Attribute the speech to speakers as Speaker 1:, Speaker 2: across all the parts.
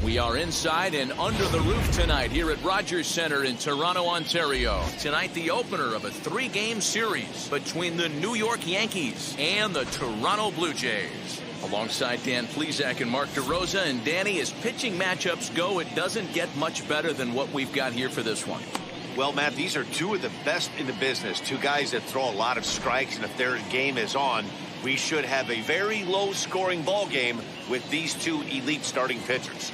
Speaker 1: We are inside and under the roof tonight here at Rogers Centre in Toronto, Ontario. Tonight, the opener of a 3-game series between the New York Yankees and the Toronto Blue Jays. Alongside Dan Plesac and Mark DeRosa, and Danny, as pitching matchups go, it doesn't get much better than what we've got here for this one.
Speaker 2: Well, Matt, these are two of the best in the business. Two guys that throw a lot of strikes, and if their game is on, we should have a very low-scoring ball game with these two elite starting pitchers.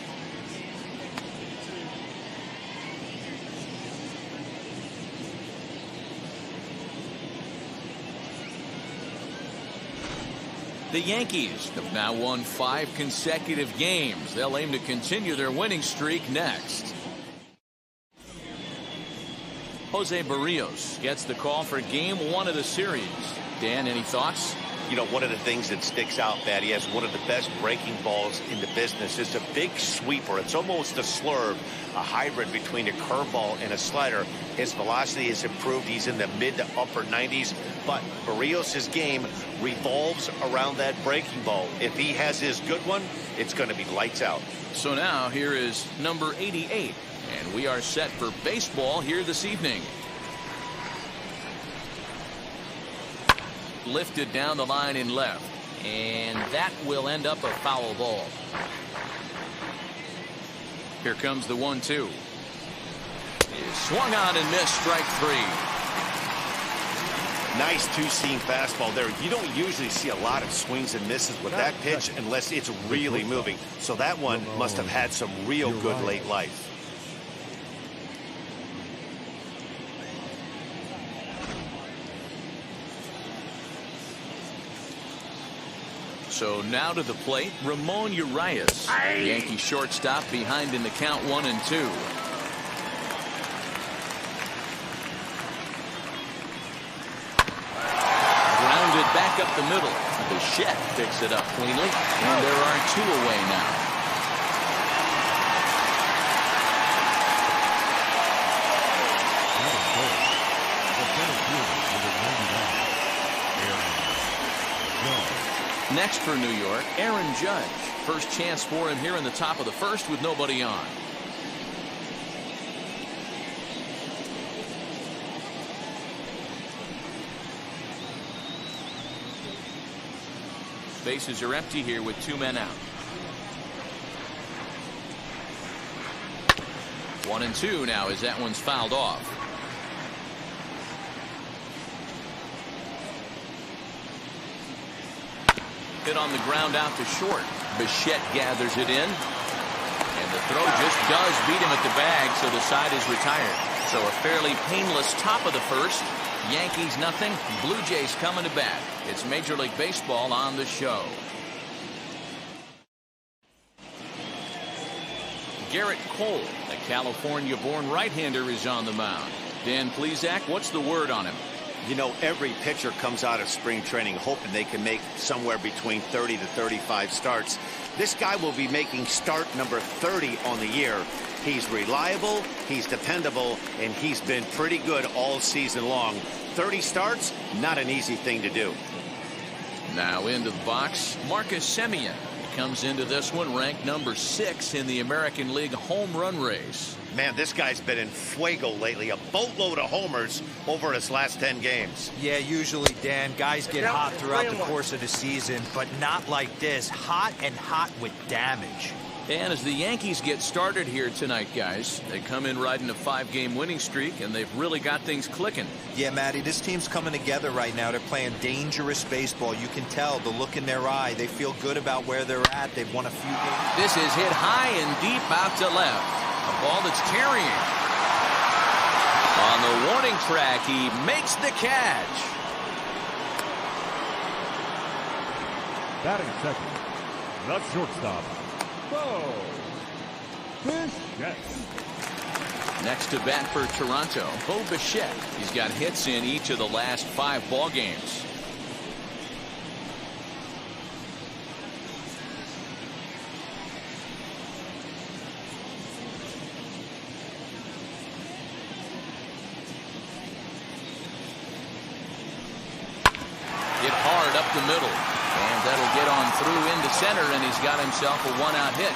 Speaker 1: The Yankees have now won 5 consecutive games. They'll aim to continue their winning streak next. Jose Barrios gets the call for game 1 of the series. Dan, any thoughts?
Speaker 2: You know, one of the things that sticks out, that he has one of the best breaking balls in the business. It's a big sweeper. It's almost a slurve, a hybrid between a curveball and a slider. His velocity has improved. He's in the mid to upper 90s. But Barrios' game revolves around that breaking ball. If he has his good one, it's going to be lights out.
Speaker 1: So now here is number 88. And we are set for baseball here this evening. Lifted down the line in left, and that will end up a foul ball. Here comes the 1-2. Swung on and missed, strike 3.
Speaker 2: Nice two-seam fastball there. You don't usually see a lot of swings and misses with that pitch unless it's really moving. So that one must have had some real good late life.
Speaker 1: So now to the plate, Ramon Urias. Yankee shortstop behind in the count 1-2. Grounded back up the middle. Bichette picks it up cleanly, and there are 2 away now. Next for New York, Aaron Judge. First chance for him here in the top of the first with nobody on. Bases are empty here with 2 men out. 1-2 now as that one's fouled off. Hit on the ground out to short. Bichette gathers it in. And the throw just does beat him at the bag, so the side is retired. So a fairly painless top of the first. Yankees nothing. Blue Jays coming to bat. It's Major League Baseball on the show. Garrett Cole, a California-born right-hander, is on the mound. Dan Plesac, what's the word on him?
Speaker 2: You know, every pitcher comes out of spring training hoping they can make somewhere between 30 to 35 starts. This guy will be making start number 30 on the year. He's reliable, he's dependable, and he's been pretty good all season long. 30 starts, not an easy thing to do.
Speaker 1: Now into the box, Marcus Semien comes into this one ranked number 6 in the American League home run race.
Speaker 2: Man, this guy's been in fuego lately. A boatload of homers over his last 10 games.
Speaker 3: Yeah, usually, Dan, guys get hot throughout the course of the season, but not like this. Hot and hot with damage.
Speaker 1: And as the Yankees get started here tonight, guys, they come in riding a 5-game winning streak, and they've really got things clicking.
Speaker 3: Yeah, Matty, this team's coming together right now. They're playing dangerous baseball. You can tell the look in their eye. They feel good about where they're at. They've won a few games.
Speaker 1: This is hit high and deep out to left. A ball that's carrying. On the warning track, he makes the catch.
Speaker 4: Batting second, the shortstop, Bichette.
Speaker 1: Next to bat for Toronto, Bo Bichette. He's got hits in each of the last 5 ball games. Hit hard up the middle, and that'll get on through into center, and he's got himself a 1-out hit.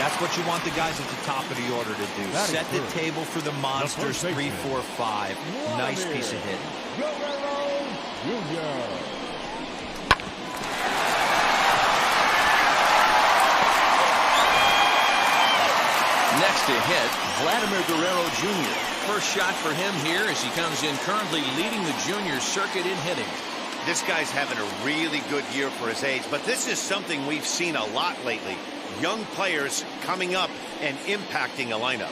Speaker 3: That's what you want the guys at the top of the order to do. Set the table for the monsters. 3, 4, 5. Nice piece of hitting.
Speaker 1: Next to hit, Vladimir Guerrero Jr. First shot for him here as he comes in currently leading the junior circuit in hitting.
Speaker 2: This guy's having a really good year for his age, but this is something we've seen a lot lately. Young players coming up and impacting a lineup.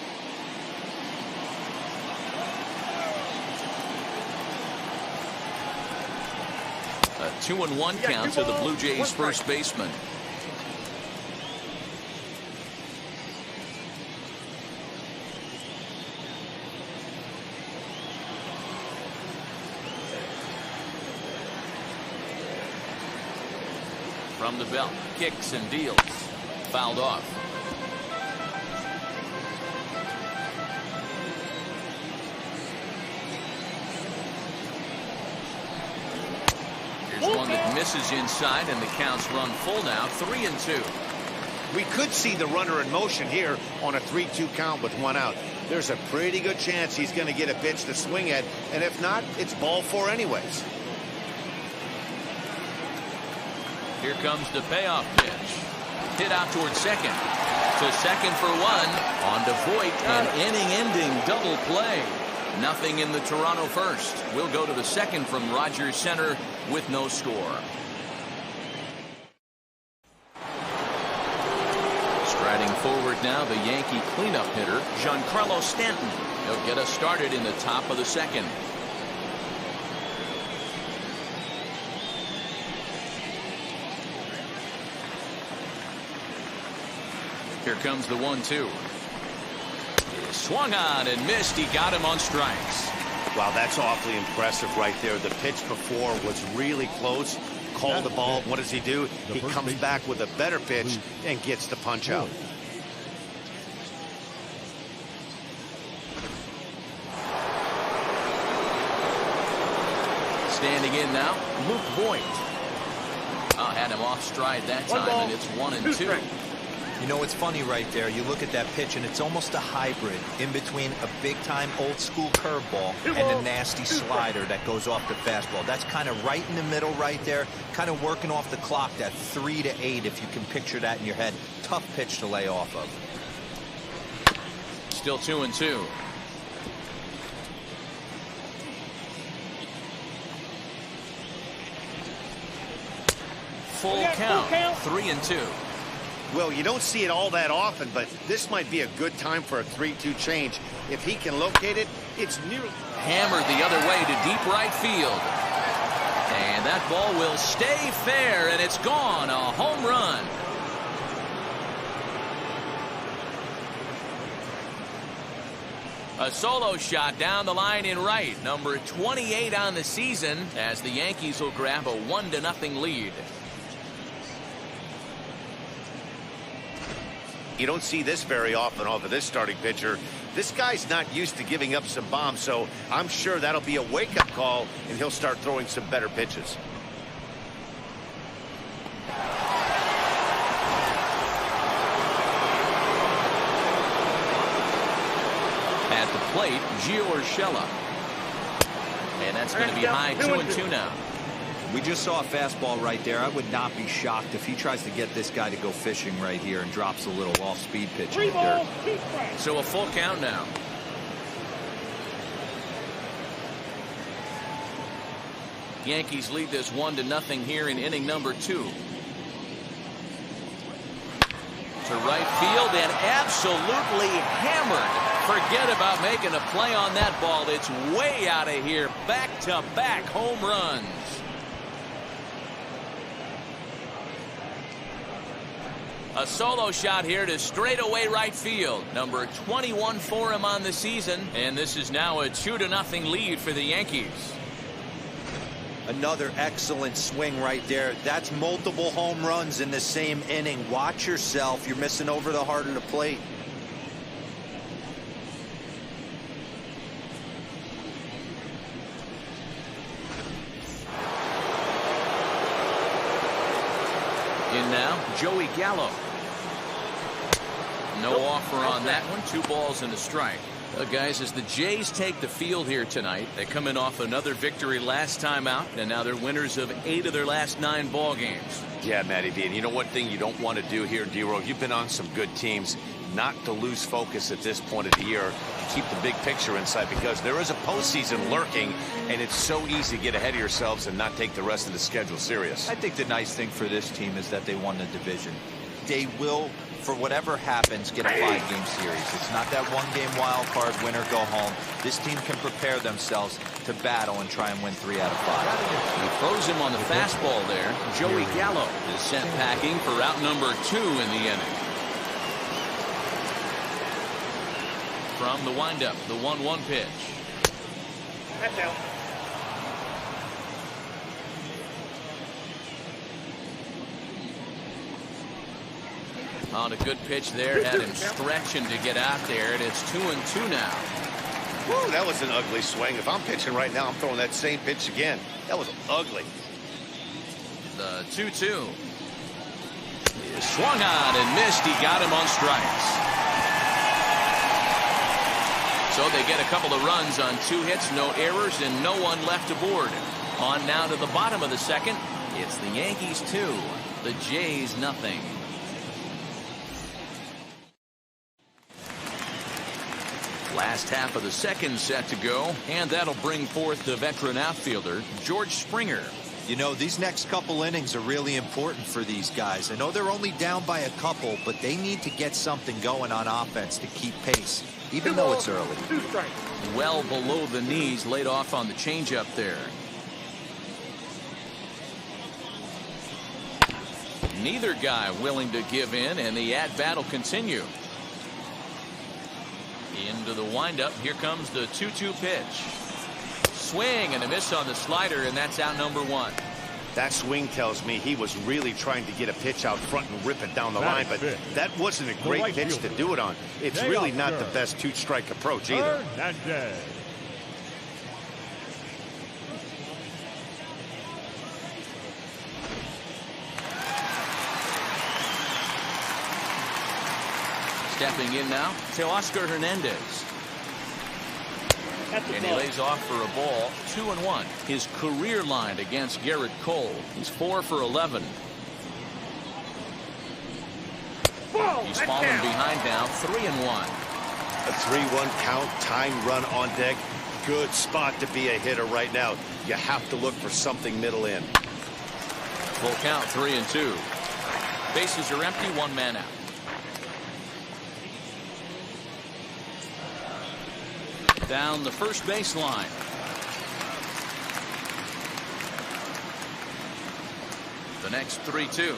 Speaker 1: A 2-1 count to the Blue Jays first baseman. From the belt, kicks and deals. Fouled off. Here's one that misses inside, and the count's run full now, 3-2.
Speaker 2: We could see the runner in motion here on a 3-2 count with 1 out. There's a pretty good chance he's going to get a pitch to swing at, and if not, it's ball 4 anyways.
Speaker 1: Here comes the payoff pitch. Hit out towards second. To second for 1. On to Voit, an inning-ending double play. Nothing in the Toronto first. We'll go to the second from Rogers Center with no score. Striding forward now, the Yankee cleanup hitter, Giancarlo Stanton. He'll get us started in the top of the second. Here comes the 1-2. Swung on and missed. He got him on strikes.
Speaker 2: Wow, that's awfully impressive right there. The pitch before was really close. Called the ball. What does he do? He comes back with a better pitch and gets the punch out.
Speaker 1: Standing in now, Luke Voit. Oh, had him off stride that time, and it's 1-2.
Speaker 3: You know, it's funny right there. You look at that pitch, and it's almost a hybrid in between a big-time old-school curveball and a nasty slider that goes off the fastball. That's kind of right in the middle right there, kind of working off the clock, that 3 to 8, if you can picture that in your head. Tough pitch to lay off of.
Speaker 1: Still 2-2. Full count. 3-2.
Speaker 2: Well, you don't see it all that often, but this might be a good time for a 3-2 change. If he can locate it, it's nearly
Speaker 1: hammered the other way to deep right field. And that ball will stay fair, and it's gone. A home run. A solo shot down the line in right. Number 28 on the season as the Yankees will grab a 1-0 lead.
Speaker 2: You don't see this very often off of this starting pitcher. This guy's not used to giving up some bombs, so I'm sure that'll be a wake-up call, and he'll start throwing some better pitches.
Speaker 1: At the plate, Gio Urshela. And that's going to be high 2-2 now.
Speaker 3: We just saw a fastball right there. I would not be shocked if he tries to get this guy to go fishing right here and drops a little off-speed pitch in the dirt.
Speaker 1: So a full count now. Yankees lead this 1-0 here in inning number 2. To right field and absolutely hammered. Forget about making a play on that ball. It's way out of here. Back-to-back home runs. A solo shot here to straightaway right field. Number 21 for him on the season. And this is now a 2-0 lead for the Yankees.
Speaker 3: Another excellent swing right there. That's multiple home runs in the same inning. Watch yourself. You're missing over the heart of the plate. In now, Joey Gallo.
Speaker 1: No offer on that one. 2 balls and a strike. Guys, as the Jays take the field here tonight, they come in off another victory last time out, and now they're winners of 8 of their last 9 ball games.
Speaker 2: Yeah, Matty V. And you know one thing you don't want to do here, D-Row? You've been on some good teams. Not to lose focus at this point of the year. Keep the big picture inside, because there is a postseason lurking, and it's so easy to get ahead of yourselves and not take the rest of the schedule serious.
Speaker 3: I think the nice thing for this team is that they won the division. They will, for whatever happens, get a 5-game series. It's not that 1-game wild card, win or go home. This team can prepare themselves to battle and try and win 3 out of 5.
Speaker 1: He throws him on the fastball there. Joey Gallo is sent packing for out number 2 in the inning. From the windup, the 1-1 pitch.
Speaker 5: That's out.
Speaker 1: On a good pitch there, had him stretching to get out there, and it's 2-2 now.
Speaker 2: Woo, that was an ugly swing. If I'm pitching right now, I'm throwing that same pitch again. That was ugly.
Speaker 1: The 2-2. He swung on and missed. He got him on strikes. So they get a couple of runs on 2 hits, no errors, and no one left aboard. On now to the bottom of the second. It's the Yankees 2, the Jays nothing. Last half of the second set to go, and that'll bring forth the veteran outfielder, George Springer.
Speaker 3: You know, these next couple innings are really important for these guys. I know they're only down by a couple, but they need to get something going on offense to keep pace, even though it's early.
Speaker 5: 2 strikes.
Speaker 1: Well below the knees, laid off on the changeup there. Neither guy willing to give in, and the at-bat will continue. Into the windup. Here comes the 2-2 pitch. Swing and a miss on the slider, and that's out number 1.
Speaker 2: That swing tells me he was really trying to get a pitch out front and rip it down the line, but that wasn't a great pitch to do it on. It's really not the best 2-strike approach either.
Speaker 4: Hernandez.
Speaker 1: Stepping in now, Teoscar Hernandez. And he lays off for a ball. 2-1. His career line against Garrett Cole. He's 4 for 11. He's fallen behind now. 3-1.
Speaker 2: A 3-1 count, time run on deck. Good spot to be a hitter right now. You have to look for something middle in.
Speaker 1: Full count, 3-2. Bases are empty, 1 man out. Down the first baseline. The next 3-2.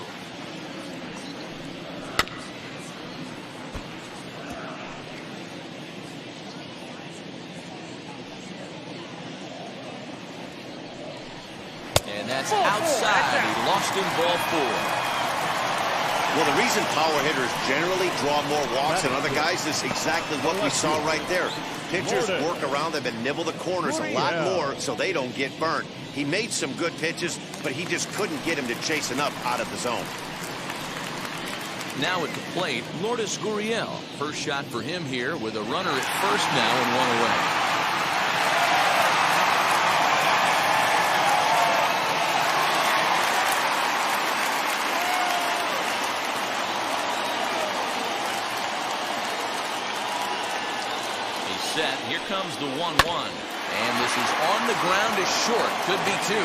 Speaker 1: And that's outside. He lost in ball 4.
Speaker 2: Well, the reason power hitters generally draw more walks than other guys is exactly what we saw right there. Pitchers work around them and nibble the corners a lot more so they don't get burnt. He made some good pitches, but he just couldn't get him to chase enough out of the zone.
Speaker 1: Now at the plate, Lourdes Gurriel. First shot for him here with a runner at first now and 1 away. Set. Here comes the 1-1. And this is on the ground is short. Could be 2.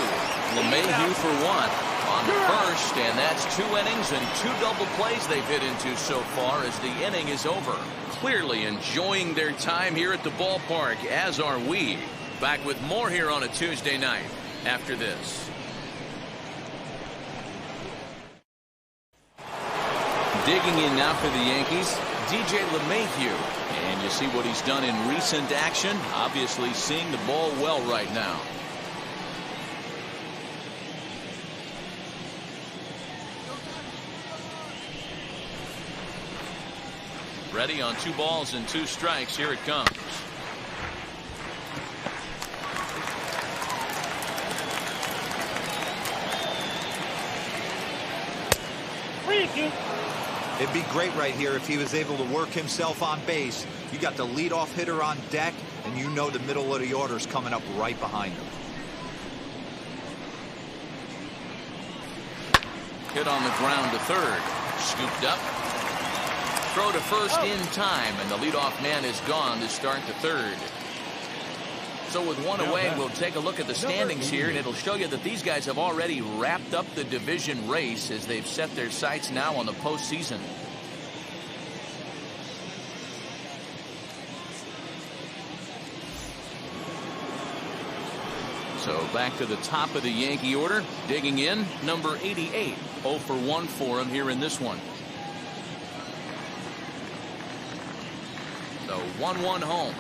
Speaker 1: LeMahieu for 1 on the first, and that's 2 innings and 2 double plays they've hit into so far as the inning is over. Clearly enjoying their time here at the ballpark, as are we. Back with more here on a Tuesday night after this. Digging in now for the Yankees, DJ LeMahieu. And you see what he's done in recent action. Obviously seeing the ball well right now. Ready on 2 balls and 2 strikes. Here it comes.
Speaker 3: It'd be great right here if he was able to work himself on base. You got the leadoff hitter on deck, and you know the middle of the order is coming up right behind him.
Speaker 1: Hit on the ground to third. Scooped up. Throw to first in time, and the leadoff man is gone to start the third. So with one away, we'll take a look at the standings here, and it'll show you that these guys have already wrapped up the division race as they've set their sights now on the postseason. So back to the top of the Yankee order. Digging in, number 88. 0 for 1 for him here in this one. The 1-1 home.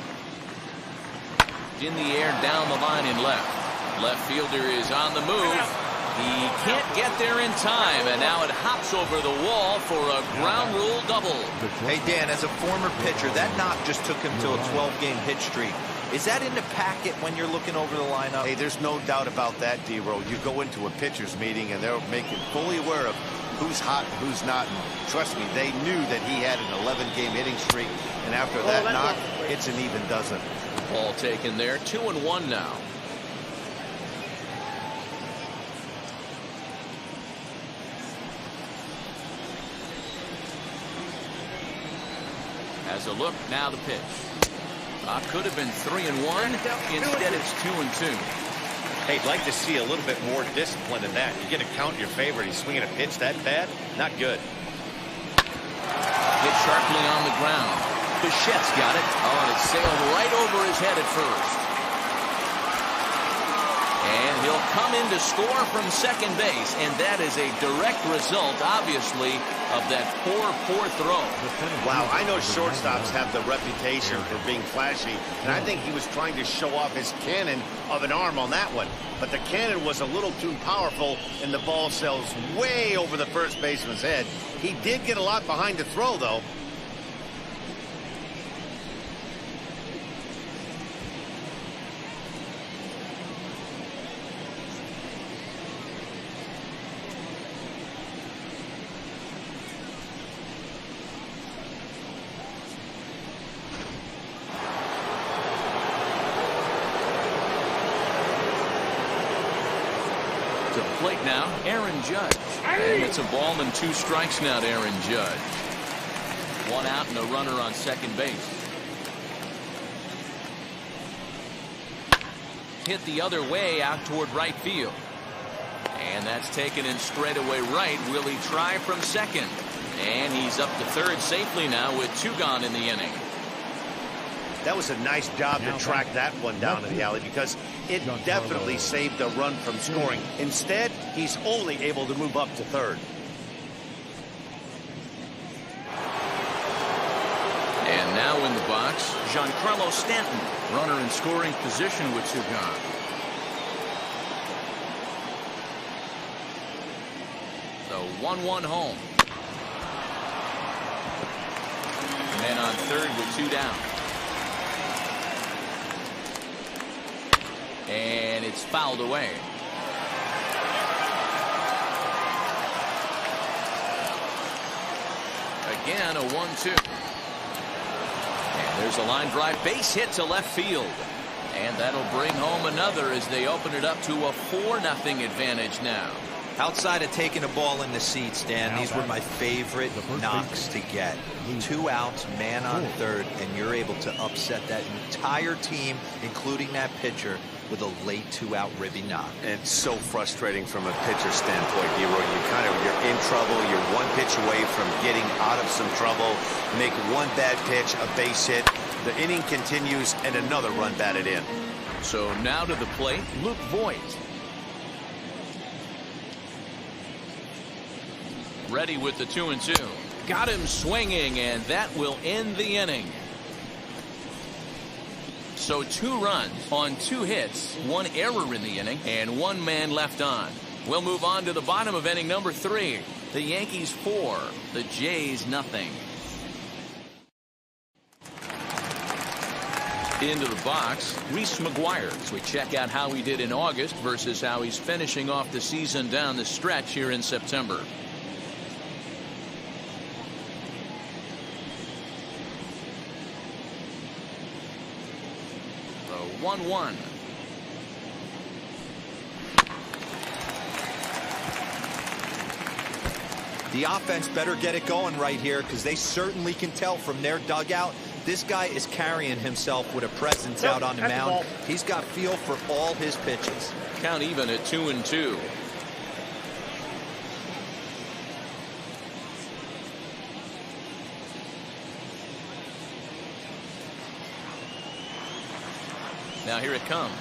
Speaker 1: In the air, down the line in left. Left fielder is on the move. He can't get there in time, and now it hops over the wall for a ground rule double.
Speaker 3: Hey, Dan, as a former pitcher, that knock just took him to a 12-game hit streak. Is that in the packet when you're looking over the lineup?
Speaker 2: Hey, there's no doubt about that, D-Row. You go into a pitcher's meeting, and they're making fully aware of who's hot and who's not. And trust me, they knew that he had an 11-game hitting streak, and after that knock, it's an even dozen.
Speaker 1: Ball taken there. 2-1 now. As a look, now the pitch. Could have been 3-1. Instead, it's 2-2.
Speaker 2: Hey, I'd like to see a little bit more discipline in that. You get a count in your favor. He's swinging a pitch that bad? Not good.
Speaker 1: Hit sharply on the ground. Bichette's got it. Oh, and it sailed right over his head at first. And he'll come in to score from second base. And that is a direct result, obviously, of that poor throw.
Speaker 2: Wow, I know shortstops have the reputation for being flashy, and I think he was trying to show off his cannon of an arm on that one. But the cannon was a little too powerful, and the ball sails way over the first baseman's head. He did get a lot behind the throw, though.
Speaker 1: Plate now, Aaron Judge. And it's a ball and 2 strikes now to Aaron Judge. 1 out and a runner on second base. Hit the other way out toward right field. And that's taken in straightaway right. Will he try from second? And he's up to third safely now with 2 gone in the inning.
Speaker 2: That was a nice job to track that one down in the alley because it definitely saved a run from scoring. Instead, he's only able to move up to third.
Speaker 1: And now in the box, Giancarlo Stanton. Runner in scoring position with 2 gone. The 1-1 home. Men on third with 2 down. And it's fouled away. Again, a 1-2. And there's a line drive base hit to left field. And that'll bring home another as they open it up to a 4-0 advantage now.
Speaker 3: Outside of taking a ball in the seats, Dan, these were my favorite knocks to get. 2 outs, man on third, and you're able to upset that entire team, including that pitcher, with a late 2-out ribby knock.
Speaker 2: And it's so frustrating from a pitcher standpoint, D-Roy. You're in trouble. You're 1 pitch away from getting out of some trouble. Make 1 bad pitch, a base hit. The inning continues, and another run batted in.
Speaker 1: So now to the plate, Luke Voigt. Ready with the 2-2. Got him swinging, and that will end the inning. So 2 runs on 2 hits, 1 error in the inning, and 1 man left on. We'll move on to the bottom of inning number 3. The Yankees 4, the Jays nothing. Into the box, Reese McGuire, as we check out how he did in August versus how he's finishing off the season down the stretch here in September. 1-1.
Speaker 3: The offense better get it going right here, because they certainly can tell from their dugout this guy is carrying himself with a presence out on the mound. He's got feel for all his pitches.
Speaker 1: Count even at 2-2. Now here it comes.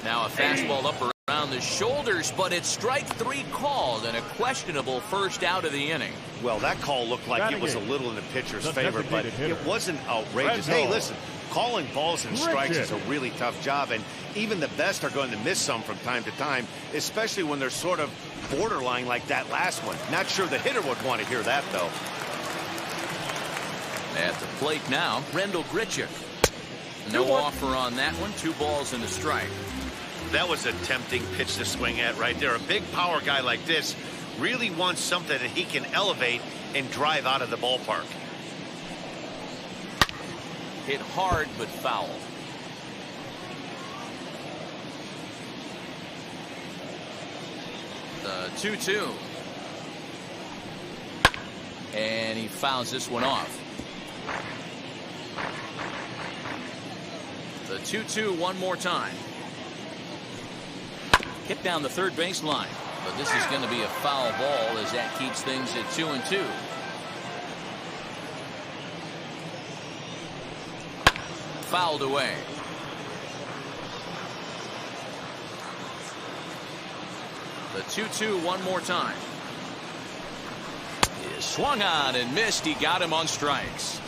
Speaker 1: Now a fastball up around the shoulders, but it's strike 3 called and a questionable first out of the inning.
Speaker 2: Well, that call looked like it was a little in the pitcher's favor, but it wasn't outrageous. Hey, listen, calling balls and strikes is a really tough job, and even the best are going to miss some from time to time, especially when they're sort of borderline like that last one. Not sure the hitter would want to hear that, though.
Speaker 1: At the plate now, Rendell Grichuk. No offer on that one. 2 balls and a strike.
Speaker 2: That was a tempting pitch to swing at right there. A big power guy like this really wants something that he can elevate and drive out of the ballpark.
Speaker 1: Hit hard but foul. The 2-2. And he fouls this one off. The 2-2 one more time. Hit down the third baseline, but this is going to be a foul ball as that keeps things at 2-2. Fouled away. The 2-2 one more time. He swung on and missed. He got him on strikes.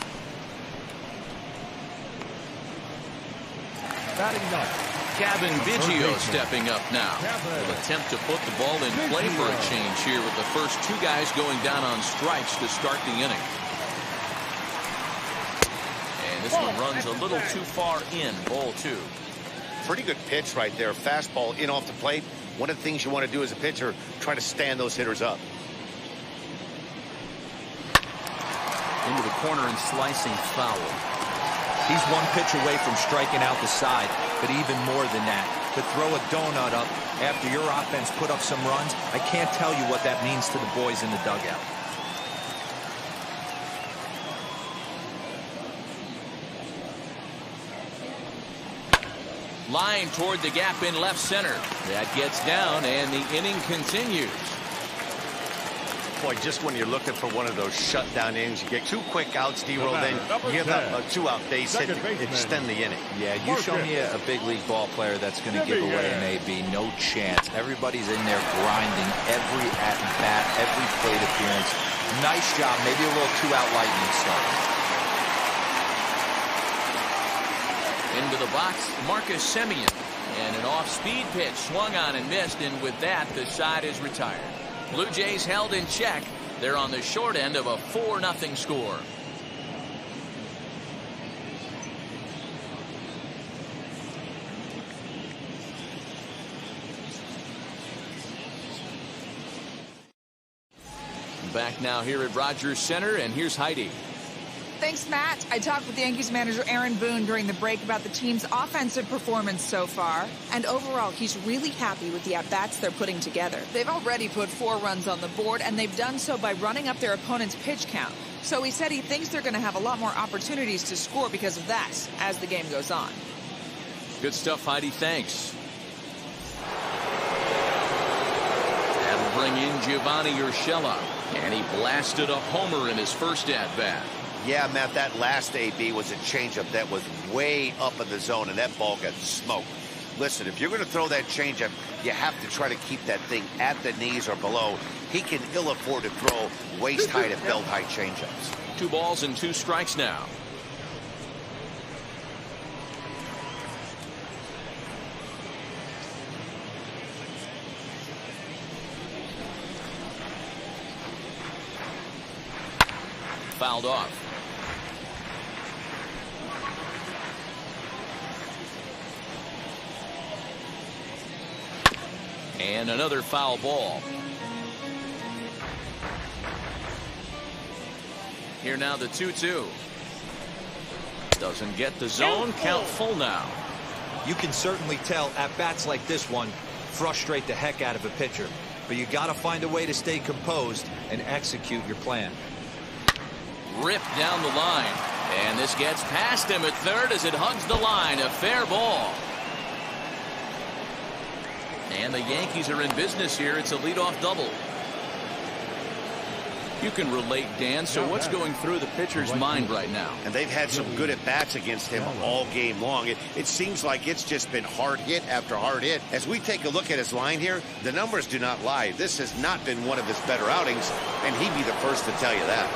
Speaker 4: Batting ninth.
Speaker 1: Gavin Biggio stepping up now. Will attempt to put the ball in play for a change here with the first 2 guys going down on strikes to start the inning. And this one runs a little too far in. Ball 2.
Speaker 2: Pretty good pitch right there. Fastball in off the plate. One of the things you want to do as a pitcher, try to stand those hitters up.
Speaker 1: Into the corner and slicing foul.
Speaker 3: He's 1 pitch away from striking out the side, but even more than that, to throw a donut up after your offense put up some runs, I can't tell you what that means to the boys in the dugout.
Speaker 1: Line toward the gap in left center. That gets down and the inning continues.
Speaker 2: Boy, just when you're looking for one of those shutdown innings, you get 2 quick outs, D-roll, then you give up a 2-out base hit to extend the inning.
Speaker 3: Yeah, you show me a big league ball player that's going to give away an AB. No chance. Everybody's in there grinding every at-bat, every plate appearance. Nice job. Maybe a little 2-out lightning stuff.
Speaker 1: Into the box, Marcus Semien. And an off-speed pitch swung on and missed, and with that, the side is retired. Blue Jays held in check. They're on the short end of a 4-0 score. Back now here at Rogers Center, and here's Heidi.
Speaker 6: Thanks, Matt. I talked with Yankees manager Aaron Boone during the break about the team's offensive performance so far. And overall, he's really happy with the at-bats they're putting together. They've already put 4 runs on the board, and they've done so by running up their opponent's pitch count. So he said he thinks they're going to have a lot more opportunities to score because of that as the game goes on.
Speaker 1: Good stuff, Heidi. Thanks. That'll bring in Giovanni Urshela. And he blasted a homer in his first at-bat.
Speaker 2: Yeah, Matt, that last AB was a changeup that was way up in the zone, and that ball got smoked. Listen, if you're going to throw that changeup, you have to try to keep that thing at the knees or below. He can ill afford to throw waist-high to belt-high changeups.
Speaker 1: 2 balls and 2 strikes now. Fouled off. And another foul ball. Here now the 2-2. Doesn't get the zone. Count full now.
Speaker 3: You can certainly tell at-bats like this one frustrate the heck out of a pitcher. But you got to find a way to stay composed and execute your plan.
Speaker 1: Ripped down the line. And this gets past him at third as it hugs the line. A fair ball. And the Yankees are in business here. It's a leadoff double. You can relate, Dan. So what's going through the pitcher's mind right now?
Speaker 2: And they've had some good at-bats against him all game long. It seems like it's just been hard hit after hard hit. As we take a look at his line here, the numbers do not lie. This has not been one of his better outings, and he'd be the first to tell you that.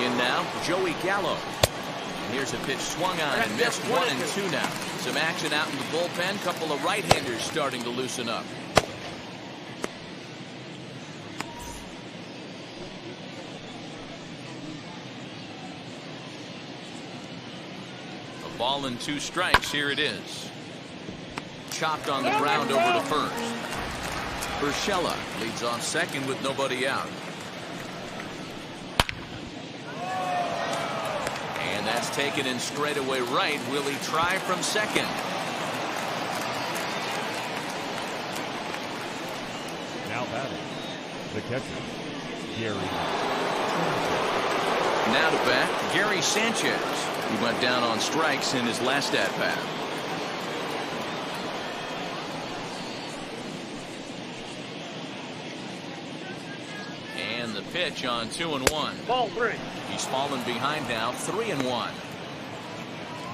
Speaker 1: In now, Joey Gallo. And here's a pitch swung on and missed. 1-2 now. Some action out in the bullpen. Couple of right-handers starting to loosen up. A ball and 2 strikes. Here it is. Chopped on the ground over to first. Urshela leads off second with nobody out. That's taken in straightaway right. Will he try from second?
Speaker 4: Now batting, the catcher, Gary.
Speaker 1: Now to bat, Gary Sanchez. He went down on strikes in his last at-bat. And the pitch on 2-1.
Speaker 5: Ball 3.
Speaker 1: He's fallen behind now, 3-1.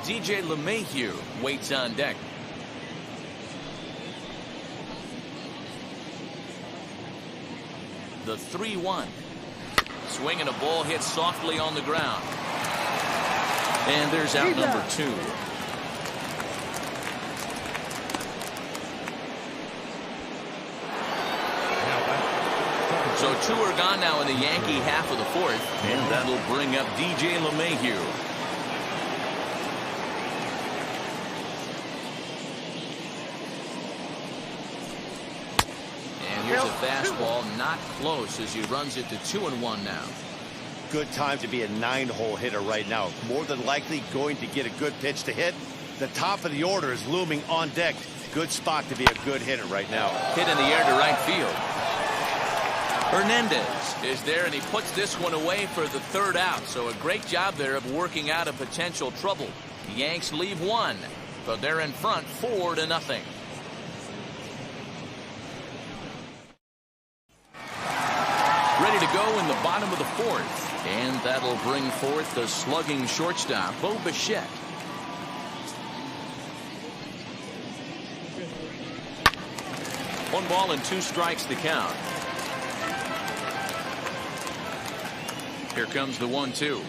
Speaker 1: DJ LeMahieu waits on deck. The 3-1. Swing and a ball hit softly on the ground. And there's out number 2. So 2 are gone now in the Yankee half of the 4th, and that'll bring up DJ LeMahieu. And here's a fastball, not close as he runs it to 2-1 now.
Speaker 2: Good time to be a 9-hole hitter right now. More than likely going to get a good pitch to hit. The top of the order is looming on deck. Good spot to be a good hitter right now.
Speaker 1: Hit in the air to right field. Hernandez is there, and he puts this one away for the 3rd out. So a great job there of working out a potential trouble. The Yanks leave 1, but they're in front 4-0. Ready to go in the bottom of the 4th, and that'll bring forth the slugging shortstop, Bo Bichette. One ball and 2 strikes to count. Here comes the 1-2.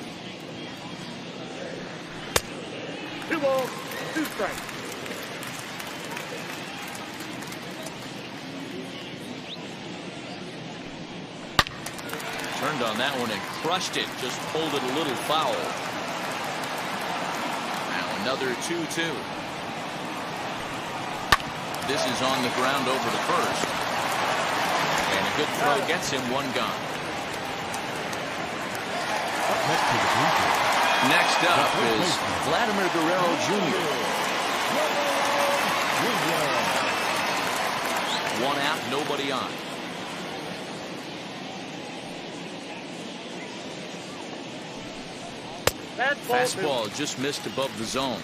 Speaker 5: 2 balls, 2 strikes.
Speaker 1: Turned on that one and crushed it. Just pulled it a little foul. Now another 2-2. This is on the ground over to first. And a good throw gets him 1 gone. Next up is Vladimir Guerrero Jr. 1 out, nobody on. Fastball just missed above the zone.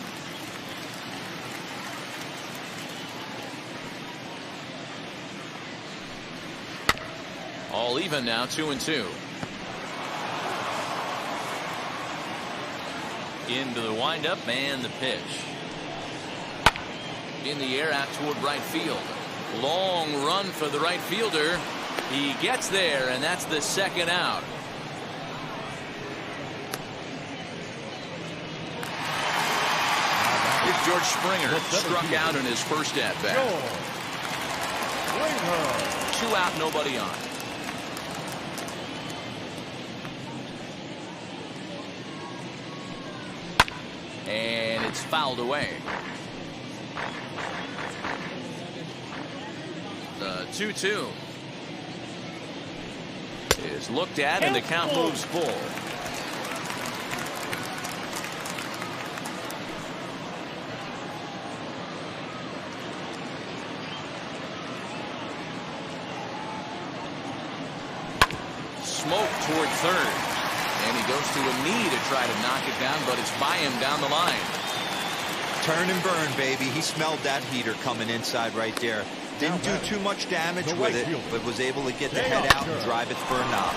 Speaker 1: All even now, 2-2. Into the windup and the pitch. In the air out toward right field. Long run for the right fielder. He gets there, and that's the 2nd out. Here's George Springer, struck out in his first at-bat. 2 out, nobody on. And it's fouled away. The 2-2 is looked at, and the count moves full. smoke toward third. And he goes to a knee to try to knock it down, but it's by him down the line.
Speaker 3: Turn and burn, baby. He smelled that heater coming inside right there. Didn't do too much damage with it, but was able to get the head out and drive it for a knock.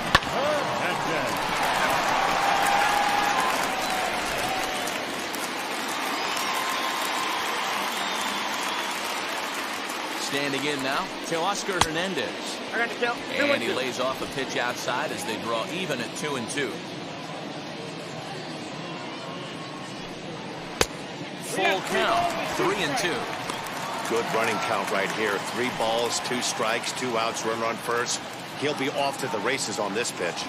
Speaker 1: Standing in now, Teoscar Hernandez.
Speaker 5: I got to tell.
Speaker 1: And he lays off a pitch outside as they draw even at 2-2. Full count, 3-2.
Speaker 2: Good running count right here. 3 balls, 2 strikes, 2 outs, runner on first. He'll be off to the races on this pitch.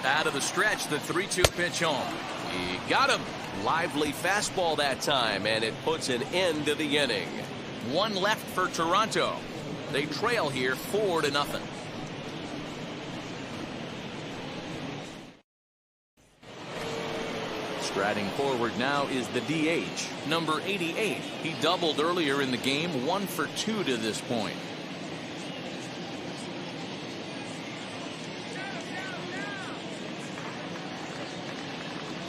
Speaker 1: Out of the stretch, the 3-2 pitch home. He got him. Lively fastball that time, and it puts an end to the inning. 1 left for Toronto. They trail here 4-0. Striding forward now is the DH, number 88. He doubled earlier in the game, 1 for 2 to this point.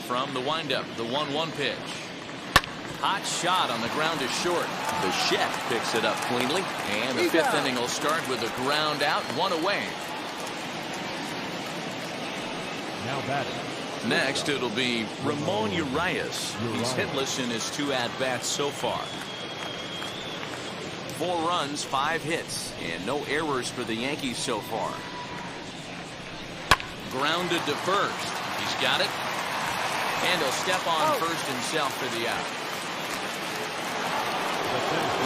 Speaker 1: From the windup, the 1-1 pitch. Hot shot on the ground is short. The Bichette picks it up cleanly, and the 5th inning will start with a ground out, 1 away.
Speaker 4: Now batting.
Speaker 1: Next, it'll be Ramon Urias. He's hitless in his 2 at-bats so far. 4 runs, 5 hits, and no errors for the Yankees so far. Grounded to first. He's got it. And he'll step on first himself for the out.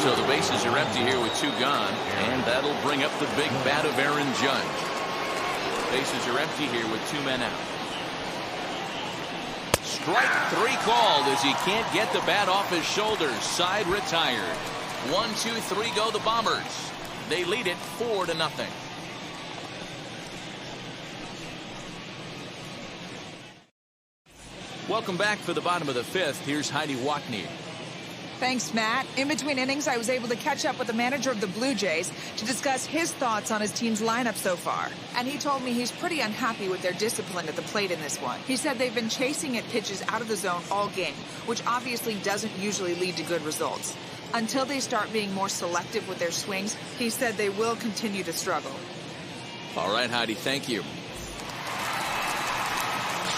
Speaker 1: So the bases are empty here with 2 gone, and that'll bring up the big bat of Aaron Judge. Bases are empty here with 2 men out. Strike 3 called as he can't get the bat off his shoulders. Side retired. 1, 2, 3 go the Bombers. They lead it 4-0. Welcome back for the bottom of the 5th. Here's Heidi Watney.
Speaker 6: Thanks, Matt. In between innings, I was able to catch up with the manager of the Blue Jays to discuss his thoughts on his team's lineup so far. And he told me he's pretty unhappy with their discipline at the plate in this one. He said they've been chasing at pitches out of the zone all game, which obviously doesn't usually lead to good results. Until they start being more selective with their swings, he said they will continue to struggle.
Speaker 1: All right, Heidi, thank you.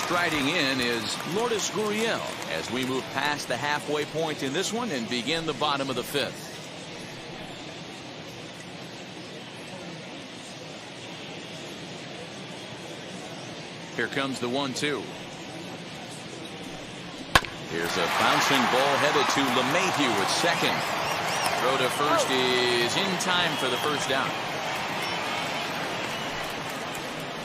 Speaker 1: Striding in is Lourdes Gurriel as we move past the halfway point in this one and begin the bottom of the 5th. Here comes the 1-2. Here's a bouncing ball headed to LeMahieu at second. Throw to first is in time for the first down.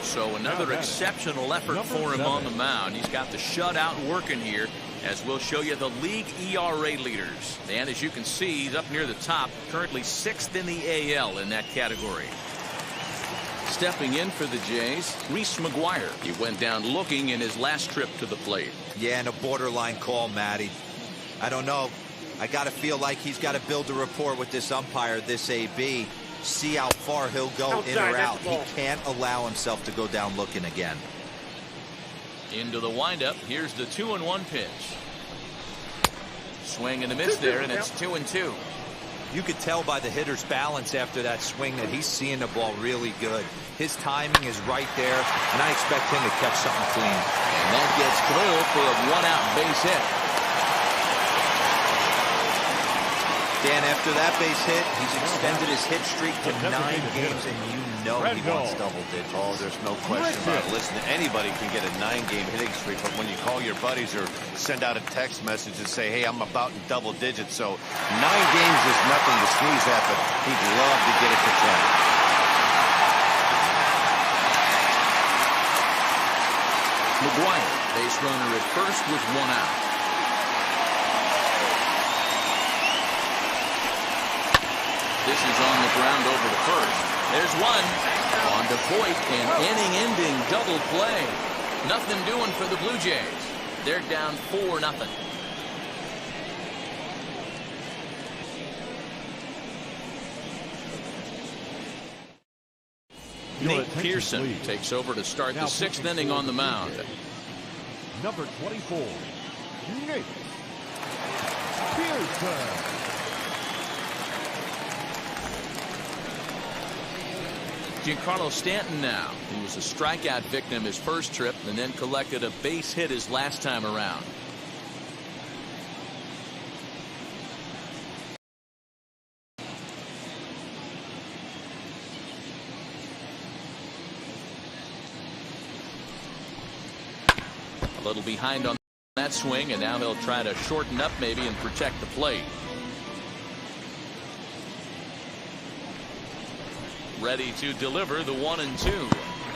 Speaker 1: So another exceptional effort for him on the mound. He's got the shutout working here, as we'll show you the league ERA leaders. And as you can see, he's up near the top, currently 6th in the AL in that category. Stepping in for the Jays, Reese McGuire. He went down looking in his last trip to the plate.
Speaker 3: Yeah, and a borderline call, Matty. I don't know. I got to feel like he's got to build a rapport with this umpire, this AB. See how far he'll go in or out. He can't allow himself to go down looking again.
Speaker 1: Into the windup. Here's the 2-1 pitch. Swing and a miss there, and it's 2-2.
Speaker 3: You could tell by the hitter's balance after that swing that he's seeing the ball really good. His timing is right there, and I expect him to catch something clean.
Speaker 1: And that gets through for a 1-out base hit.
Speaker 3: Dan, after that base hit, he's extended his hit streak to 9 games, and you know he wants double digits.
Speaker 2: Oh, there's no question about it. Listen, anybody can get a 9-game hitting streak, but when you call your buddies or send out a text message and say, hey, I'm about in double digits, so 9 games is nothing to sneeze at, but he'd love to get it to 10.
Speaker 1: McGuire, base runner at first with 1 out. This is on the ground over to first. There's one. On to Voit, an inning-ending double play. Nothing doing for the Blue Jays. They're down 4-0. Nate Pearson takes over to start the 6th inning on the mound.
Speaker 4: Number 24, Nate Pearson.
Speaker 1: Giancarlo Stanton now. He was a strikeout victim his first trip and then collected a base hit his last time around. A little behind on that swing, and now he'll try to shorten up maybe and protect the plate. Ready to deliver the 1-2,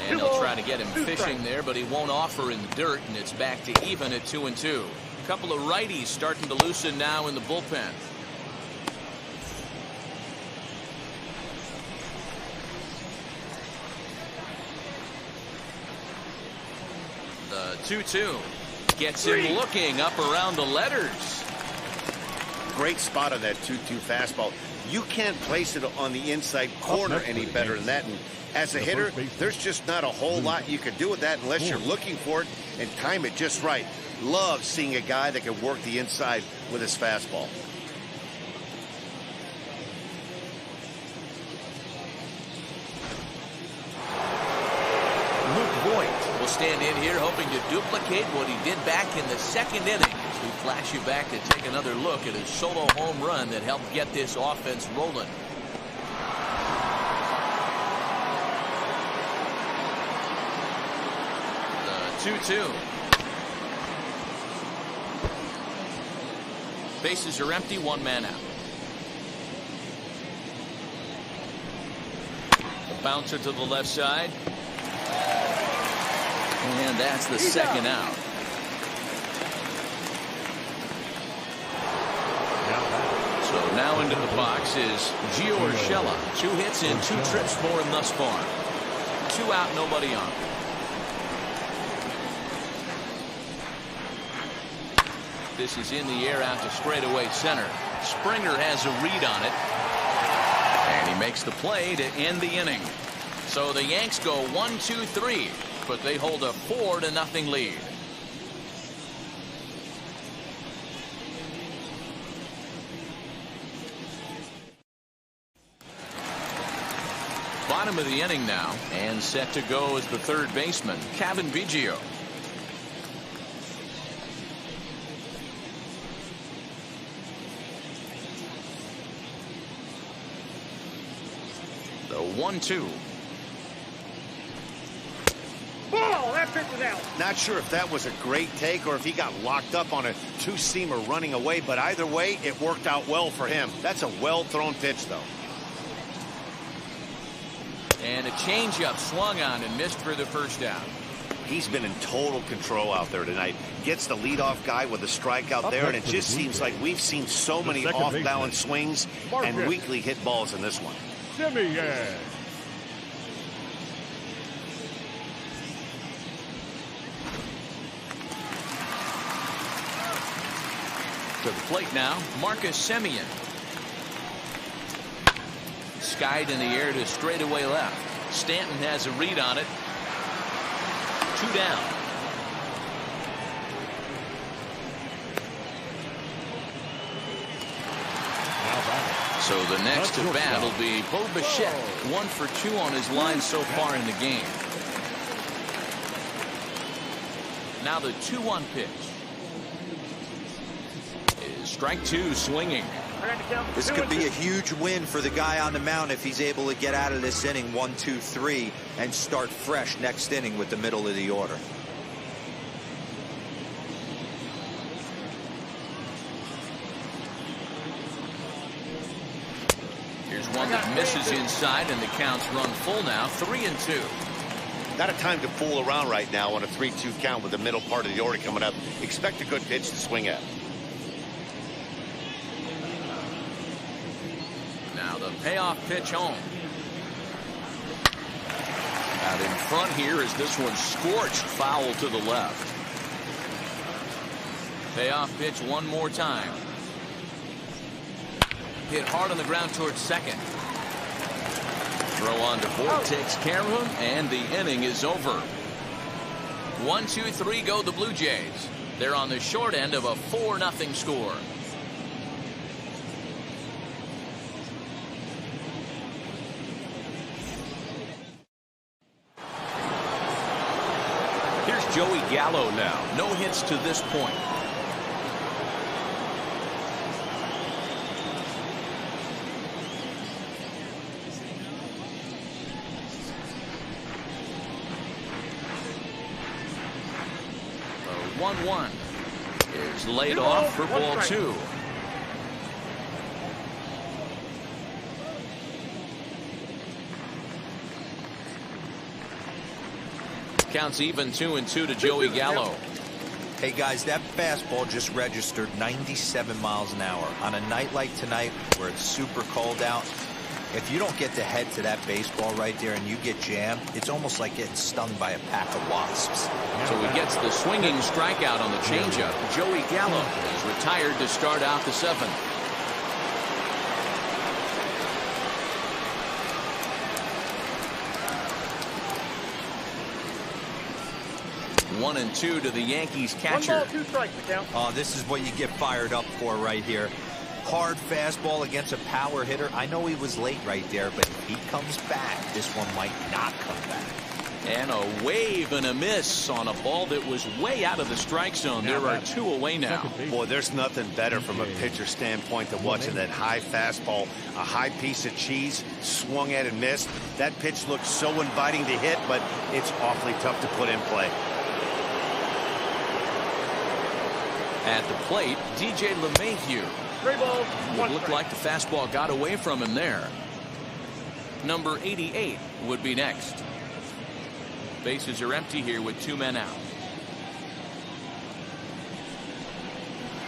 Speaker 1: and they'll try to get him fishing there, but he won't offer in the dirt, and it's back to even at 2-2. A couple of righties starting to loosen now in the bullpen. The 2-2 gets him looking up around the letters.
Speaker 2: Great spot on that 2-2 fastball. You can't place it on the inside corner any better than that. And as a hitter, there's just not a whole lot you can do with that unless you're looking for it and time it just right. Love seeing a guy that can work the inside with his fastball.
Speaker 1: Will stand in here hoping to duplicate what he did back in the 2nd inning. As we flash you back to take another look at his solo home run that helped get this offense rolling. The 2-2. Bases are empty, 1 man out. The bouncer to the left side. And that's the 2nd out. So now into the box is Gio Urshela. 2 hits and 2 trips for him thus far. 2 out, nobody on. This is in the air out to straightaway center. Springer has a read on it. And he makes the play to end the inning. So the Yanks go 1-2-3. But they hold a 4-0 lead. Bottom of the inning now, and set to go is the 3rd baseman, Kevin Biggio. The 1-2.
Speaker 5: Ball, that pitch is out.
Speaker 2: Not sure if that was a great take or if he got locked up on a 2-seamer running away, but either way, it worked out well for him. That's a well-thrown pitch, though.
Speaker 1: And a changeup swung on and missed for the 1st down.
Speaker 2: He's been in total control out there tonight. Gets the leadoff guy with a strikeout there, and it just seems like we've seen so many off-balance swings and weakly hit balls in this one.
Speaker 4: Simeon.
Speaker 1: To the plate now, Marcus Semien. Skied in the air to straightaway left. Stanton has a read on it. 2 down. So the next at bat will be Bo Bichette. 1 for 2 on his line so far in the game. Now the 2-1 pitch. Strike 2 swinging.
Speaker 3: This could be a huge win for the guy on the mound if he's able to get out of this inning 1-2-3 and start fresh next inning with the middle of the order.
Speaker 1: Here's one that misses inside, and the count's run full now. 3-2.
Speaker 2: Not a time to fool around right now on a 3-2 count with the middle part of the order coming up. Expect a good pitch to swing at.
Speaker 1: Now the payoff pitch home. Out in front here is this one scorched foul to the left. Payoff pitch one more time. Hit hard on the ground towards second. Throw on to Ford, takes care of him, and the inning is over. 1-2-3 go the Blue Jays. They're on the short end of a 4-0 score. Here's Joey Gallo now. No hits to this point. The 1-1 is laid off for ball 2. Counts even 2-2 to Joey Gallo.
Speaker 3: Hey guys, that fastball just registered 97 miles an hour. On a night like tonight where it's super cold out, if you don't get the head to that baseball right there and you get jammed, it's almost like getting stung by a pack of wasps.
Speaker 1: So he gets the swinging strikeout on the changeup. Joey Gallo is retired to start out the 7th. 1-2 to the Yankees catcher.
Speaker 5: 1 ball, 2 strikes, the count.
Speaker 3: Oh, this is what you get fired up for right here. Hard fastball against a power hitter. I know he was late right there, but if he comes back, this one might not come back.
Speaker 1: And a wave and a miss on a ball that was way out of the strike zone. There are 2 away now.
Speaker 2: Boy, there's nothing better from a pitcher standpoint than watching that high fastball, a high piece of cheese, swung at and missed. That pitch looks so inviting to hit, but it's awfully tough to put in play.
Speaker 1: At the plate, DJ LeMahieu.
Speaker 5: 3 balls, 1
Speaker 1: Looked like the fastball got away from him there. Number 88 would be next. Bases are empty here with 2 men out.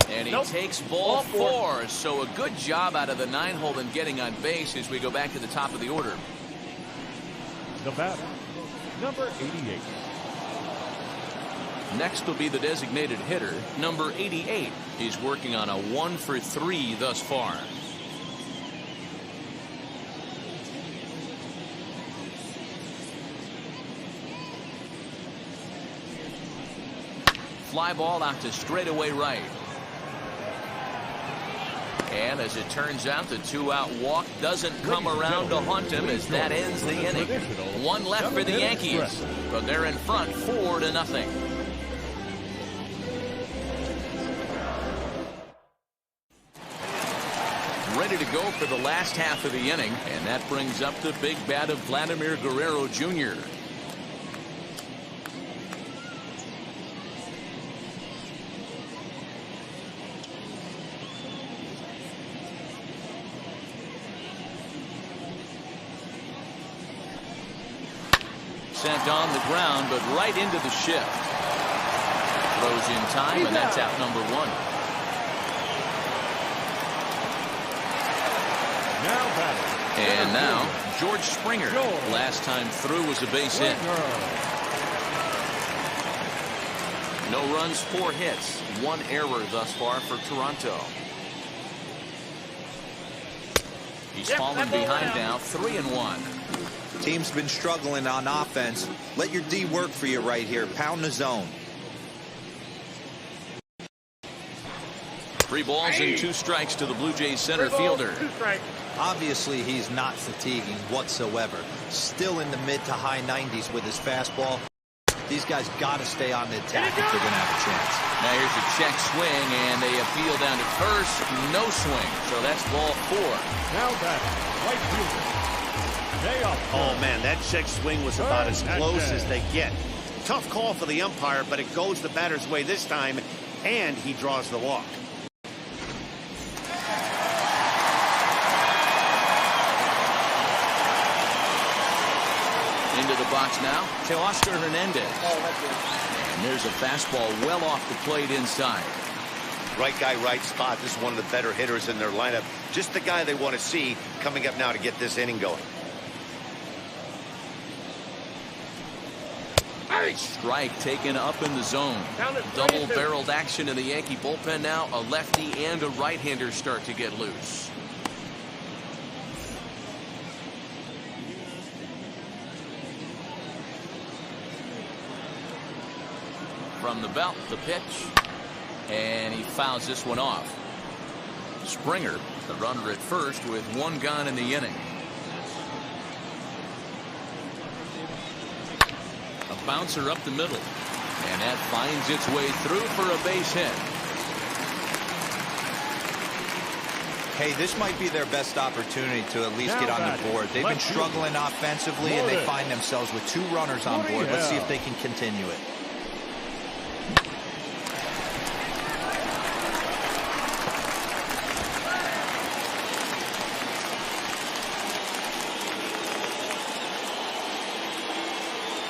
Speaker 1: And he takes ball 4. So a good job out of the 9-hole in getting on base as we go back to the top of the order.
Speaker 4: The batter, number 88.
Speaker 1: Next will be the designated hitter. Number 88 is working on a 1 for 3 thus far. Fly ball out to straightaway right. And as it turns out, the 2-out walk doesn't come around to haunt him as that ends the inning. 1 left for the Yankees, but they're in front 4-0. Ready to go for the last half of the inning, and that brings up the big bat of Vladimir Guerrero Jr. Sent on the ground, but right into the shift. Throws in time, and that's out number 1. And now, George Springer. Last time through was a base hit. No runs, 4 hits, 1 error thus far for Toronto. He's fallen behind now, 3-1.
Speaker 3: Team's been struggling on offense. Let your D work for you right here. Pound the zone.
Speaker 1: 3 balls and 2 strikes to the Blue Jays center fielder.
Speaker 5: 2 strikes.
Speaker 3: Obviously, he's not fatiguing whatsoever. Still in the mid to high 90s with his fastball. These guys got to stay on the attack if they're going to have a chance.
Speaker 1: Now here's a check swing, and they appeal down to first. No swing, so that's ball 4.
Speaker 4: Now batting, right fielder.
Speaker 2: Oh, man, that check swing was about as close as they get. Tough call for the umpire, but it goes the batter's way this time, and he draws the walk.
Speaker 1: Into the box now, Teoscar Hernandez. And there's a fastball well off the plate inside.
Speaker 2: Right guy, right spot. This is one of the better hitters in their lineup. Just the guy they want to see coming up now to get this inning going.
Speaker 1: Strike taken up in the zone. Double-barreled action in the Yankee bullpen now. A lefty and a right-hander start to get loose. From the belt, the pitch. And he fouls this one off. Springer, the runner at first with one gone in the inning. A bouncer up the middle. And that finds its way through for a base hit.
Speaker 3: Hey, this might be their best opportunity to at least get on the board. They've been struggling offensively, and they find themselves with 2 runners on board. Let's see if they can continue it.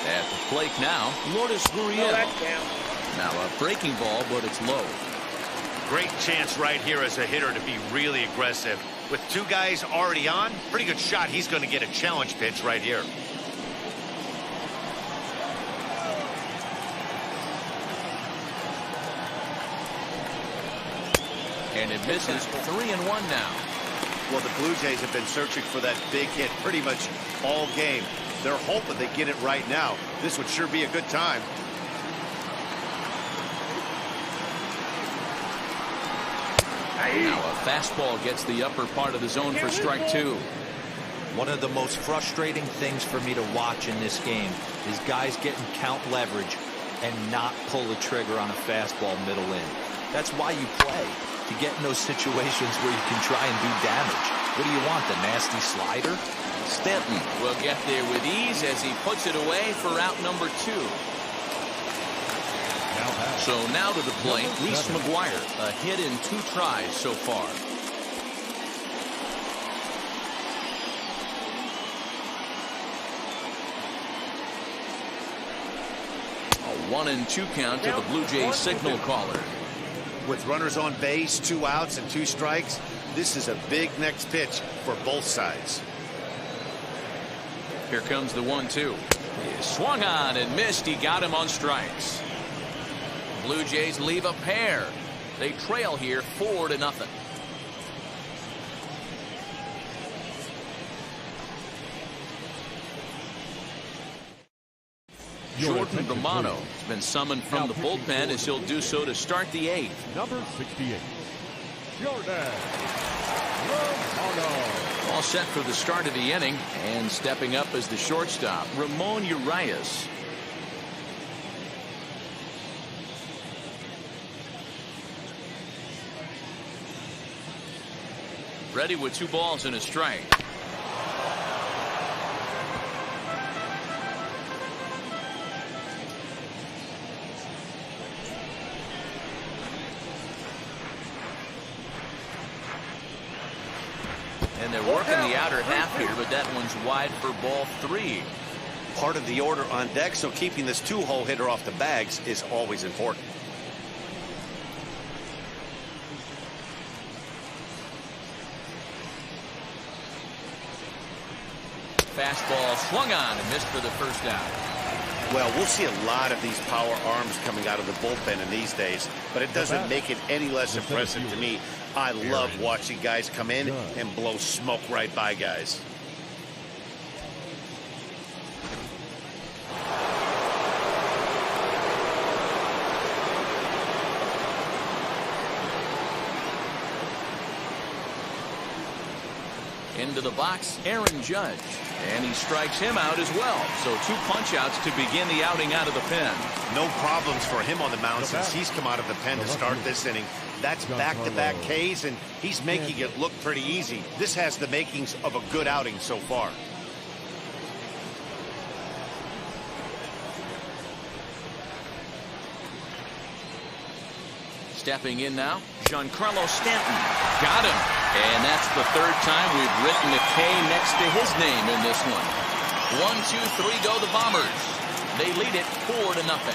Speaker 1: At the plate now, Lourdes Gurriel. Now a breaking ball, but it's low.
Speaker 2: Great chance right here as a hitter to be really aggressive. With 2 guys already on, pretty good shot. He's going to get a challenge pitch right here.
Speaker 1: And it misses. 3-1 now.
Speaker 2: Well, the Blue Jays have been searching for that big hit pretty much all game. They're hoping they get it right now. This would sure be a good time.
Speaker 1: Now a fastball gets the upper part of the zone for strike 2.
Speaker 3: One of the most frustrating things for me to watch in this game is guys getting count leverage and not pull the trigger on a fastball middle in. That's why you play, to get in those situations where you can try and do damage. What do you want, the nasty slider?
Speaker 1: Stanton will get there with ease as he puts it away for out number 2. So now to the plate, Reese McGuire, a hit in 2 tries so far. A 1-2 count to the Blue Jays signal caller.
Speaker 2: With runners on base, 2 outs and 2 strikes, this is a big next pitch for both sides.
Speaker 1: Here comes the 1-2. He swung on and missed. He got him on strikes. Blue Jays leave a pair. They trail here 4-0. Jordan Romano has been summoned from the bullpen as he'll do so to start the 8th.
Speaker 4: Number 68, Jordan Romano.
Speaker 1: All set for the start of the inning, and stepping up as the shortstop, Ramon Urias. Ready with 2 balls and a strike. And they're working the outer half here, but that one's wide for ball 3.
Speaker 2: Part of the order on deck, so keeping this 2-hole hitter off the bags is always important.
Speaker 1: Fastball swung on and missed for the first out.
Speaker 2: Well, we'll see a lot of these power arms coming out of the bullpen in these days, but it doesn't make it any less impressive to me. I love watching guys come in and blow smoke right by guys.
Speaker 1: Into the box, Aaron Judge. And he strikes him out as well. So 2 punch-outs to begin the outing out of the pen.
Speaker 2: No problems for him on the mound since he's come out of the pen to start this inning. That's back-to-back Ks, and he's making it look pretty easy. This has the makings of a good outing so far.
Speaker 1: Stepping in now, Giancarlo Stanton. Got him. And that's the 3rd time we've written a K next to his name in this one. 1, 2, 3 go the Bombers. They lead it 4-0.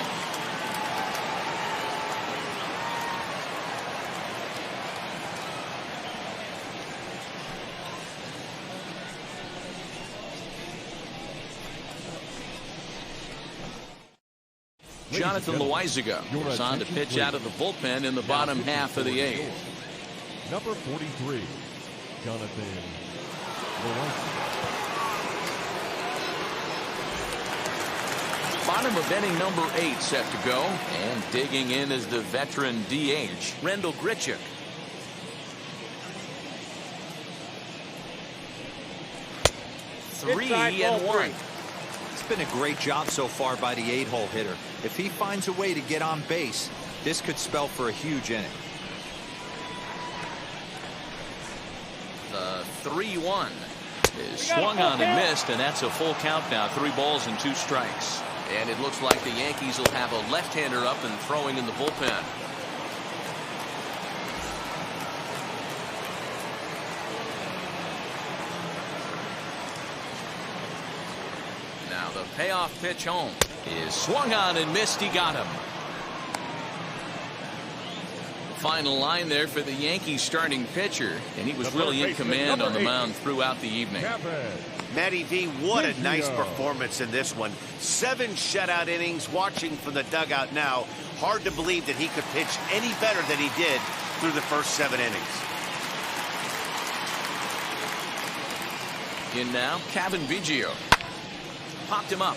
Speaker 1: Jonathan Loizaga is on to pitch out of the bullpen in the bottom half of the 8th.
Speaker 4: Number 43, Jonathan Loizaga.
Speaker 1: Bottom of inning number 8 set to go. And digging in is the veteran DH, Rendell Grichuk. Three and one.
Speaker 3: It's been a great job so far by the 8-hole hitter. If he finds a way to get on base, this could spell for a huge inning.
Speaker 1: The 3-1 is swung on and missed, and that's a full count now. 3 balls and 2 strikes. And it looks like the Yankees will have a left-hander up and throwing in the bullpen. Now the payoff pitch home is swung on and missed. He got him. Final line there for the Yankees starting pitcher, and he was really in command on the mound throughout the evening.
Speaker 2: Matty V, what a nice performance in this one. 7 shutout innings. Watching from the dugout now, hard to believe that he could pitch any better than he did through the first 7 innings.
Speaker 1: In now, Kevin Biggio. Popped him up.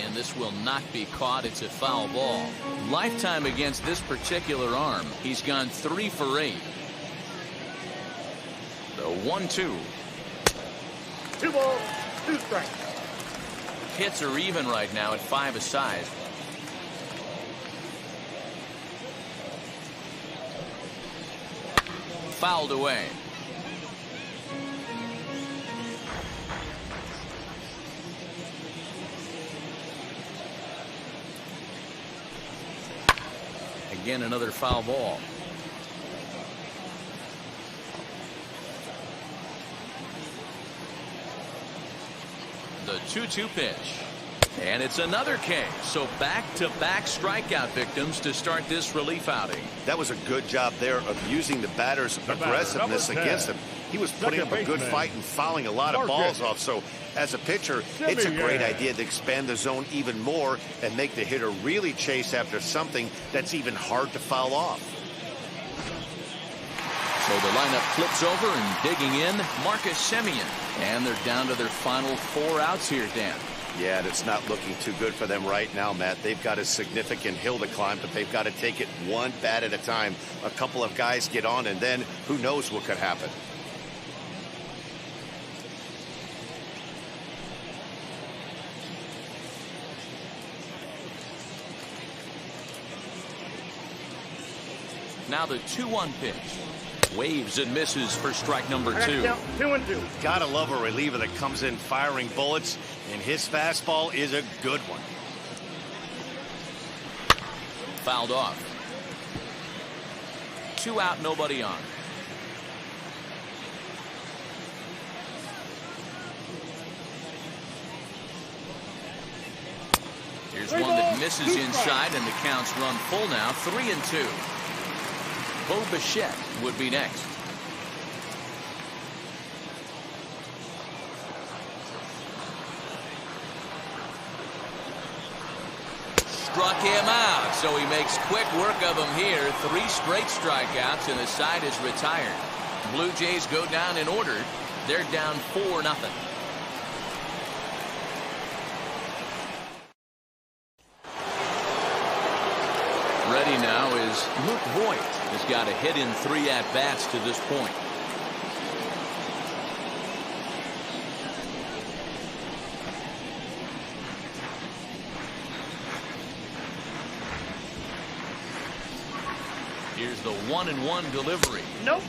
Speaker 1: And this will not be caught. It's a foul ball. Lifetime against this particular arm, he's gone 3 for 8. The 1-2.
Speaker 5: 2 balls, 2 strikes.
Speaker 1: Hits are even right now at 5 aside. Fouled away. Again, another foul ball. The 2-2 pitch. And it's another K. So back-to-back strikeout victims to start this relief outing.
Speaker 2: That was a good job there of using the batter's aggressiveness against him. He was putting up a good fight and fouling a lot of balls off. So as a pitcher, it's a great idea to expand the zone even more and make the hitter really chase after something that's even hard to foul off.
Speaker 1: So the lineup flips over and digging in, Marcus Semien. And they're down to their final 4 outs here, Dan.
Speaker 2: Yeah, and it's not looking too good for them right now, Matt. They've got a significant hill to climb, but they've got to take it one bat at a time. A couple of guys get on, and then who knows what could happen.
Speaker 1: Now the 2-1 pitch. Waves and misses for strike number 2.
Speaker 5: 2-2.
Speaker 2: Gotta love a reliever that comes in firing bullets, and his fastball is a good one.
Speaker 1: Fouled off. 2 out, nobody on. Here's one that misses inside, and the count's run full now. 3-2. Bo Bichette would be next. Struck him out, so he makes quick work of him here. 3 straight strikeouts, and the side is retired. Blue Jays go down in order. They're down 4-0. Ready now is Luke Voigt. Has got a hit in 3 at-bats to this point. Here's the 1-1 delivery.
Speaker 5: Nope.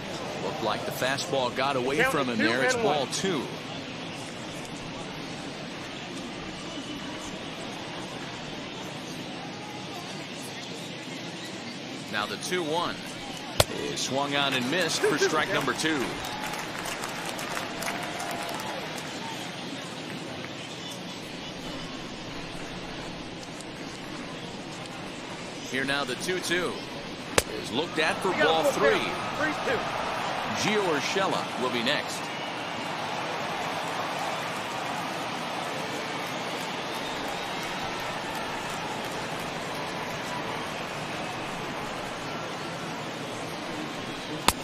Speaker 1: Looked like the fastball got away from him there. It's ball 2. Now the 2-1 is swung on and missed for strike number 2. Here now the 2-2 is looked at for ball 3.
Speaker 5: 3-2.
Speaker 1: Gio Urshela will be next.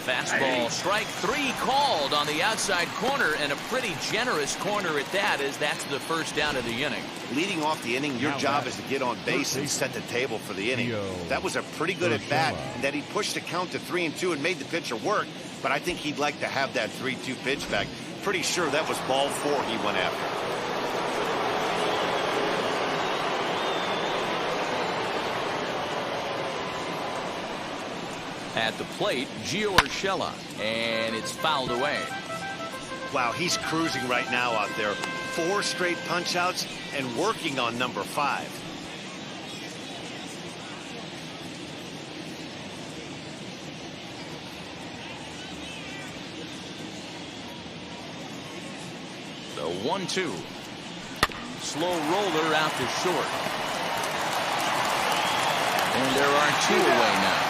Speaker 1: Fastball, strike three called on the outside corner, and a pretty generous corner at that, as that's the first down of the inning.
Speaker 2: Leading off the inning, your job is to get on base and set the table for the inning. That was a pretty good at bat, and that he pushed the count to 3-2 and made the pitcher work, but I think he'd like to have that 3-2 pitch back. Pretty sure that was ball 4 he went after.
Speaker 1: At the plate, Gio Urshela, and it's fouled away.
Speaker 2: Wow, he's cruising right now out there. 4 straight punch outs and working on number 5.
Speaker 1: The 1-2. Slow roller out to short. And there are 2 away now.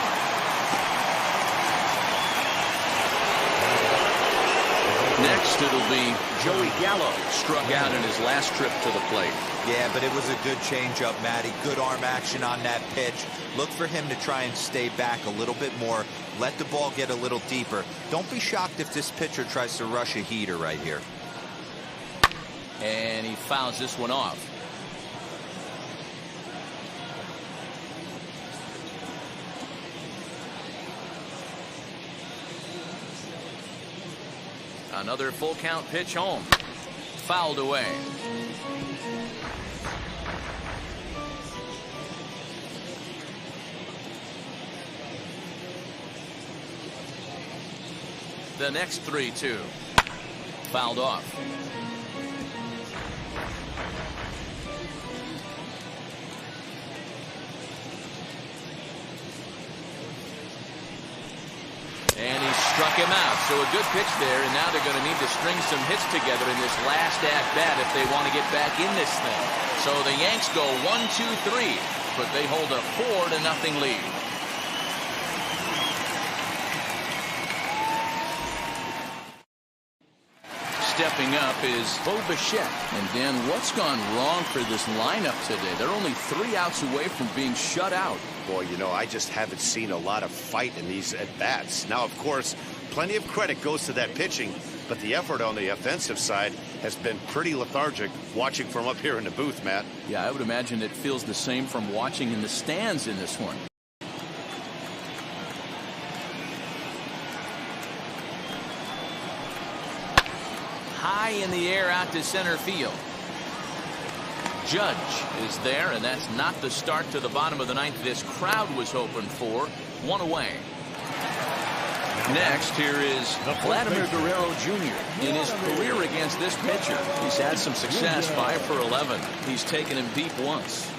Speaker 1: Next, it'll be Joey Gallo, struck out in his last trip to the plate.
Speaker 3: Yeah, but it was a good changeup, Matty. Good arm action on that pitch. Look for him to try and stay back a little bit more. Let the ball get a little deeper. Don't be shocked if this pitcher tries to rush a heater right here.
Speaker 1: And he fouls this one off. Another full count pitch home. Fouled away. The next 3-2. Fouled off. And he struck him out. So a good pitch there, and now they're going to need to string some hits together in this last at-bat if they want to get back in this thing. So the Yanks go 1-2-3, but they hold a 4-0 lead. Stepping up is Bo Bichette. And Dan, what's gone wrong for this lineup today? They're only 3 outs away from being shut out.
Speaker 2: Boy, you know, I just haven't seen a lot of fight in these at-bats. Now, of course, plenty of credit goes to that pitching, but the effort on the offensive side has been pretty lethargic watching from up here in the booth, Matt.
Speaker 1: Yeah, I would imagine it feels the same from watching in the stands in this one. High in the air out to center field. Judge is there, and that's not the start to the bottom of the 9th this crowd was hoping for. 1 away. Next, here is Vladimir Guerrero Jr. In his career against this pitcher, he's had some success, 5 for 11. He's taken him deep once.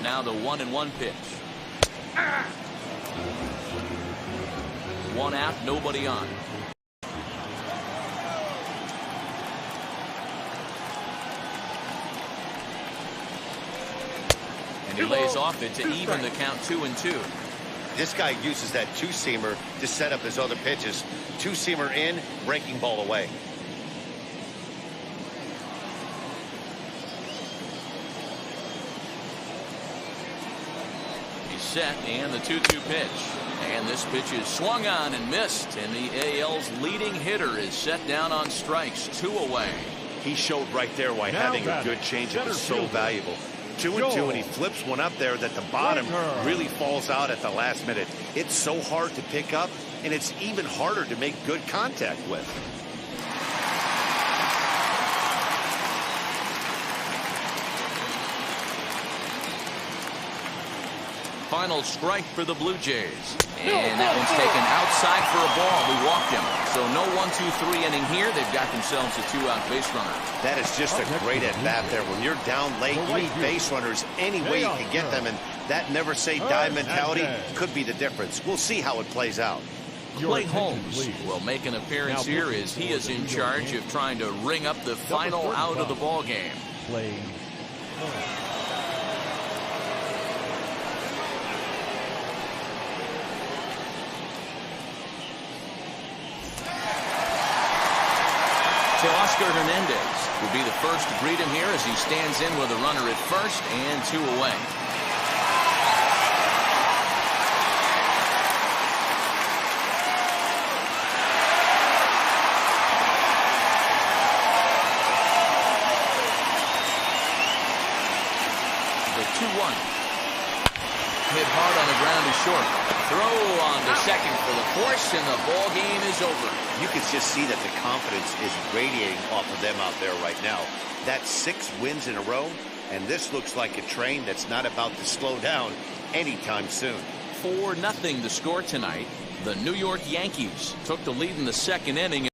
Speaker 1: Now the 1-1 pitch. 1 out, nobody on. He lays off it to even the count 2-2.
Speaker 2: This guy uses that 2-seamer to set up his other pitches. 2-seamer in, breaking ball away.
Speaker 1: He's set, and the 2-2 pitch. And this pitch is swung on and missed. And the AL's leading hitter is set down on strikes. 2 away.
Speaker 2: He showed right there why having a good changeup is so valuable. 2-2, and he flips one up there that the bottom really falls out at the last minute. It's so hard to pick up, and it's even harder to make good contact with.
Speaker 1: Final strike for the Blue Jays. And that one's taken outside for a ball. We walked him. So no 1-2-3 inning here. They've got themselves a 2-out base runner.
Speaker 2: That is just a great at-bat there. When you're down late, you need base runners any way you can get them. And that never say die mentality could be the difference. We'll see how it plays out.
Speaker 1: Clay Holmes will make an appearance here as he is in charge of trying to ring up the final out of the ball game. Oscar Hernandez will be the first to greet him here as he stands in with a runner at first and 2 away. Hit hard on the ground is short. Throw on the second for the force, and the ball game is over.
Speaker 2: You can just see that the confidence is radiating off of them out there right now. That's 6 wins in a row, and this looks like a train that's not about to slow down anytime soon.
Speaker 1: 4-0 the score tonight. The New York Yankees took the lead in the second inning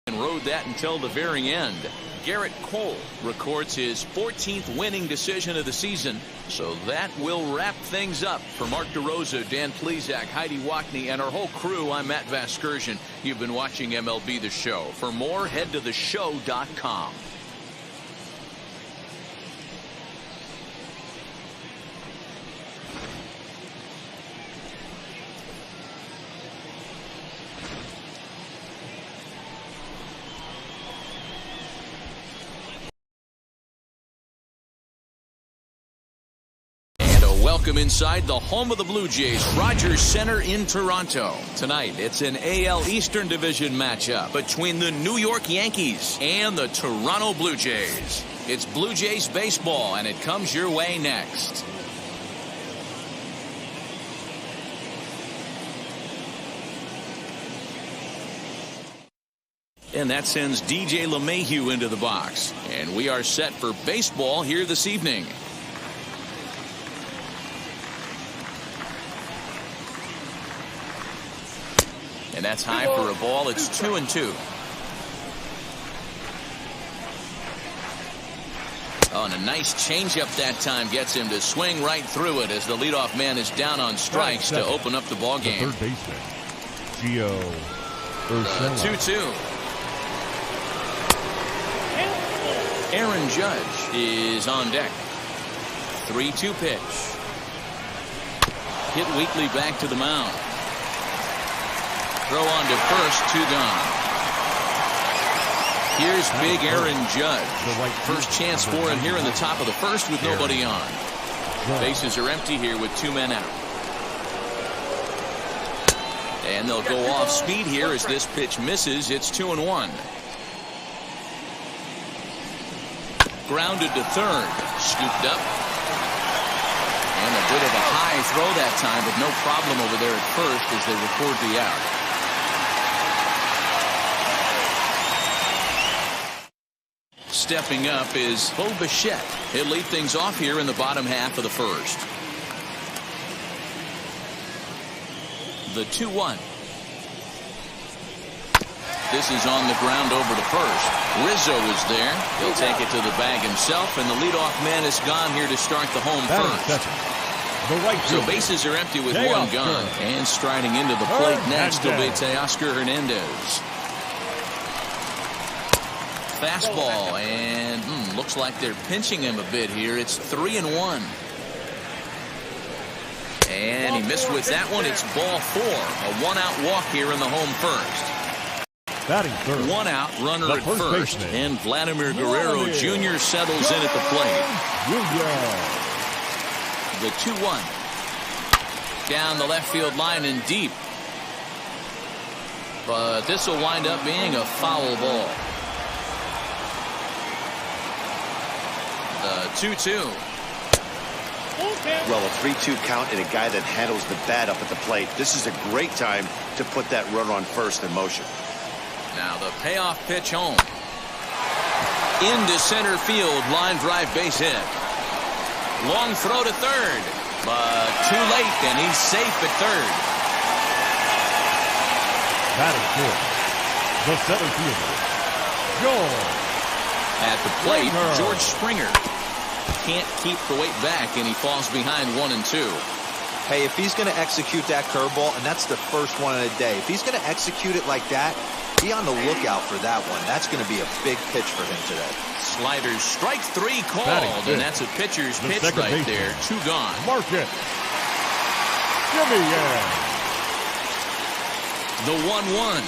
Speaker 1: and rode that until the very end. Garrett Cole records his 14th winning decision of the season. So that will wrap things up. For Mark DeRosa, Dan Plesac, Heidi Wackney, and our whole crew, I'm Matt Vasgersian. You've been watching MLB The Show. For more, head to theshow.com. Welcome inside the home of the Blue Jays, Rogers Center in Toronto. Tonight, it's an AL Eastern Division matchup between the New York Yankees and the Toronto Blue Jays. It's Blue Jays baseball, and it comes your way next. And that sends DJ LeMahieu into the box. And we are set for baseball here this evening. And that's high for a ball. It's 2-2. Oh, and a nice changeup that time gets him to swing right through it as the leadoff man is down on strikes to open up the ball game.
Speaker 4: Third baseman, Gio Urshela.
Speaker 1: 2-2. Aaron Judge is on deck. 3-2 pitch. Hit weakly back to the mound. Throw on to first, 2 gone. Here's big Aaron Judge. First chance for him here in the top of the first with nobody on. Bases are empty here with 2 men out. And they'll go off speed here as this pitch misses. It's 2-1. Grounded to third. Scooped up. And a bit of a high throw that time, but no problem over there at first as they record the out. Stepping up is Bo Bichette. He'll lead things off here in the bottom half of the first. The 2-1. This is on the ground over to first. Rizzo is there. He'll take it to the bag himself, and the leadoff man is gone here to start the home first. So bases are empty with 1 gone. And striding into the plate next will be Teoscar Hernandez. Fastball, and looks like they're pinching him a bit here. It's 3-1. And he missed with that one. It's ball 4. A 1-out walk here in the home first.
Speaker 4: Batting third.
Speaker 1: 1 out, runner at first. And Vladimir Guerrero Jr. settles in at the plate. The 2-1. Down the left field line and deep. But this will wind up being a foul ball. 2-2.
Speaker 2: Well, a 3-2 count and a guy that handles the bat up at the plate. This is a great time to put that runner on first in motion.
Speaker 1: Now the payoff pitch home. Into center field, line drive base hit. Long throw to third, but too late, and he's safe at third.
Speaker 4: Batting fourth, the center fielder, George.
Speaker 1: At the plate, George Springer can't keep the weight back, and he falls behind 1 and 2.
Speaker 3: Hey, if he's going to execute that curveball, and that's the first one of the day, if he's going to execute it like that, be on the lookout for that one. That's going to be a big pitch for him today.
Speaker 1: Sliders, strike 3 called, and that's a pitcher's pitch right there. 2 gone.
Speaker 4: Mark it. Jimmy,
Speaker 1: The 1-1.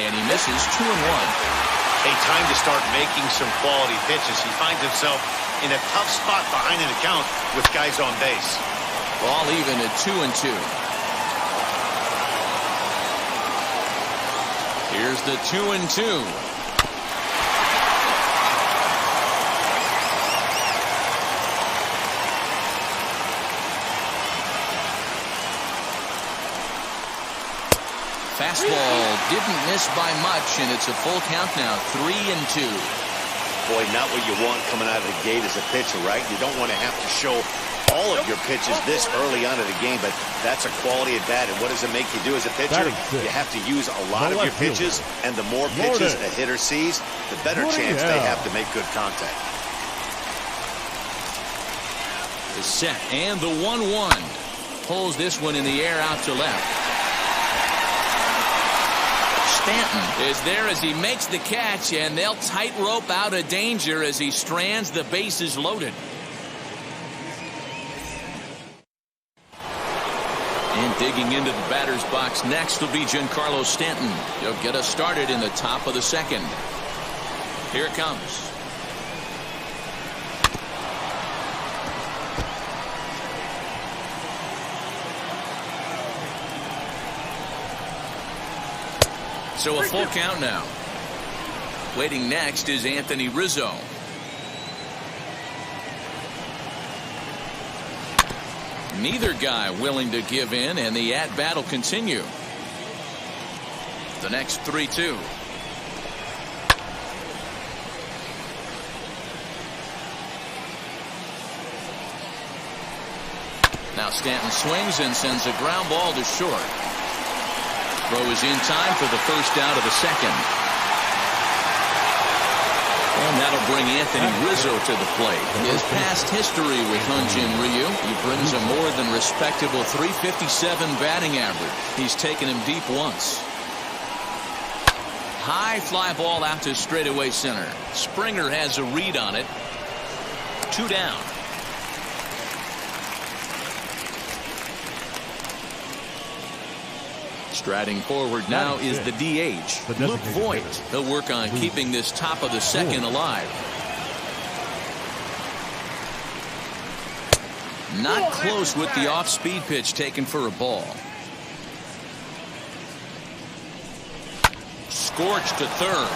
Speaker 1: And he misses 2-1.
Speaker 2: A time to start making some quality pitches. He finds himself in a tough spot behind an account with guys on base.
Speaker 1: Ball even at 2-2. Here's the 2-2. Fastball didn't miss by much, and it's a full count now, 3-2.
Speaker 2: Boy, not what you want coming out of the gate as a pitcher, right? You don't want to have to show all of your pitches this early on in the game, but that's a quality at bat. And what does it make you do as a pitcher? You have to use a lot of your pitches, and the more pitches a hitter sees, the better chance they have to make good contact.
Speaker 1: The set and the 1-1. Pulls this one in the air out to left. Stanton is there as he makes the catch, and they'll tightrope out of danger as he strands the bases loaded. And digging into the batter's box next will be Giancarlo Stanton. He'll get us started in the top of the second. Here it comes. So a full count now. Waiting next is Anthony Rizzo. Neither guy willing to give in, and the at-bat will continue. The next 3-2. Now Stanton swings and sends a ground ball to short. Throw is in time for the first out of the second. And that'll bring Anthony Rizzo to the plate. His past history with Hyun-Jin Ryu, he brings a more than respectable .357 batting average. He's taken him deep once. High fly ball out to straightaway center. Springer has a read on it. 2 down. Striding forward now is the DH, Luke Voigt. He'll work on keeping this top of the second alive. Not close with the off-speed pitch taken for a ball. Scorched to third.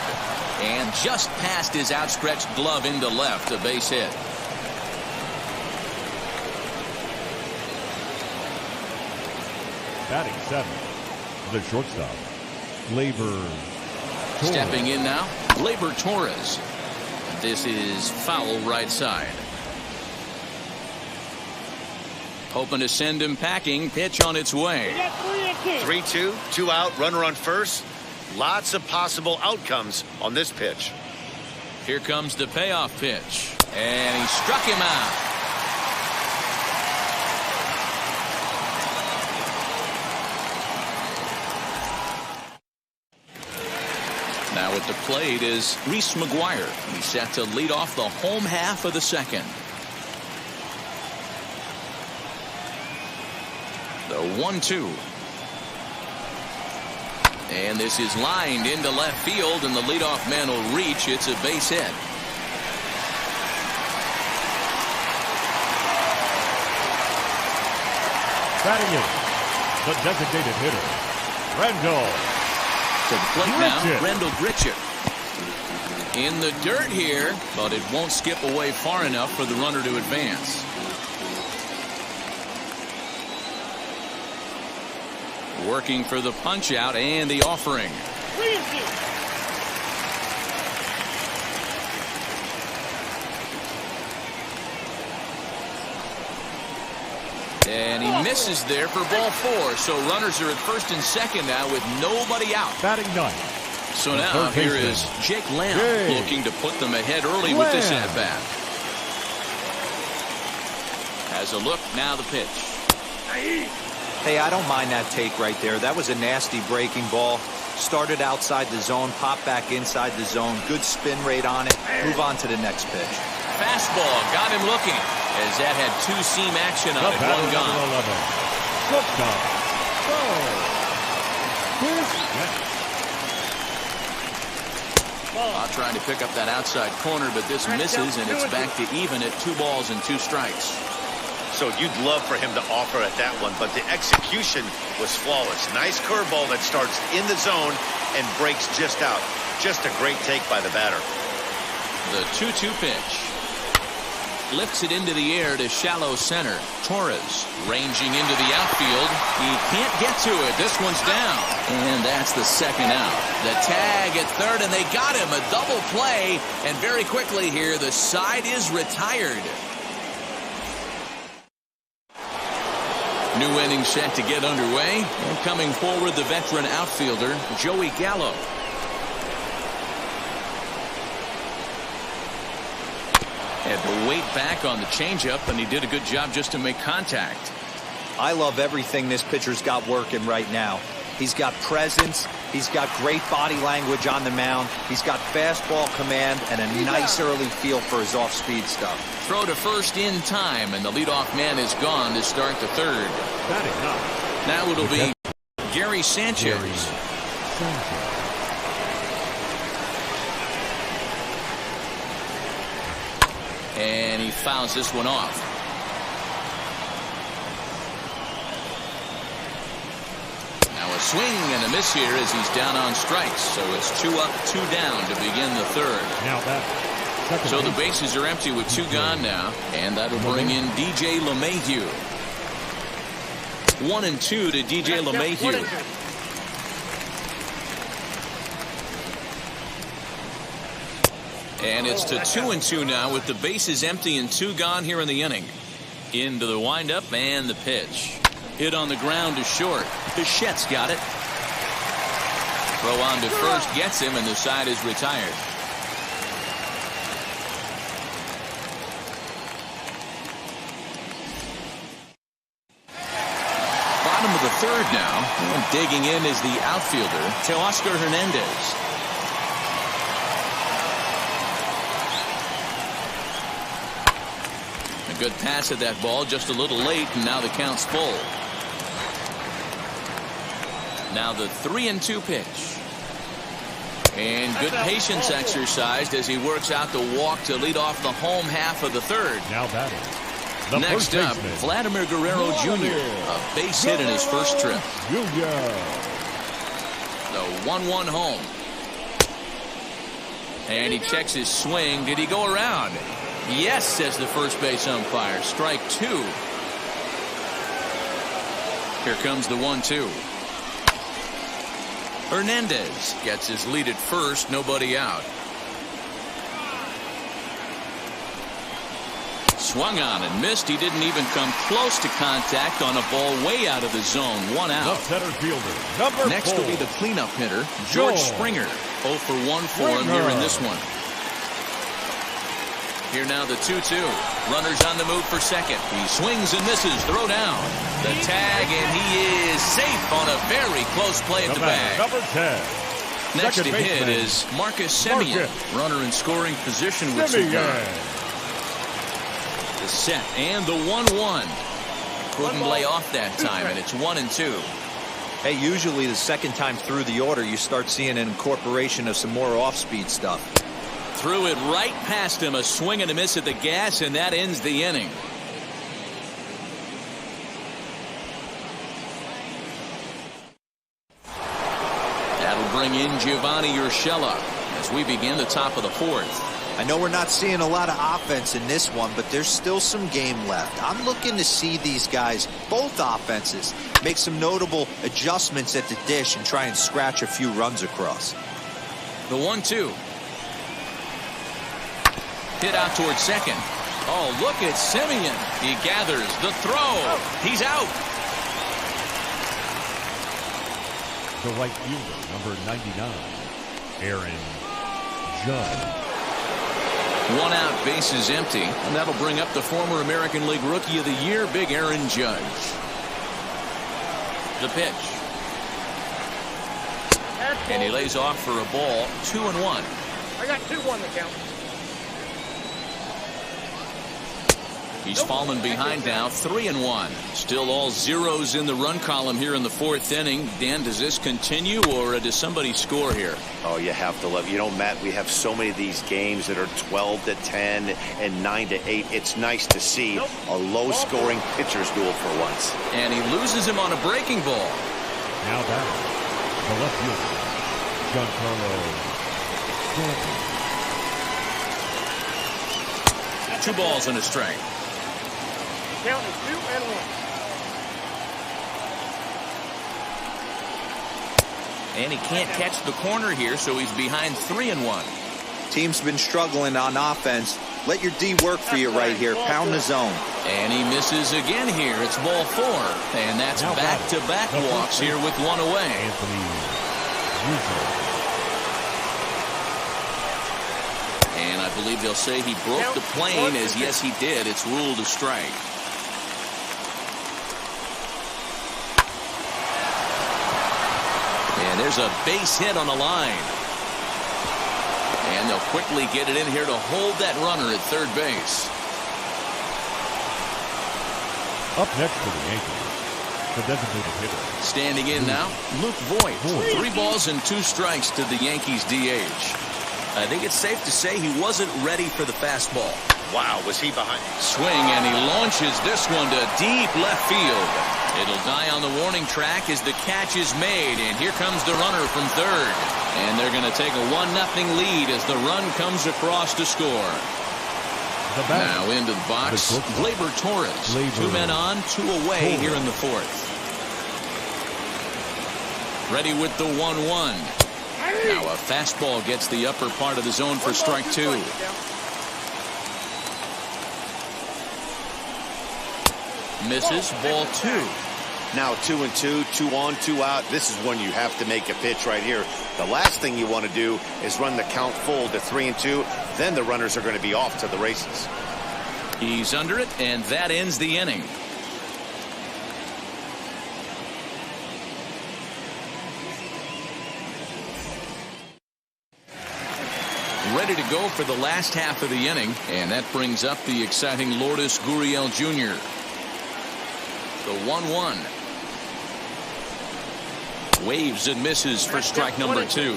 Speaker 1: And just past his outstretched glove into left, a base hit.
Speaker 4: Batting 7. The shortstop, Gleyber Torres.
Speaker 1: Stepping in now, Gleyber Torres. This is foul right side. Hoping to send him packing. Pitch on its way.
Speaker 2: 3-2, 2 out, runner on first. Lots of possible outcomes on this pitch.
Speaker 1: Here comes the payoff pitch. And he struck him out. Now at the plate is Reese McGuire. He's set to lead off the home half of the second. The 1-2. And this is lined into left field, and the leadoff man will reach. It's a base hit.
Speaker 4: Batting in, the designated hitter, Randall.
Speaker 1: To the plate now, Randall Gritchett. In the dirt here, but it won't skip away far enough for the runner to advance. Working for the punch out and the offering. And he misses there for ball 4. So runners are at first and second now with nobody out.
Speaker 4: Batting 9.
Speaker 1: So now here is Jake Lamb looking to put them ahead early with this at bat. Has a look, now the pitch.
Speaker 3: Hey, I don't mind that take right there. That was a nasty breaking ball. Started outside the zone, popped back inside the zone. Good spin rate on it. Move on to the next pitch.
Speaker 1: Fastball got him looking as that had 2-seam action on it. One gone. Trying to pick up that outside corner, but this misses, and it's back to even at 2 balls and 2 strikes.
Speaker 2: So you'd love for him to offer at that one, but the execution was flawless. Nice curveball that starts in the zone and breaks just out. Just a great take by the batter.
Speaker 1: The 2-2 pitch. lifts it into the air to shallow center. Torres ranging into the outfield. He can't get to it. This one's down. And that's the second out. The tag at third, and they got him. A double play. And very quickly here, the side is retired. New inning set to get underway. And coming forward, the veteran outfielder, Joey Gallo. Had to wait back on the changeup, and he did a good job just to make contact.
Speaker 3: I love everything this pitcher's got working right now. He's got presence. He's got great body language on the mound. He's got fastball command and a nice early feel for his off-speed stuff.
Speaker 1: Throw to first in time, and the leadoff man is gone to start the third. Now it'll be Gary Sanchez. And he fouls this one off. Now a swing and a miss here as he's down on strikes. So it's 2 up, 2 down to begin the third.
Speaker 4: Now that.
Speaker 1: So the bases are empty with 2 gone now. And that'll bring in DJ LeMahieu. 1-2 to DJ LeMahieu. And it's to 2-2 now with the bases empty and 2 gone here in the inning. Into the windup and the pitch. Hit on the ground to short. Bichette's got it. Throw on to first gets him, and the side is retired. Bottom of the third now. And digging in is the outfielder, Teoscar Hernandez. A good pass at that ball, just a little late, and now the count's full. Now the 3-2 pitch. And good patience exercised as he works out the walk to lead off the home half of the third.
Speaker 4: Now batting.
Speaker 1: Next up, Vladimir Guerrero Jr. A base hit in his first trip. The 1-1 home. And he checks his swing. Did he go around? Yes, says the first base umpire. Strike 2. Here comes the 1-2. Hernandez gets his lead at first. Nobody out. Swung on and missed. He didn't even come close to contact on a ball way out of the zone. 1 out.
Speaker 4: The center fielder, number
Speaker 1: Next
Speaker 4: 4.
Speaker 1: will be the cleanup hitter, George Springer. 0 for 1 for him here in this one. Here now the 2-2. Runners on the move for second. He swings and misses. Throw down. The tag, and he is safe on a very close play at the bag.
Speaker 4: Number 10.
Speaker 1: Next to
Speaker 4: Second
Speaker 1: hit
Speaker 4: baseman,
Speaker 1: is Marcus Semien. Runner in scoring position with 2 gone. The set and the 1-1. Couldn't lay off that time, and it's 1-2.
Speaker 3: Hey, usually the second time through the order, you start seeing an incorporation of some more off-speed stuff.
Speaker 1: Threw it right past him. A swing and a miss at the gas, and that ends the inning. That'll bring in Giovanni Urshela as we begin the top of the 4th.
Speaker 3: I know we're not seeing a lot of offense in this one, but there's still some game left. I'm looking to see these guys, both offenses, make some notable adjustments at the dish and try and scratch a few runs across.
Speaker 1: The 1-2. Hit out towards second. Oh, look at Semien. He gathers the throw. He's out.
Speaker 4: The right fielder, number 99, Aaron Judge.
Speaker 1: 1 out, bases empty, and that'll bring up the former American League Rookie of the Year, Big Aaron Judge. The pitch. And he lays off for a ball. 2-1.
Speaker 5: I got 2-1 to count.
Speaker 1: He's fallen behind now, 3-1. Still all zeros in the run column here in the 4th inning. Dan, does this continue, or does somebody score here?
Speaker 2: Oh, you have to love. You know, Matt, we have so many of these games that are 12-10 and 9-8. It's nice to see a low-scoring pitcher's duel for once.
Speaker 1: And he loses him on a breaking ball.
Speaker 4: Now batting, the left fielder, Giancarlo Stanton.
Speaker 1: 2 balls and a strike.
Speaker 5: Count is 2-1.
Speaker 1: And he can't catch the corner here, so he's behind 3-1.
Speaker 3: Team's been struggling on offense. Let your D work for you right here. Pound the zone.
Speaker 1: And he misses again here. It's ball 4. And that's back-to-back walks here with 1 away. And I believe they'll say he broke the plane, as yes, he did. It's ruled a strike. And there's a base hit on the line. And they'll quickly get it in here to hold that runner at third base.
Speaker 4: Up next for the Yankees, the designated hitter.
Speaker 1: Standing in now, Luke Voigt. 3 balls and 2 strikes to the Yankees DH. I think it's safe to say he wasn't ready for the fastball.
Speaker 2: Wow, was he behind?
Speaker 1: Swing, and he launches this one to deep left field. It'll die on the warning track as the catch is made, and here comes the runner from third. And they're going to take a 1-0 lead as the run comes across to score. Now into the box, Gleyber Torres. 2 men on, 2 away here in the 4th. Ready with the 1-1. Now a fastball gets the upper part of the zone for strike 2. Misses, ball 2.
Speaker 2: Now 2-2, 2 on, 2 out. This is when you have to make a pitch right here. The last thing you want to do is run the count full to 3-2. Then the runners are going to be off to the races.
Speaker 1: He's under it, and that ends the inning. Ready to go for the last half of the inning, and that brings up the exciting Lourdes Gurriel Jr. The 1-1. Waves and misses for strike number 2.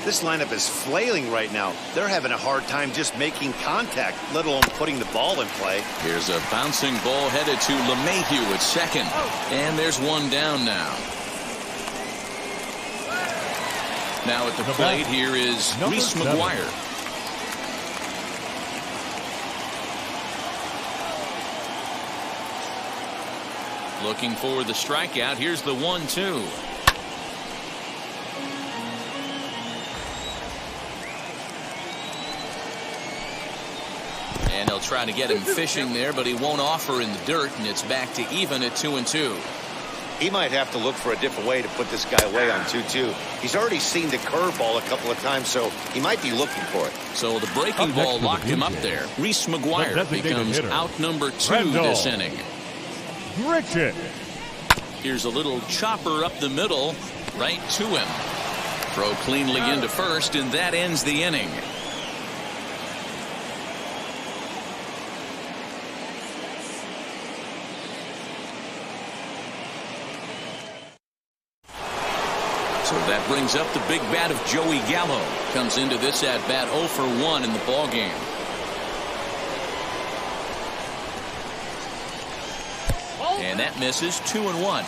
Speaker 2: This lineup is flailing right now. They're having a hard time just making contact, let alone putting the ball in play.
Speaker 1: Here's a bouncing ball headed to LeMahieu at second. And there's 1 down now. Now at the plate here is Reese McGuire. Looking for the strikeout. Here's the 1-2. And they'll try to get him fishing there, but he won't offer in the dirt, and it's back to even at 2-2.
Speaker 2: He might have to look for a different way to put this guy away on 2-2. He's already seen the curveball a couple of times, so he might be looking for it.
Speaker 1: So the breaking ball locked him up there. Reese McGuire becomes out number 2 this inning.
Speaker 4: Richard.
Speaker 1: Here's a little chopper up the middle, right to him. Throw cleanly into first, and that ends the inning. So that brings up the big bat of Joey Gallo. Comes into this at bat 0 for 1 in the ball game. And that misses. 2-1.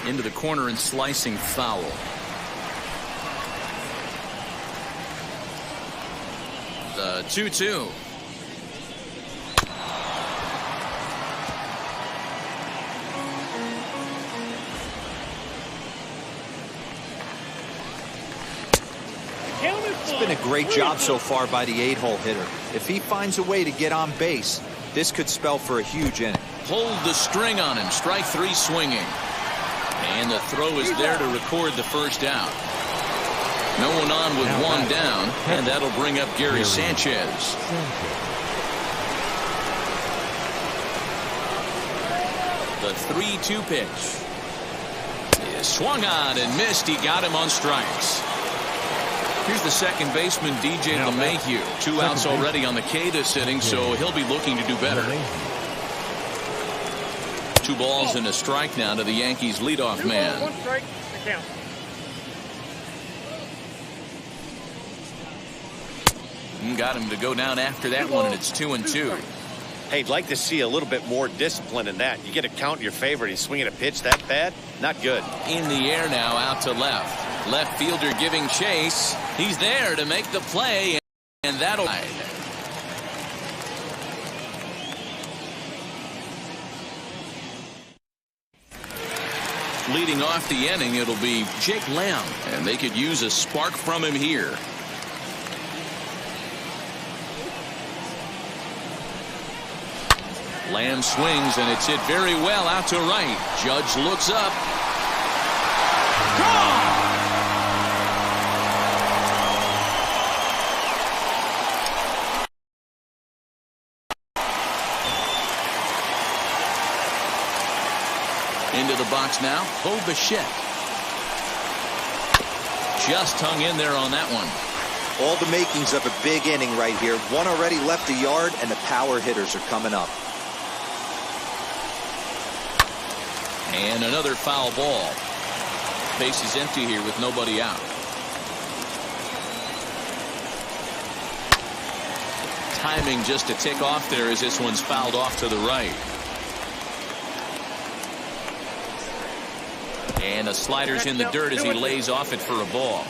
Speaker 1: Into the corner and slicing foul. The 2-2.
Speaker 3: It's been a great job so far by the 8-hole hitter. If he finds a way to get on base, this could spell for a huge inning.
Speaker 1: Hold the string on him. Strike 3 swinging. And the throw is there to record the first out. No one on with 1 down, and that'll bring up Gary Sanchez. The 3-2 pitch. He swung on and missed. He got him on strikes. Here's the second baseman, DJ LeMahieu. 2 outs already on the K this inning, so he'll be looking to do better. 2 balls and a strike now to the Yankees leadoff man.
Speaker 5: 1 strike to count.
Speaker 1: Got him to go down after that one, and it's 2-2.
Speaker 2: Hey, I'd like to see a little bit more discipline in that. You get a count in your favor and he's swinging a pitch that bad? Not good.
Speaker 1: In the air now, out to left. Left fielder giving chase. He's there to make the play, and that'll. Leading off the inning, it'll be Jake Lamb, and they could use a spark from him here. Lamb swings, and it's hit very well out to right. Judge looks up. Gone! Into the box now, Bo Bichette. Just hung in there on that one.
Speaker 3: All the makings of a big inning right here. One already left the yard, and the power hitters are coming up.
Speaker 1: And another foul ball. Base is empty here with nobody out. Timing just to tick off there as this one's fouled off to the right. And a slider's in the dirt as he lays off it for a ball.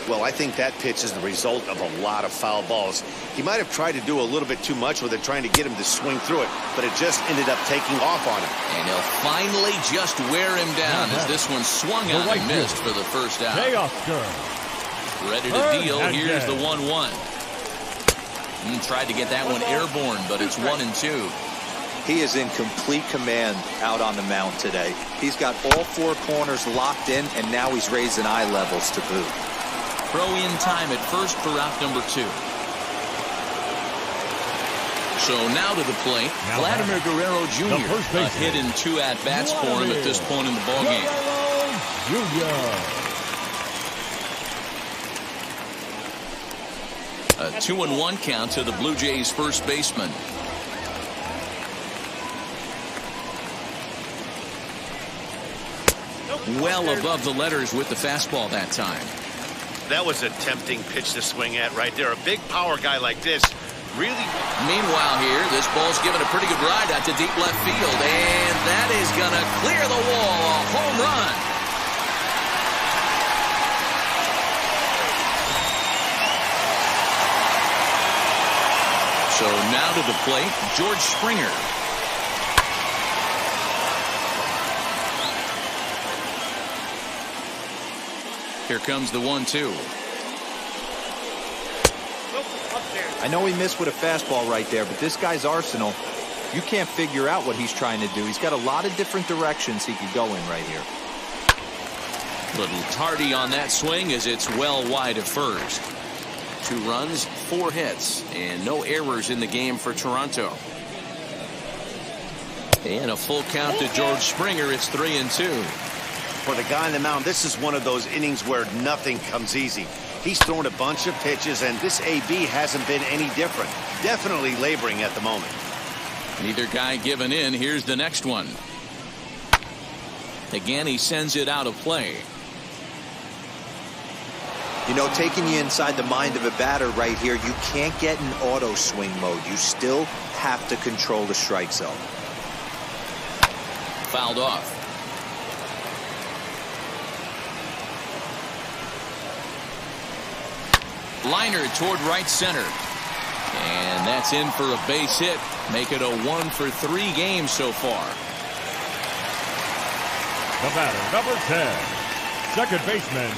Speaker 2: Well, I think that pitch is the result of a lot of foul balls. He might have tried to do a little bit too much with it, trying to get him to swing through it, but it just ended up taking off on him.
Speaker 1: And he'll finally just wear him down as this one swung out and missed for the first out. Ready to deal. Here's the 1-1. Tried to get that one airborne, but it's 1-2.
Speaker 3: He is in complete command out on the mound today. He's got all four corners locked in, and now he's raising eye levels to boot.
Speaker 1: Throw in time at first for out number 2. So now to the plate, Vladimir Guerrero Jr. A hit in 2 at-bats for him at this point in the ballgame. A 2-1 count to the Blue Jays first baseman. Well above the letters with the fastball that time.
Speaker 2: That was a tempting pitch to swing at right there. A big power guy like this really.
Speaker 1: Meanwhile here, this ball's given a pretty good ride out to deep left field, and that is going to clear the wall. A home run. So now to the plate, George Springer. Here comes the 1-2.
Speaker 3: I know he missed with a fastball right there, but this guy's arsenal, you can't figure out what he's trying to do. He's got a lot of different directions he could go in right here.
Speaker 1: Little tardy on that swing as it's well wide of first. 2 runs, 4 hits, and no errors in the game for Toronto. And a full count to George Springer. It's 3-2.
Speaker 2: For the guy on the mound, this is one of those innings where nothing comes easy. He's thrown a bunch of pitches, and this AB hasn't been any different. Definitely laboring at the moment.
Speaker 1: Neither guy giving in. Here's the next one. Again, he sends it out of play.
Speaker 3: You know, taking you inside the mind of a batter right here, you can't get in auto swing mode. You still have to control the strike zone.
Speaker 1: Fouled off. Liner toward right center. And that's in for a base hit. Make it a 1-for-3 game so far.
Speaker 4: The batter, number 10, second baseman,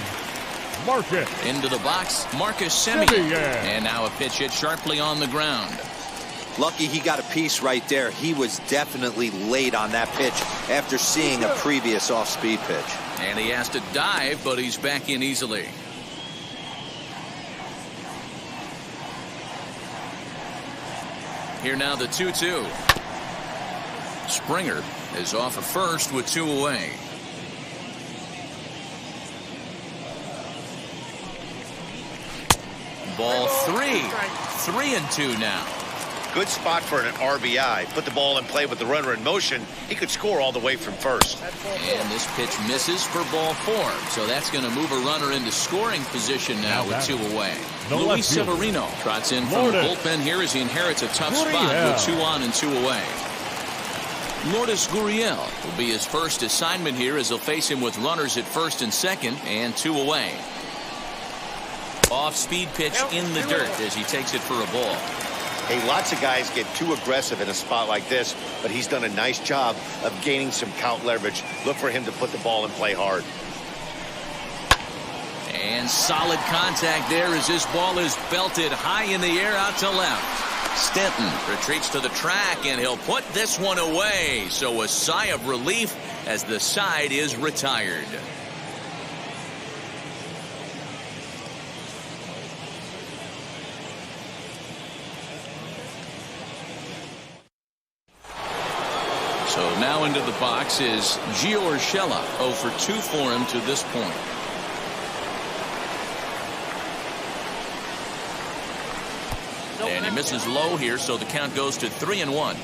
Speaker 4: Marcus.
Speaker 1: Into the box, Marcus Semien. And now a pitch hit sharply on the ground.
Speaker 3: Lucky he got a piece right there. He was definitely late on that pitch after seeing a previous off-speed pitch.
Speaker 1: And he has to dive, but he's back in easily. Here now the 2-2. Springer is off of first with 2 away. Ball 3. 3-2 now.
Speaker 2: Good spot for an RBI. Put the ball in play with the runner in motion. He could score all the way from first.
Speaker 1: And this pitch misses for ball 4. So that's going to move a runner into scoring position now with 2 away. Luis Severino trots in from the bullpen here as he inherits a tough spot with 2 on and 2 away. Lourdes Gurriel will be his first assignment here as he'll face him with runners at first and second and 2 away. Off-speed pitch in the dirt as he takes it for a ball.
Speaker 2: Hey, lots of guys get too aggressive in a spot like this, but he's done a nice job of gaining some count leverage. Look for him to put the ball in play hard.
Speaker 1: And solid contact there as this ball is belted high in the air out to left. Stanton retreats to the track, and he'll put this one away. So a sigh of relief as the side is retired. So now into the box is Gio Urshela, 0 for 2 for him to this point. And he misses low here, so the count goes to 3-1.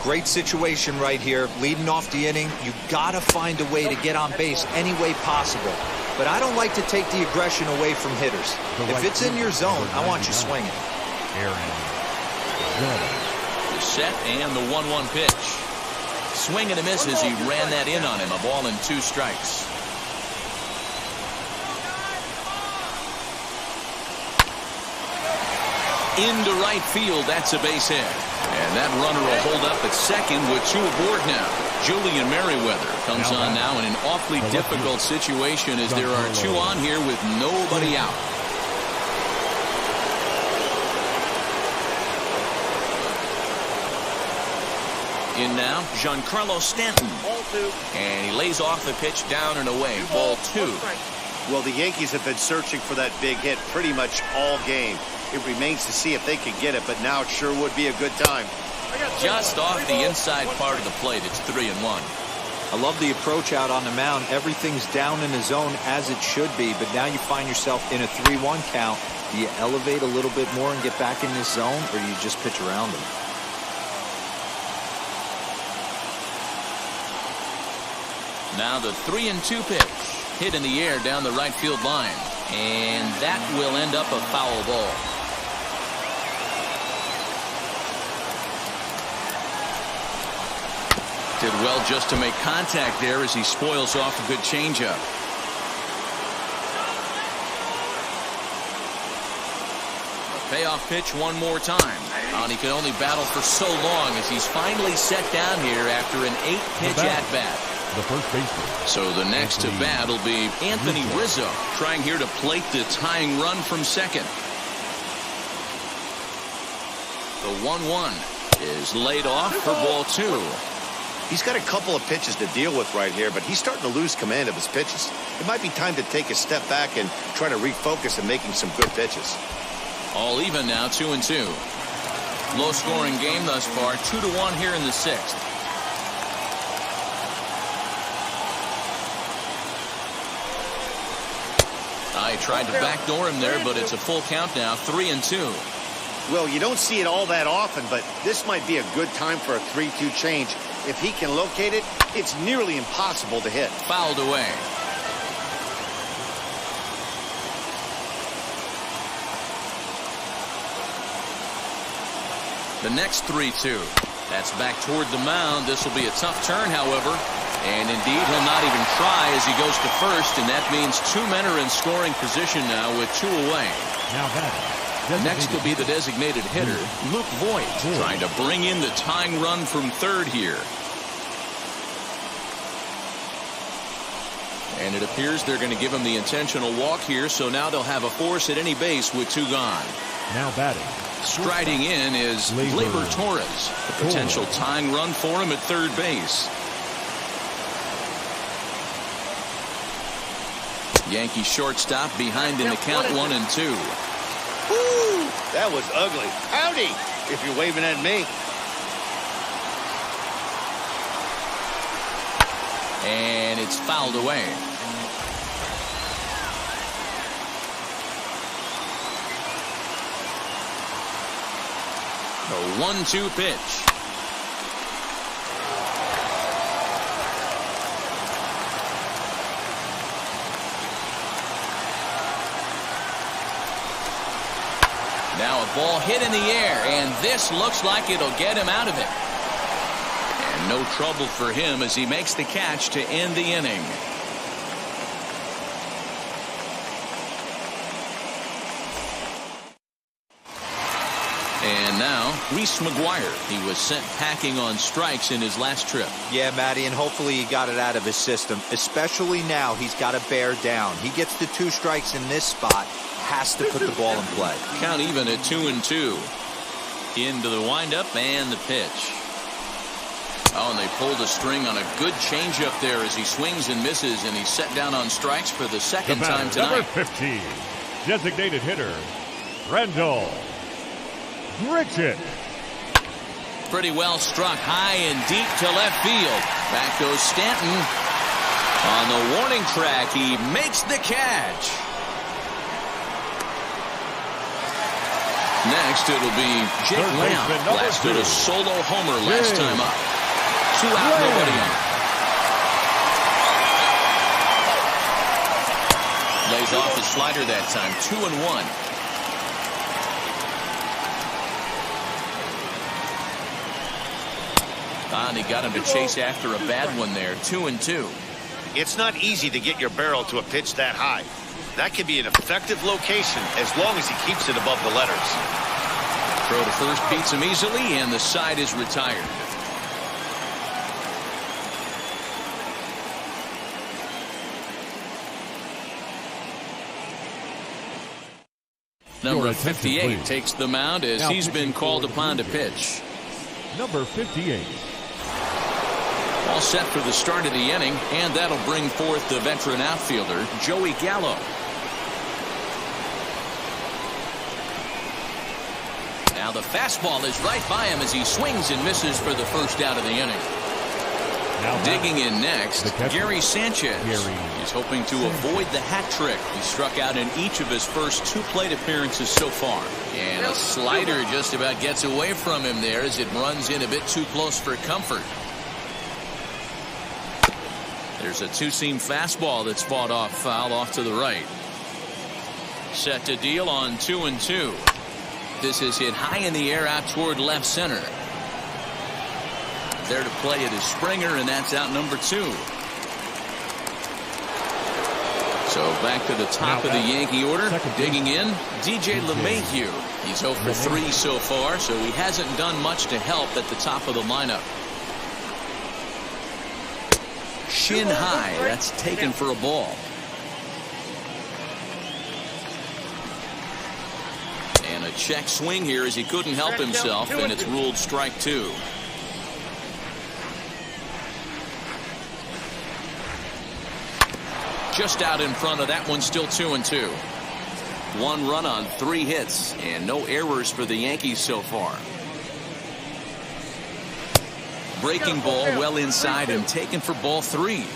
Speaker 3: Great situation right here. Leading off the inning, you got to find a way to get on base any way possible. But I don't like to take the aggression away from hitters. If it's in your zone, I want you swinging.
Speaker 1: The set and the 1-1 pitch. Swing and a miss as he ran that in on him. A ball and 2 strikes. Into right field, that's a base hit. And that runner will hold up at second with 2 aboard now. Julian Merriweather comes on now in an awfully difficult situation as there are 2 on here with nobody out. In now, Giancarlo Stanton.
Speaker 5: Ball 2.
Speaker 1: And he lays off the pitch down and away. Ball 2.
Speaker 2: Well, the Yankees have been searching for that big hit pretty much all game. It remains to see if they can get it, but now it sure would be a good time.
Speaker 1: Just off the inside part of the plate, it's 3-1.
Speaker 3: I love the approach out on the mound. Everything's down in the zone as it should be, but now you find yourself in a 3-1 count. Do you elevate a little bit more and get back in this zone, or do you just pitch around them?
Speaker 1: Now the 3-2 pitch. Hit in the air down the right field line. And that will end up a foul ball. Did well just to make contact there as he spoils off a good changeup. A payoff pitch one more time. And he can only battle for so long as he's finally set down here after an 8-pitch at-bat.
Speaker 4: The first baseman.
Speaker 1: So the next to bat will be Anthony Rizzo, trying here to plate the tying run from second. The 1-1 is laid off for ball 2.
Speaker 2: He's got a couple of pitches to deal with right here, but he's starting to lose command of his pitches. It might be time to take a step back and try to refocus on making some good pitches.
Speaker 1: All even now, 2-2. Low scoring game thus far, 2-1 here in the 6th. I tried to backdoor him there, but it's a full count now, 3-2.
Speaker 2: Well, you don't see it all that often, but this might be a good time for a 3-2 change. If he can locate it, it's nearly impossible to hit.
Speaker 1: Fouled away. The next 3-2. That's back toward the mound. This will be a tough turn, however. And indeed, he'll not even try as he goes to first, and that means 2 men are in scoring position now with 2 away.
Speaker 4: Now batting.
Speaker 1: Next will be the designated hitter, Luke Voigt, trying to bring in the tying run from third here. And it appears they're going to give him the intentional walk here, so now they'll have a force at any base with 2 gone.
Speaker 4: Now batting.
Speaker 1: Striding in is Gleyber Torres, a potential tying run for him at third base. Yankee shortstop behind in the count 1-2.
Speaker 2: Woo! That was ugly. Howdy, if you're waving at me.
Speaker 1: And it's fouled away. The 1-2 pitch. Now a ball hit in the air, and this looks like it'll get him out of it. And And no trouble for him as he makes the catch to end the inning. And now, Reese McGuire. He was sent packing on strikes in his last trip.
Speaker 3: Yeah, Matty, and hopefully he got it out of his system. Especially now, he's got to bear down. He gets the 2 strikes in this spot, has to put the ball in play.
Speaker 1: Count even at 2-2. Into the windup and the pitch. Oh, and they pulled a string on a good changeup there as he swings and misses, and he's set down on strikes for the second time tonight.
Speaker 4: Number 15, designated hitter, Randall Pritchett.
Speaker 1: Pretty well struck high and deep to left field. Back goes Stanton. On the warning track, he makes the catch. Next, it'll be Jake Lamb. Blasted a solo homer last time up. 2 out, nobody on. Lays off the slider that time. 2-1. And he got him to chase after a bad one there. 2-2.
Speaker 2: It's not easy to get your barrel to a pitch that high. That can be an effective location as long as he keeps it above the letters.
Speaker 1: Throw to first beats him easily, and the side is retired. Number 58 takes the mound as he's been called upon to pitch.
Speaker 4: Number 58.
Speaker 1: All set for the start of the inning, and that'll bring forth the veteran outfielder, Joey Gallo. Now the fastball is right by him as he swings and misses for the first out of the inning.
Speaker 4: Now
Speaker 1: digging in next, Gary Sanchez. He's hoping to avoid the hat trick. He struck out in each of his first 2 plate appearances so far. And a slider just about gets away from him there as it runs in a bit too close for comfort. There's a 2-seam fastball that's fought off foul off to the right. Set to deal on 2-2. This is hit high in the air out toward left center. There to play it is Springer, and that's out number 2. So back to the top of the Yankee order. Digging in, DJ LeMahieu. He's 0 for 3 so far, so he hasn't done much to help at the top of the lineup. Shin high. That's taken for a ball. And a check swing here as he couldn't help himself, and it's ruled strike 2. Just out in front of that one, still 2-2. 1 run on 3 hits, and no errors for the Yankees so far. Breaking ball well inside and taken for ball 3.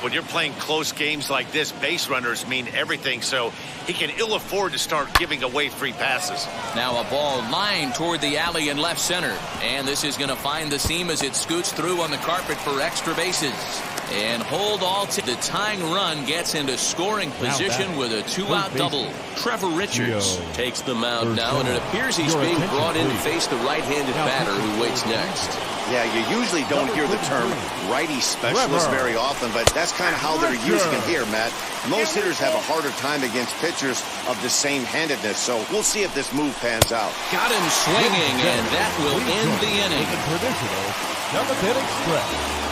Speaker 2: When you're playing close games like this, base runners mean everything, so he can ill afford to start giving away free passes.
Speaker 1: Now a ball lined toward the alley in left center, and this is going to find the seam as it scoots through on the carpet for extra bases. And hold all to the tying run gets into scoring position with a 2-out double. Trevor Richards takes the mound now, and it appears he's being brought in to face the right-handed batter who waits next.
Speaker 7: Yeah, you usually don't hear the term righty specialist very often, but that's kind of how they're using it here, Matt. Most hitters have a harder time against pitchers of the same handedness, so we'll see if this move pans out.
Speaker 1: Got him swinging, and that will end the inning.
Speaker 4: The traditional Double-Hit Express.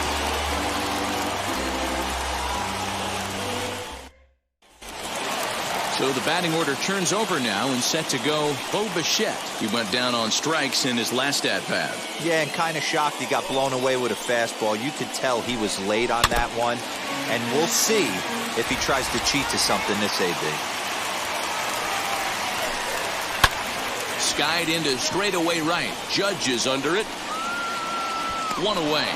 Speaker 1: So the batting order turns over now and set to go Bo Bichette. He went down on strikes in his last at-bat.
Speaker 3: Yeah, and kind of shocked he got blown away with a fastball. You could tell he was late on that one. And we'll see if he tries to cheat to something this AB.
Speaker 1: Skied into straightaway right. Judge is under it. 1 away.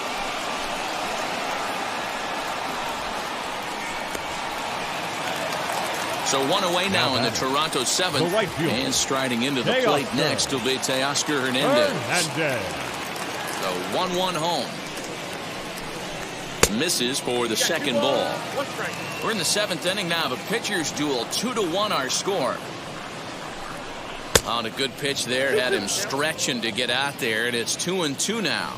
Speaker 1: So 1 away now in the Toronto 7th.
Speaker 4: Right
Speaker 1: and striding into the plate next will be Teoscar Hernandez. The 1-1 home. Misses for the second ball. We're in the 7th inning now of a pitcher's duel. 2-1 our score. On a good pitch there. Had him stretching to get out there, and it's 2-2 now.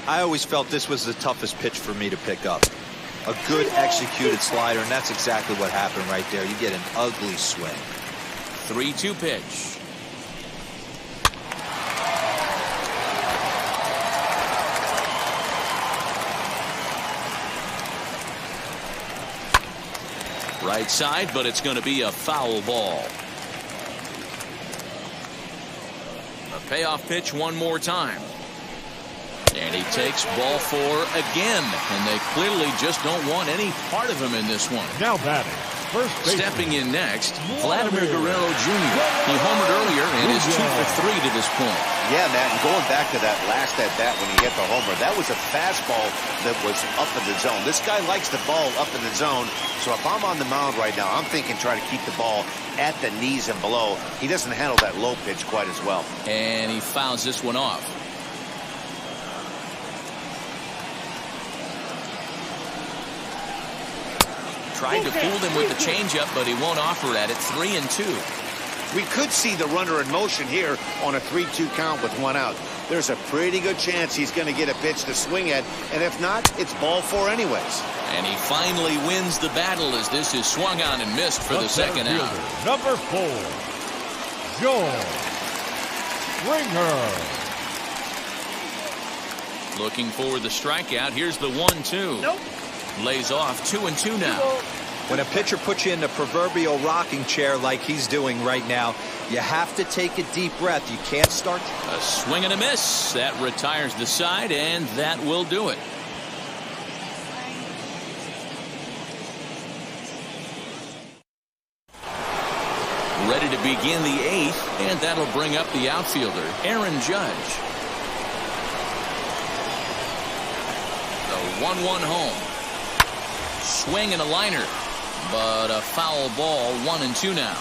Speaker 3: I always felt this was the toughest pitch for me to pick up. A good executed slider, and that's exactly what happened right there. You get an ugly swing.
Speaker 1: 3-2 pitch. Right side, but it's going to be a foul ball. A payoff pitch one more time. And he takes ball 4 again. And they clearly just don't want any part of him in this one.
Speaker 4: Now batting, first baseman.
Speaker 1: Stepping in next, Vladimir Guerrero Jr. He homered earlier and is 2 for 3 to this point.
Speaker 2: Yeah, Matt, and going back to that last at-bat when he hit the homer, that was a fastball that was up in the zone. This guy likes the ball up in the zone, so if I'm on the mound right now, I'm thinking try to keep the ball at the knees and below. He doesn't handle that low pitch quite as well.
Speaker 1: And he fouls this one off. Tried to fool him with the changeup, but he won't offer at it. 3-2.
Speaker 2: We could see the runner in motion here on a 3-2 count with 1 out. There's a pretty good chance he's going to get a pitch to swing at, and if not, it's ball 4 anyways.
Speaker 1: And he finally wins the battle as this is swung on and missed for the second out.
Speaker 4: Number 4, Joel Springer.
Speaker 1: Looking for the strikeout. Here's the 1-2.
Speaker 5: Nope.
Speaker 1: Lays off. 2-2 now.
Speaker 3: When a pitcher puts you in the proverbial rocking chair like he's doing right now, you have to take a deep breath. You can't start.
Speaker 1: A swing and a miss. That retires the side, and that will do it. Ready to begin the 8th, and that'll bring up the outfielder, Aaron Judge. The 1-1 home. Swing and a liner. But a foul ball, 1-2 now.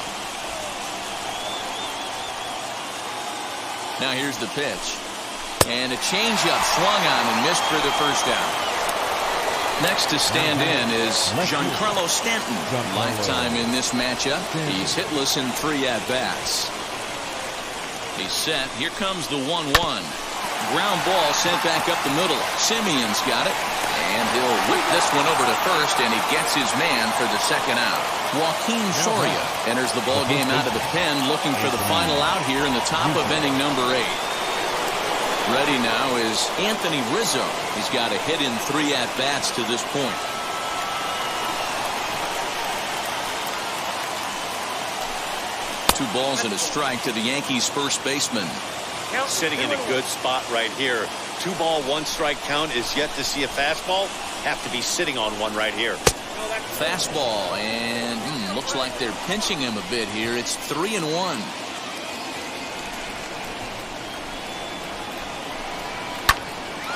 Speaker 1: Now here's the pitch. And a changeup swung on and missed for the first out. Next to stand in is Giancarlo Stanton. Lifetime in this matchup. He's hitless in 3 at-bats. He's set. Here comes the 1-1. Ground ball sent back up the middle. Simeon's got it. And he'll whip this one over to first, and he gets his man for the second out. Joaquin Soria enters the ball game out of the pen, looking for the final out here in the top of inning number 8. Ready now is Anthony Rizzo. He's got a hit in 3 at-bats to this point. Two balls and a strike to the Yankees' first baseman.
Speaker 2: Sitting in a good spot right here. 2-ball, 1-strike count is yet to see a fastball. Have to be sitting on one right here.
Speaker 1: Fastball, and looks like they're pinching him a bit here. It's 3-1.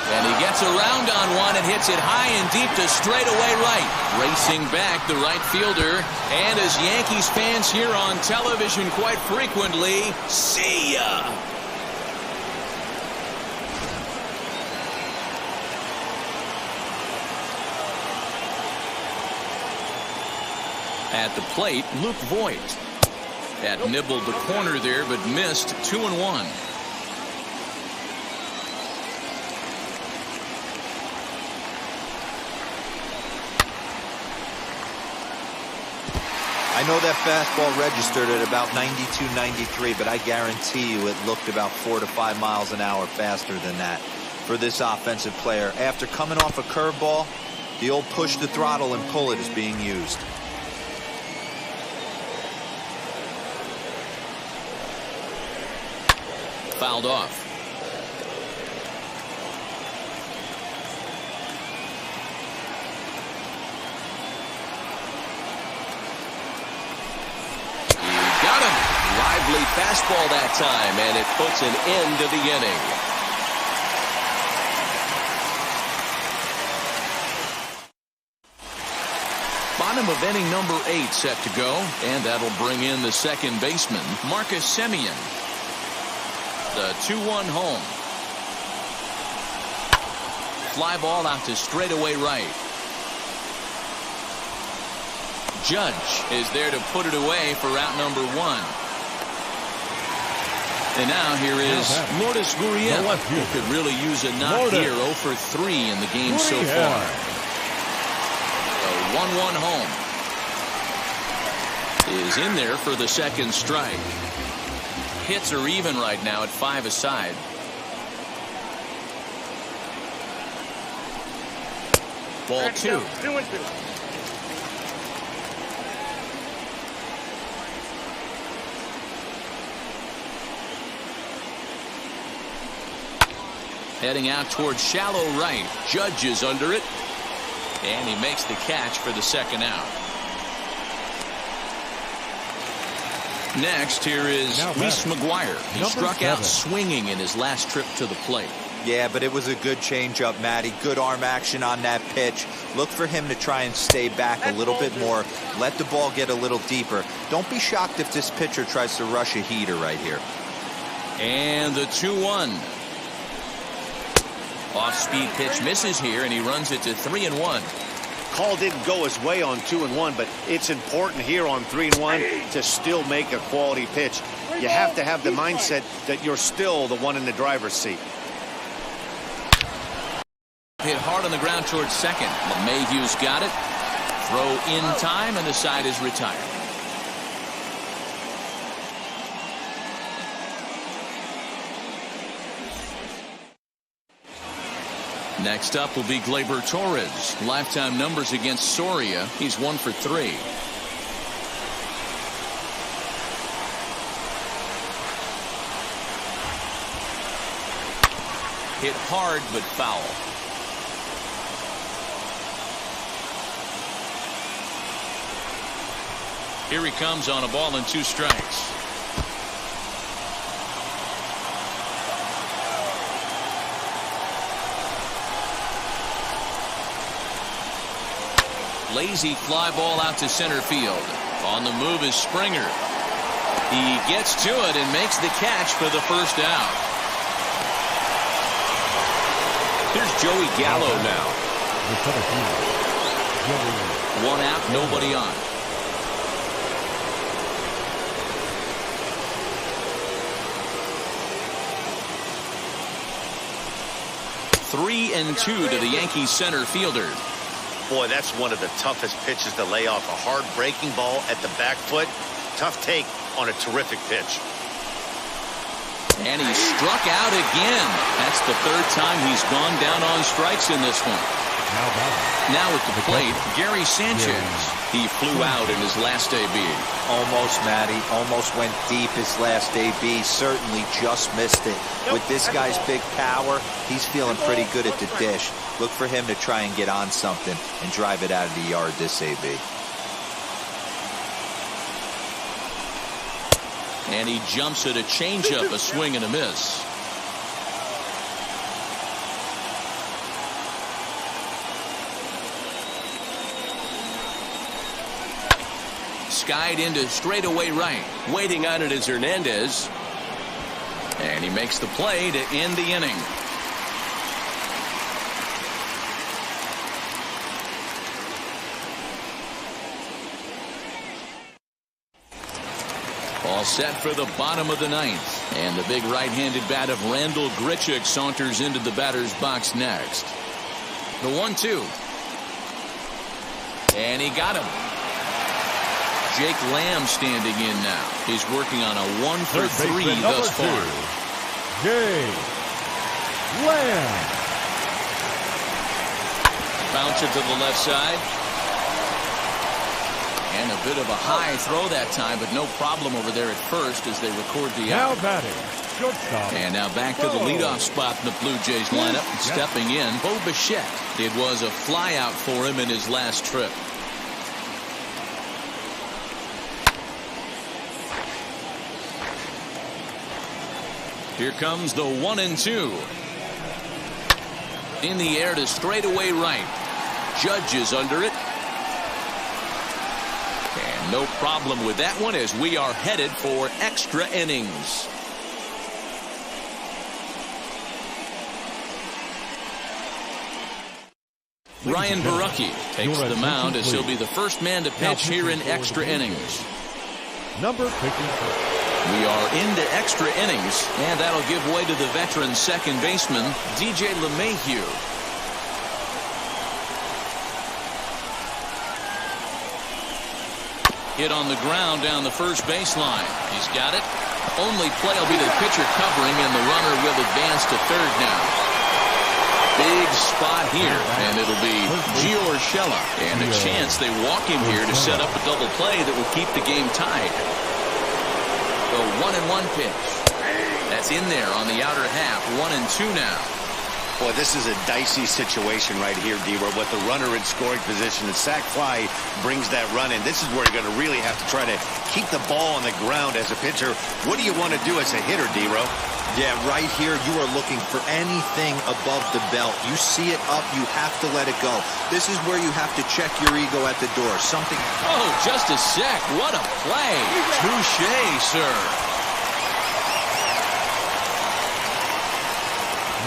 Speaker 1: And he gets around on one and hits it high and deep to straightaway right. Racing back the right fielder. And as Yankees fans hear on television quite frequently, see ya! At the plate, Luke Voigt. That nibbled the corner there, but missed. 2-1.
Speaker 3: I know that fastball registered at about 92, 93, but I guarantee you it looked about 4 to 5 miles an hour faster than that for this offensive player. After coming off a curveball, the old push the throttle and pull it is being used.
Speaker 1: Fouled off. He got him. Lively fastball that time, and it puts an end to the inning. Bottom of inning number 8 set to go, and that'll bring in the second baseman, Marcus Semien. The 2-1 home. Fly ball out to straightaway right. Judge is there to put it away for out number 1. And now here is Lourdes Gurriel,
Speaker 4: The left
Speaker 1: who
Speaker 4: fielder.
Speaker 1: could really use a knock
Speaker 4: Lourdes.
Speaker 1: here. 0 for 3 in the game so
Speaker 4: Gurriel.
Speaker 1: far. A 1-1 home. Is in there for the second strike. Hits are even right now at 5 aside. Ball 2.
Speaker 5: 2-2.
Speaker 1: Heading out towards shallow right. Judge is under it. And he makes the catch for the second out. Next, here is
Speaker 4: Now
Speaker 1: Reese McGuire. He
Speaker 4: Number
Speaker 1: struck out
Speaker 4: 7.
Speaker 1: swinging in his last trip to the plate.
Speaker 3: Yeah, but it was a good changeup, Matty. Good arm action on that pitch. Look for him to try and stay back a little bit more. Let the ball get a little deeper. Don't be shocked if this pitcher tries to rush a heater right here.
Speaker 1: And the 2-1. Off-speed pitch misses here, and he runs it to 3-1.
Speaker 2: Call didn't go his way on 2-1, but it's important here on 3-1 to still make a quality pitch. You have to have the mindset that you're still the one in the driver's seat.
Speaker 1: Hit hard on the ground towards second. Mayhew's got it. Throw in time, and the side is retired. Next up will be Gleyber Torres. Lifetime numbers against Soria. He's 1 for 3. Hit hard but foul. Here he comes on a ball and 2 strikes. Lazy fly ball out to center field. On the move is Springer. He gets to it and makes the catch for the first out. Here's Joey Gallo now. 1 out, nobody on. Three and 2 to the Yankees center fielder.
Speaker 2: Boy, that's one of the toughest pitches to lay off. A hard breaking ball at the back foot. Tough take on a terrific pitch.
Speaker 1: And he struck out again. That's the 3rd time he's gone down on strikes in this one. Now at the plate, Gary Sanchez. He flew out in his last AB.
Speaker 3: Almost, Matty. Almost went deep his last AB. Certainly just missed it. With this guy's big power, he's feeling pretty good at the dish. Look for him to try and get on something and drive it out of the yard this AB.
Speaker 1: And he jumps at a changeup, a swing and a miss. Skied into straightaway right. Waiting on it is Hernandez. And he makes the play to end the inning. All set for the bottom of the 9th. And the big right-handed bat of Randall Grichuk saunters into the batter's box next. The 1-2. And he got him. Jake Lamb standing in now. He's working on a 1 for 3 thus far.
Speaker 4: Jake Lamb.
Speaker 1: Bounce it to the left side. And a bit of a high throw that time, but no problem over there at first as they record the
Speaker 4: Now
Speaker 1: out.
Speaker 4: batting, shortstop.
Speaker 1: And now back to the leadoff spot in the Blue Jays lineup. Stepping in, Bo Bichette. It was a flyout for him in his last trip. Here comes the 1-2. In the air to straightaway right. Judge is under it. And no problem with that one as we are headed for extra innings. Ryan Borucki takes the mound as he'll be the first man to pitch here in extra innings.
Speaker 4: Number 54.
Speaker 1: We are into extra innings, and that'll give way to the veteran second baseman, DJ LeMahieu. Hit on the ground down the first baseline. He's got it. Only play will be the pitcher covering, and the runner will advance to third now. Big spot here, and it'll be Gio Urshela. And a chance they walk him here to set up a double play that will keep the game tied. The 1-1 pitch. That's in there on the outer half. 1-2 now.
Speaker 7: Boy, this is a dicey situation right here, D-Row, with the runner in scoring position. The sac fly brings that run in. This is where you're going to really have to try to keep the ball on the ground as a pitcher. What do you want to do as a hitter, D-Row?
Speaker 3: Yeah, right here, you are looking for anything above the belt. You see it up, you have to let it go. This is where you have to check your ego at the door. Something.
Speaker 1: Oh, just a sec. What a play. Touché, sir.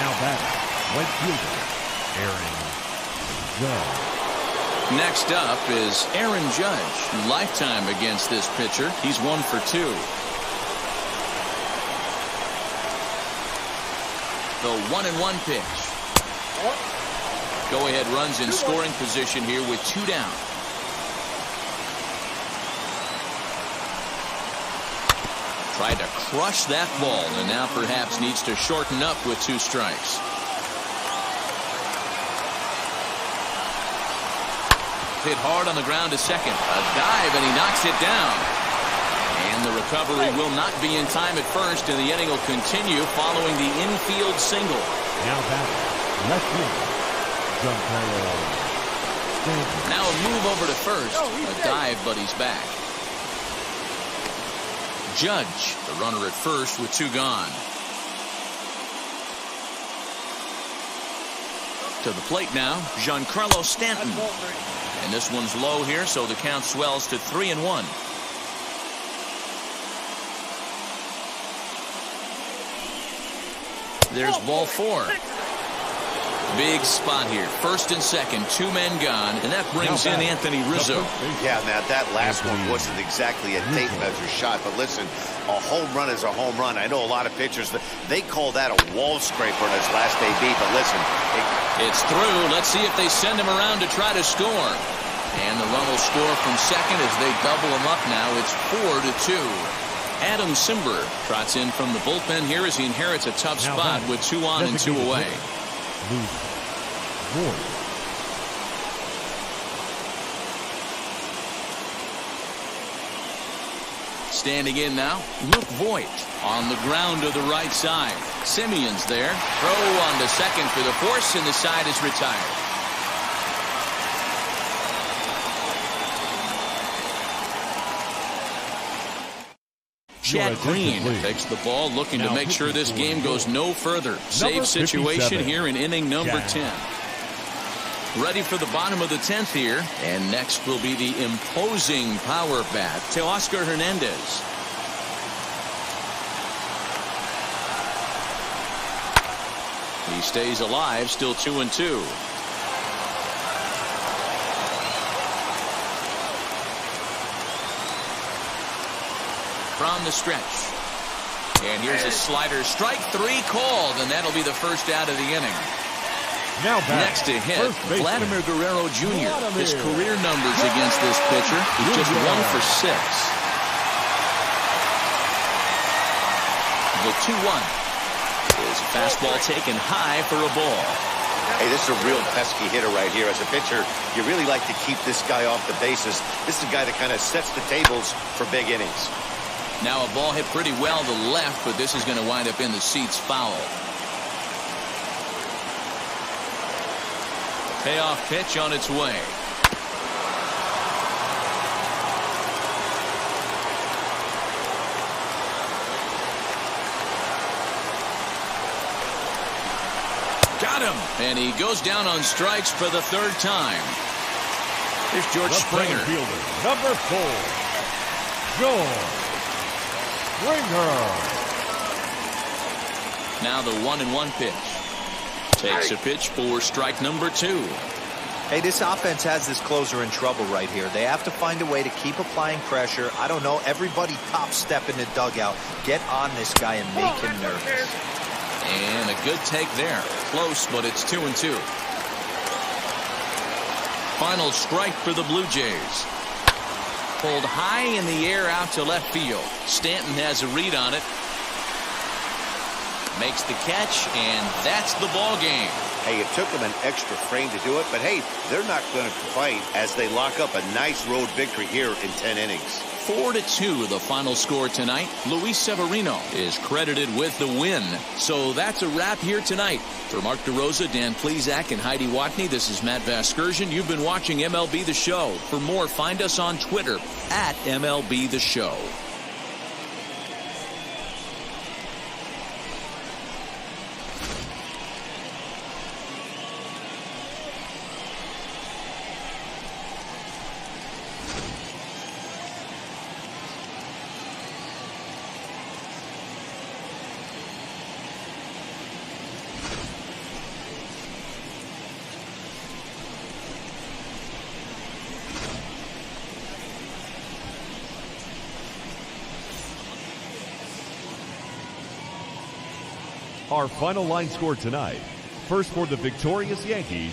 Speaker 4: Now back. Right fielder, Aaron Judge.
Speaker 1: Next up is Aaron Judge. Lifetime against this pitcher. He's 1 for 2. The 1-1 pitch. Go-ahead runs in scoring position here with 2 down. Tried to crush that ball, and now perhaps needs to shorten up with 2 strikes. Hit hard on the ground to second. A dive, and he knocks it down. And the recovery will not be in time at first, and the inning will continue following the infield single.
Speaker 4: Now back, left fielder, Giancarlo Stanton.
Speaker 1: Now a move over to first. A dive, but he's back. Judge, the runner at first with 2 gone. To the plate now, Giancarlo Stanton. And this one's low here, so the count swells to 3-1. There's ball 4. Big spot here. First and second, 2 men gone, and that brings in Anthony Rizzo.
Speaker 7: Yeah, Matt, that last one wasn't exactly a tape measure shot, but listen, a home run is a home run. I know a lot of pitchers, they call that a wall scraper in his last AB, but listen.
Speaker 1: It's through. Let's see if they send him around to try to score. And the run will score from second as they double him up now. It's 4-2. Adam Simber trots in from the bullpen here as he inherits a tough spot with 2 on and 2 away. Standing in now, Luke Voigt on the ground to the right side. Simeon's there. Throw on to second for the force, and the side is retired. Chad Green takes the ball, looking to make sure this game goes no further. Save situation here in inning number 10. Ready for the bottom of the 10th here. And next will be the imposing power bat to Oscar Hernandez. He stays alive, still 2-2. From the stretch. And here's a slider. Strike 3 called, and that'll be the first out of the inning.
Speaker 4: Now back.
Speaker 1: Next to hit, Vladimir Guerrero Jr. His career numbers against this pitcher, he's just 1 for 6. The 2-1 is a fastball taken high for a ball.
Speaker 7: Hey, this is a real pesky hitter right here. As a pitcher, you really like to keep this guy off the bases. This is a guy that kind of sets the tables for big innings.
Speaker 1: Now a ball hit pretty well to left, but this is going to wind up in the seats foul. Payoff pitch on its way. Got him. And he goes down on strikes for the 3rd time. Here's George Springer.
Speaker 4: Fielder, number 4, George Springer.
Speaker 1: Now the 1-1 pitch. Takes a pitch for strike number 2.
Speaker 3: Hey, this offense has this closer in trouble right here. They have to find a way to keep applying pressure. I don't know, everybody top step in the dugout. Get on this guy and make him nervous.
Speaker 1: And a good take there. Close, but it's 2-2. Final strike for the Blue Jays. Pulled high in the air out to left field. Stanton has a read on it. Makes the catch, and that's the ball game.
Speaker 2: Hey, it took them an extra frame to do it, but hey, they're not going to complain as they lock up a nice road victory here in 10 innings.
Speaker 1: 4-2 the final score tonight. Luis Severino is credited with the win. So that's a wrap here tonight. For Mark DeRosa, Dan Plesac, and Heidi Watney, this is Matt Vasgersian. You've been watching MLB The Show. For more, find us on Twitter at MLB The Show.
Speaker 4: Our final line score tonight. First for the victorious Yankees.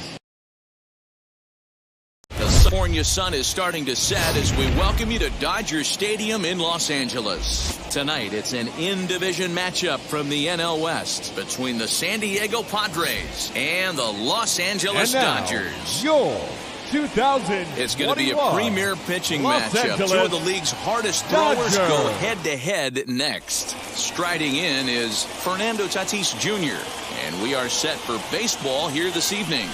Speaker 1: The California sun is starting to set as we welcome you to Dodger Stadium in Los Angeles. Tonight, it's an in-division matchup from the NL West between the San Diego Padres and the Los Angeles Dodgers.
Speaker 4: Your 2021
Speaker 1: It's going to be a premier pitching
Speaker 4: Los
Speaker 1: matchup.
Speaker 4: Angeles
Speaker 1: Two of the league's hardest throwers
Speaker 4: Dodgers.
Speaker 1: go head-to-head next. Striding in is Fernando Tatis Jr., and we are set for baseball here this evening.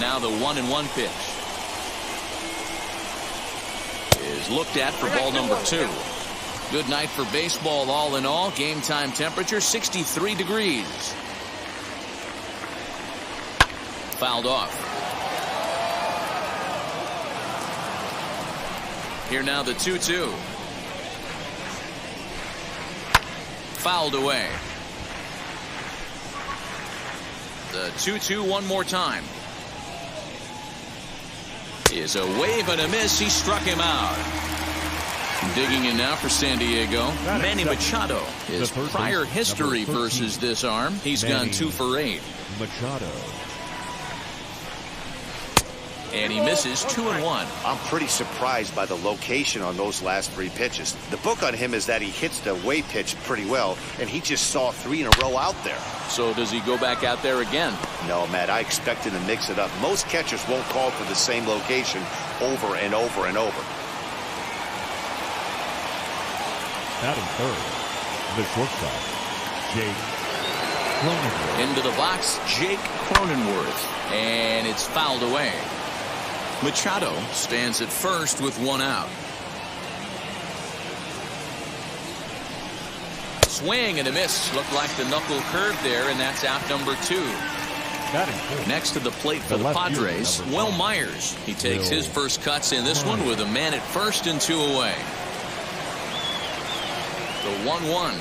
Speaker 1: Now the 1-1 pitch is looked at for ball number 2. Good night for baseball all in all. Game time temperature 63 degrees. Fouled off. Here now the 2-2. Fouled away. The 2-2 one more time. Is a wave and a miss. He struck him out. Digging in now for San Diego. Manny Machado. His prior history versus this arm. He's gone 2 for 8.
Speaker 4: Machado.
Speaker 1: And he misses 2-1.
Speaker 2: I'm pretty surprised by the location on those last 3 pitches. The book on him is that he hits the away pitch pretty well, and he just saw 3 in a row out there.
Speaker 1: So does he go back out there again?
Speaker 2: No, Matt, I expect him to mix it up. Most catchers won't call for the same location over and over and over.
Speaker 4: Batting third, the shortstop, Jake Cronenworth.
Speaker 1: Into the box, Jake Cronenworth. And it's fouled away. Machado stands at first with 1 out. Swing and a miss. Looked like the knuckle curve there, and that's out number 2. Next to the plate for the Padres, Will Myers. He takes his first cuts in this one with a man at first and 2 away. The 1-1.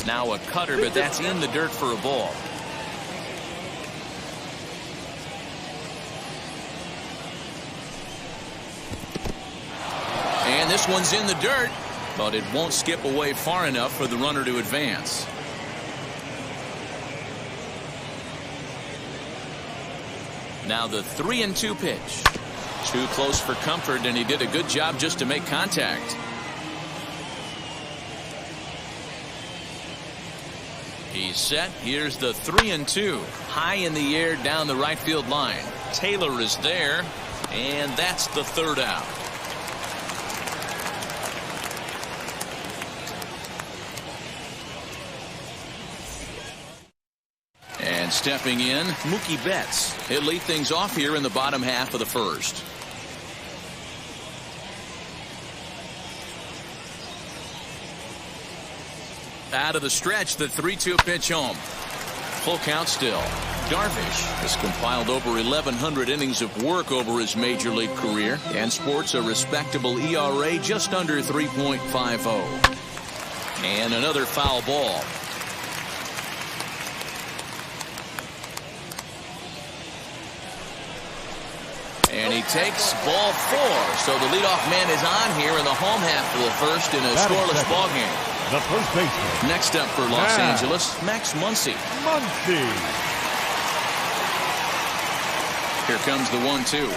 Speaker 1: Now a cutter, but that's in the dirt for a ball. And this one's in the dirt, but it won't skip away far enough for the runner to advance. Now the 3-2 pitch. Too close for comfort, and he did a good job just to make contact. He's set. Here's the 3-2. High in the air down the right field line. Taylor is there, and that's the 3rd out. And stepping in, Mookie Betts. He'll lead things off here in the bottom half of the 1st. Out of the stretch, the 3-2 pitch home. Full count still. Darvish has compiled over 1,100 innings of work over his major league career and sports a respectable ERA just under 3.50. And another foul ball. And he takes ball 4. So the leadoff man is on here in the home half of the first in a scoreless ball game.
Speaker 4: The first baseman.
Speaker 1: Next up for Los Angeles, Max Muncy. Here comes the 1-2.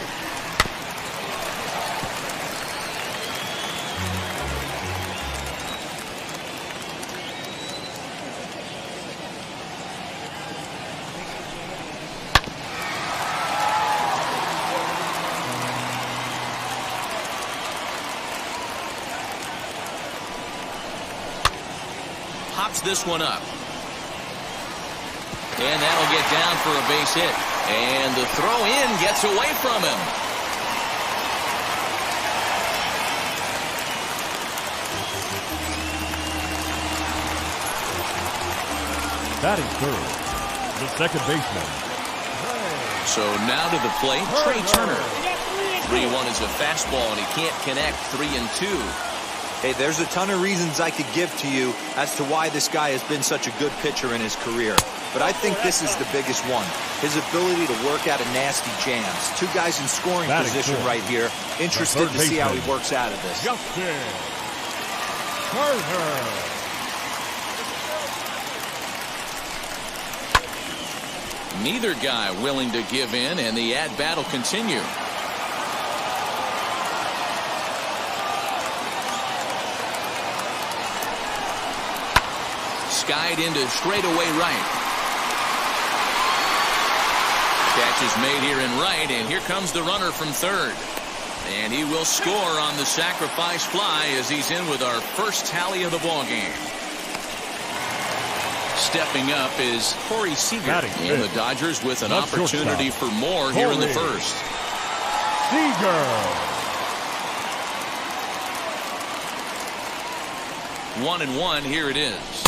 Speaker 1: Hops this one up. And that'll get down for a base hit. And the throw in gets away from him.
Speaker 4: Batting third, the second baseman.
Speaker 1: So now to the plate, Trey Turner. 3-1 is a fastball, and he can't connect. 3-2.
Speaker 3: Hey, there's a ton of reasons I could give to you as to why this guy has been such a good pitcher in his career. But I think this is the biggest one. His ability to work out of nasty jams. 2 guys in scoring position right here. Interested to see how he works out of this.
Speaker 4: Justin Turner.
Speaker 1: Neither guy willing to give in, and the at-bat will continue. Skied into straightaway right. Catch is made here in right, and here comes the runner from third. And he will score on the sacrifice fly as he's in with our first tally of the ballgame. Stepping up is Corey Seager, and the Dodgers with an opportunity for more here in the first.
Speaker 4: Seager.
Speaker 1: 1-1, here it is.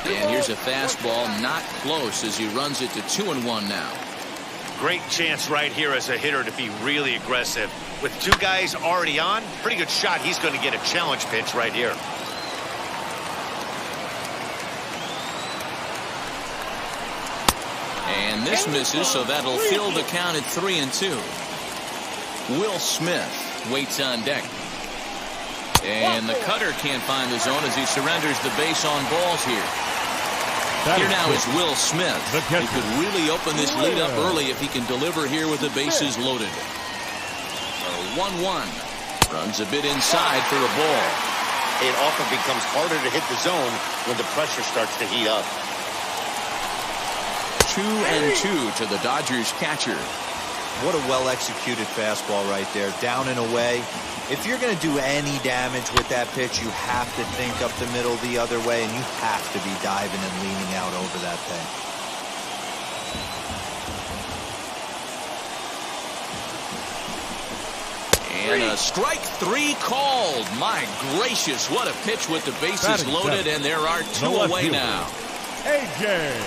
Speaker 1: And here's a fastball, not close, as he runs it to 2-1 now.
Speaker 2: Great chance right here as a hitter to be really aggressive. With 2 guys already on, pretty good shot. He's going to get a challenge pitch right here.
Speaker 1: And this misses, so that'll fill the count at 3-2. Will Smith waits on deck. And the cutter can't find the zone as he surrenders the base on balls here. Here now is Will Smith. He could really open this lead up early if he can deliver here with the bases loaded. 1-1. Runs a bit inside for a ball.
Speaker 2: It often becomes harder to hit the zone when the pressure starts to heat up.
Speaker 1: 2-2 to the Dodgers catcher.
Speaker 3: What a well-executed fastball right there. Down and away. If you're going to do any damage with that pitch, you have to think up the middle the other way, and you have to be diving and leaning out over that thing.
Speaker 1: And a strike 3 called. My gracious, what a pitch with the bases loaded, and there are 2 away now.
Speaker 4: A.J.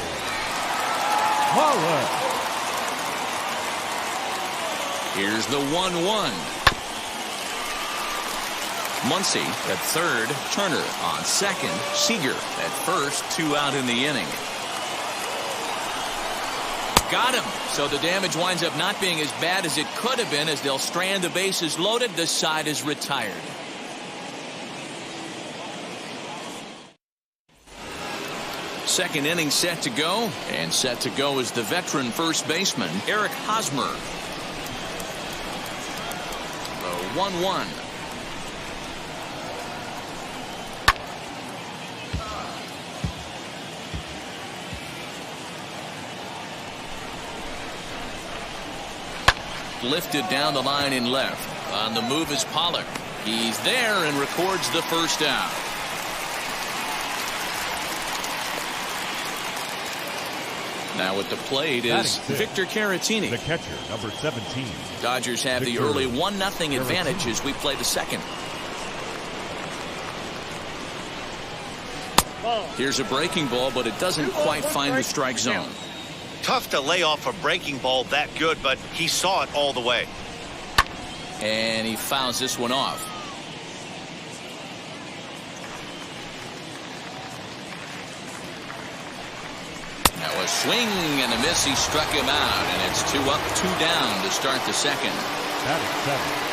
Speaker 4: Holland.
Speaker 1: Here's the 1-1. Muncy at third, Turner on second, Seager at first, 2 out in the inning. Got him. So the damage winds up not being as bad as it could have been as they'll strand the bases loaded. The side is retired. Second inning set to go, and set to go is the veteran first baseman, Eric Hosmer. The 1-1. Lifted down the line in left. On the move is Pollock. He's there and records the first out. Now at the plate is Victor Caratini.
Speaker 4: The catcher, number 17.
Speaker 1: Dodgers have the early 1-0 advantage as we play the second.
Speaker 5: ball.
Speaker 1: Here's a breaking ball, but it doesn't quite find the strike zone.
Speaker 2: Tough to lay off a breaking ball that good, but he saw it all the way.
Speaker 1: And he fouls this one off. Now a swing and a miss. He struck him out, and it's 2 up, 2 down to start the second.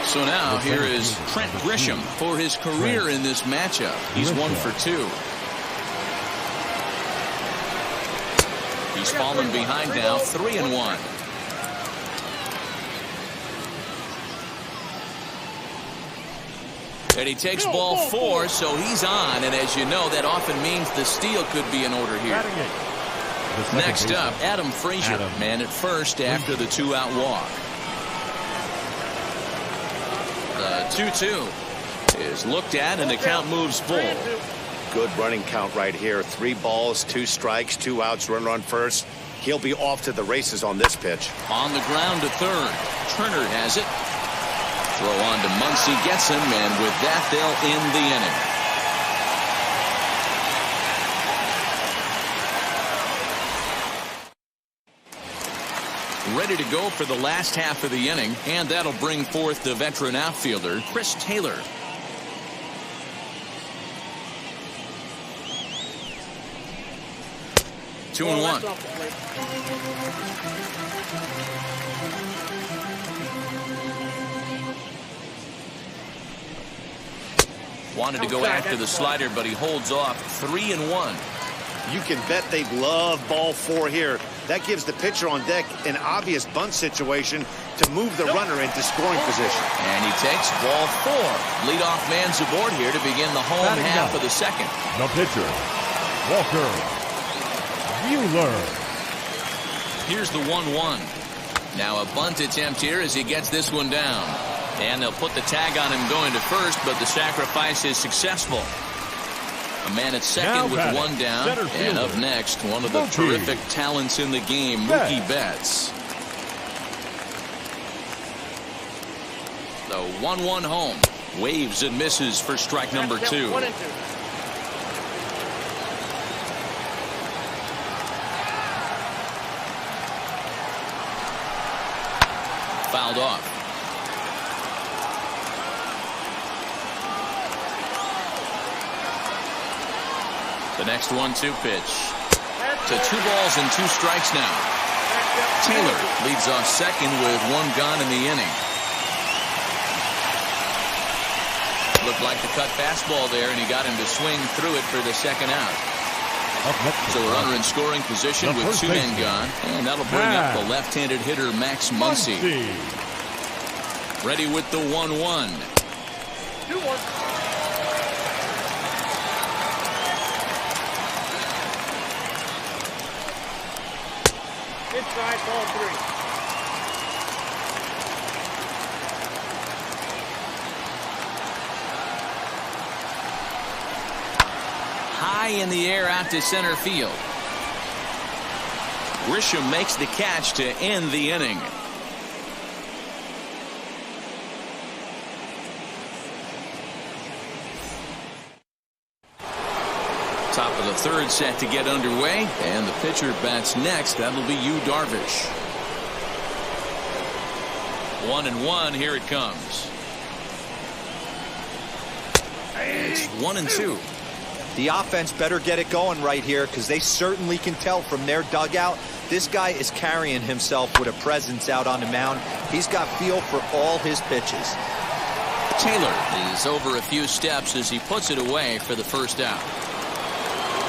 Speaker 1: So now here is Trent Grisham for his career in this matchup. He's 1 for 2. He's fallen behind now, 3-1. And he takes ball 4, so he's on. And as you know, that often means the steal could be in order here. Next up, Adam Frazier, man at first after the 2-out walk. The 2-2 is looked at, and the count moves full.
Speaker 2: Good running count right here. 3 balls, 2 strikes, 2 outs, runner on first. He'll be off to the races on this pitch.
Speaker 1: On the ground to third. Turner has it. Throw on to Muncy, gets him, and with that, they'll end the inning. Ready to go for the last half of the inning, and that'll bring forth the veteran outfielder, Chris Taylor. Two and one. Wanted to go after the slider, but he holds off. 3-1.
Speaker 2: You can bet they love ball 4 here. That gives the pitcher on deck an obvious bunt situation to move the runner into scoring position.
Speaker 1: And he takes ball 4. Leadoff man's aboard here to begin the home half of the second.
Speaker 4: The pitcher, Walker Buehler.
Speaker 1: Here's the 1-1. Now a bunt attempt here as he gets this one down. And they'll put the tag on him going to first, but the sacrifice is successful. A man at second with 1 down. And up next, one of the terrific talents in the game, Mookie Betts. The 1-1 home. Waves and misses for strike number 2.
Speaker 5: 1-2.
Speaker 1: Fouled off. The next 1-2 pitch to 2 balls and 2 strikes now. Taylor leads off second with 1 gone in the inning. Looked like the cut fastball there, and he got him to swing through it for the second out. So a runner in scoring position with 2 men gone, and that'll bring up the left-handed hitter Max Muncy. Ready with the 1-1.
Speaker 5: 2-1. Inside ball 3.
Speaker 1: High in the air out to center field. Grisham makes the catch to end the inning. Top of the third set to get underway, and the pitcher bats next. That'll be Yu Darvish. 1-1. Here it comes. It's 1-2.
Speaker 3: The offense better get it going right here, because they certainly can tell from their dugout this guy is carrying himself with a presence out on the mound. He's got feel for all his pitches.
Speaker 1: Taylor is over a few steps as he puts it away for the first out.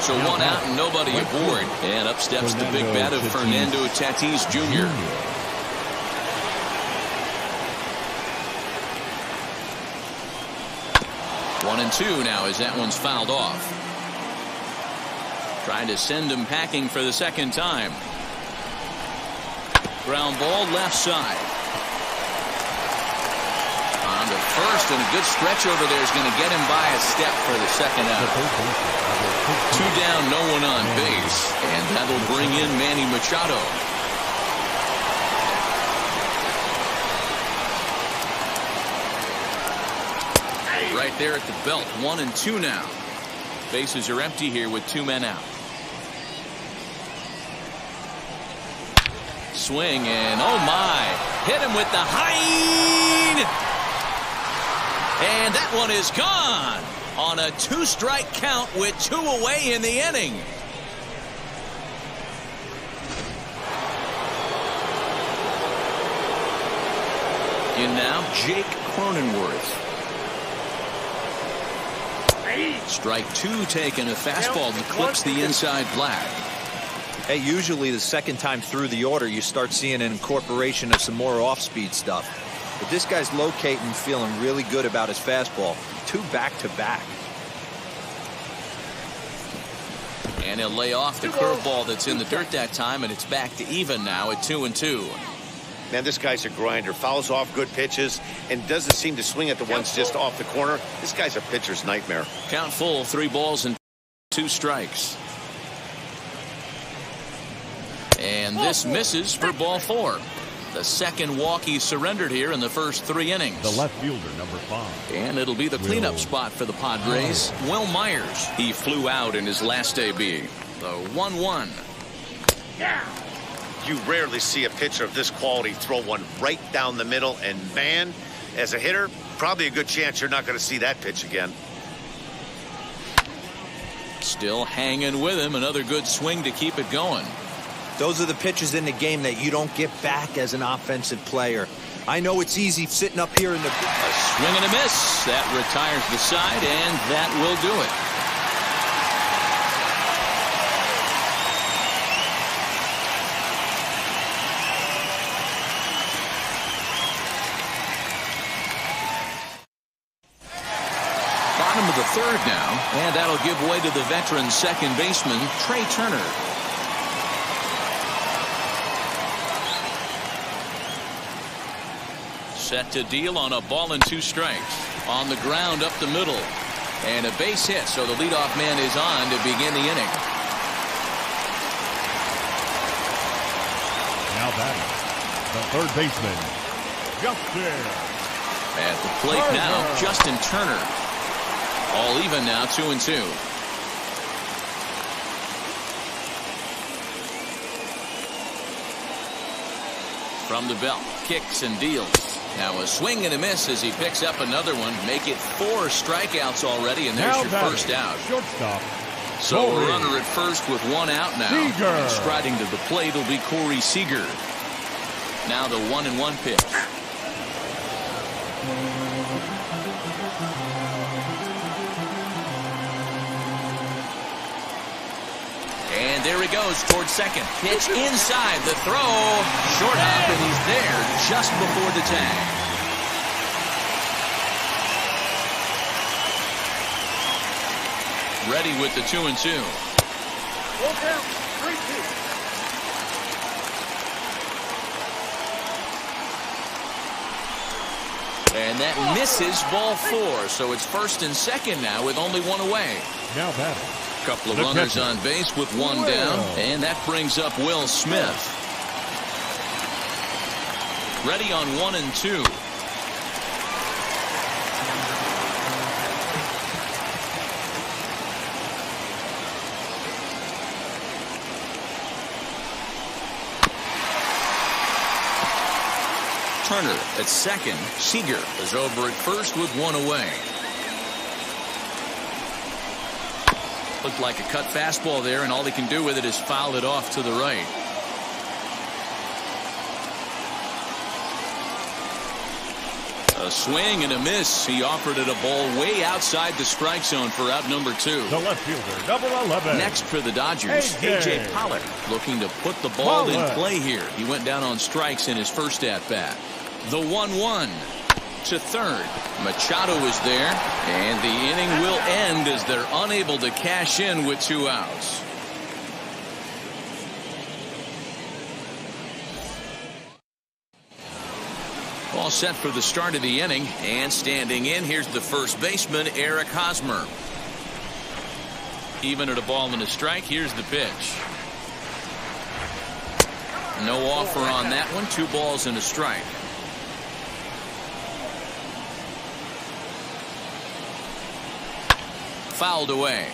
Speaker 1: So 1 out and nobody aboard. And up steps the big bat of Fernando Tatis Jr. 1-2 now as that one's fouled off. Trying to send him packing for the second time. Ground ball left side. On to first, and a good stretch over there is going to get him by a step for the second out. 2 down, no one on base, and that'll bring in Manny Machado. Right there at the belt. 1-2 now. Bases are empty here with 2 men out. Swing and oh my, hit him with the hind, and that one is gone on a 2-strike count with 2 away in the inning. In now, Jake Cronenworth. Strike 2 taken, a fastball that clips the inside black.
Speaker 3: Hey, usually the second time through the order, you start seeing an incorporation of some more off-speed stuff. But this guy's locating, feeling really good about his fastball. 2 back-to-back.
Speaker 1: And he'll lay off the curveball that's in the dirt that time, and it's back to even now at 2-2.
Speaker 2: Man, this guy's a grinder. Fouls off good pitches and doesn't seem to swing at the ones just off the corner. This guy's a pitcher's nightmare.
Speaker 1: Count full, 3 balls and 2 strikes. And this misses for ball 4. The second walk he surrendered here in the first 3 innings.
Speaker 4: The left fielder, number 5.
Speaker 1: And it'll be the cleanup spot for the Padres. Will Myers. He flew out in his last AB. The 1-1.
Speaker 2: You rarely see a pitcher of this quality throw one right down the middle, and man, as a hitter, probably a good chance you're not going to see that pitch again.
Speaker 1: Still hanging with him. Another good swing to keep it going.
Speaker 3: Those are the pitches in the game that you don't get back as an offensive player. I know it's easy sitting up here in the...
Speaker 1: A swing and a miss. That retires the side, and that will do it. Bottom of the 3rd now, and that'll give way to the veteran second baseman, Trey Turner. Set to deal on a ball and 2 strikes. On the ground up the middle. And a base hit, so the leadoff man is on to begin the inning.
Speaker 4: Now batting, the 3rd baseman, Justin.
Speaker 1: At the plate now, Justin Turner. All even now, 2-2. From the belt, kicks and deals. Now a swing and a miss as he picks up another one. Make it 4 strikeouts already, and there's your first out.
Speaker 4: Shortstop.
Speaker 1: So a runner at first with 1 out now. And striding to the plate will be Corey Seager. Now the 1-1 pitch. And there he goes towards second. Pitch inside the throw. Short hop, and he's there just before the tag. Ready with the 2-2. And that misses ball 4. So it's 1st and 2nd now with only 1 away.
Speaker 4: Now batting.
Speaker 1: Couple of runners on base with 1 down, and that brings up Will Smith. Ready on 1 and 2. Turner at second. Seager is over at first with 1 away. Looked like a cut fastball there, and all he can do with it is foul it off to the right. A swing and a miss. He offered it a ball way outside the strike zone for out number 2.
Speaker 4: The left fielder, number 11.
Speaker 1: Next for the Dodgers, A.J. Pollock, looking to put the ball in play here. He went down on strikes in his first at-bat. The 1-1 to third. Machado is there, and the inning will end as they're unable to cash in with 2 outs. All set for the start of the inning, and standing in, here's the first baseman, Eric Hosmer. Even at a ball and a strike, here's the pitch. No offer on that one, 2 balls and a strike. Fouled away.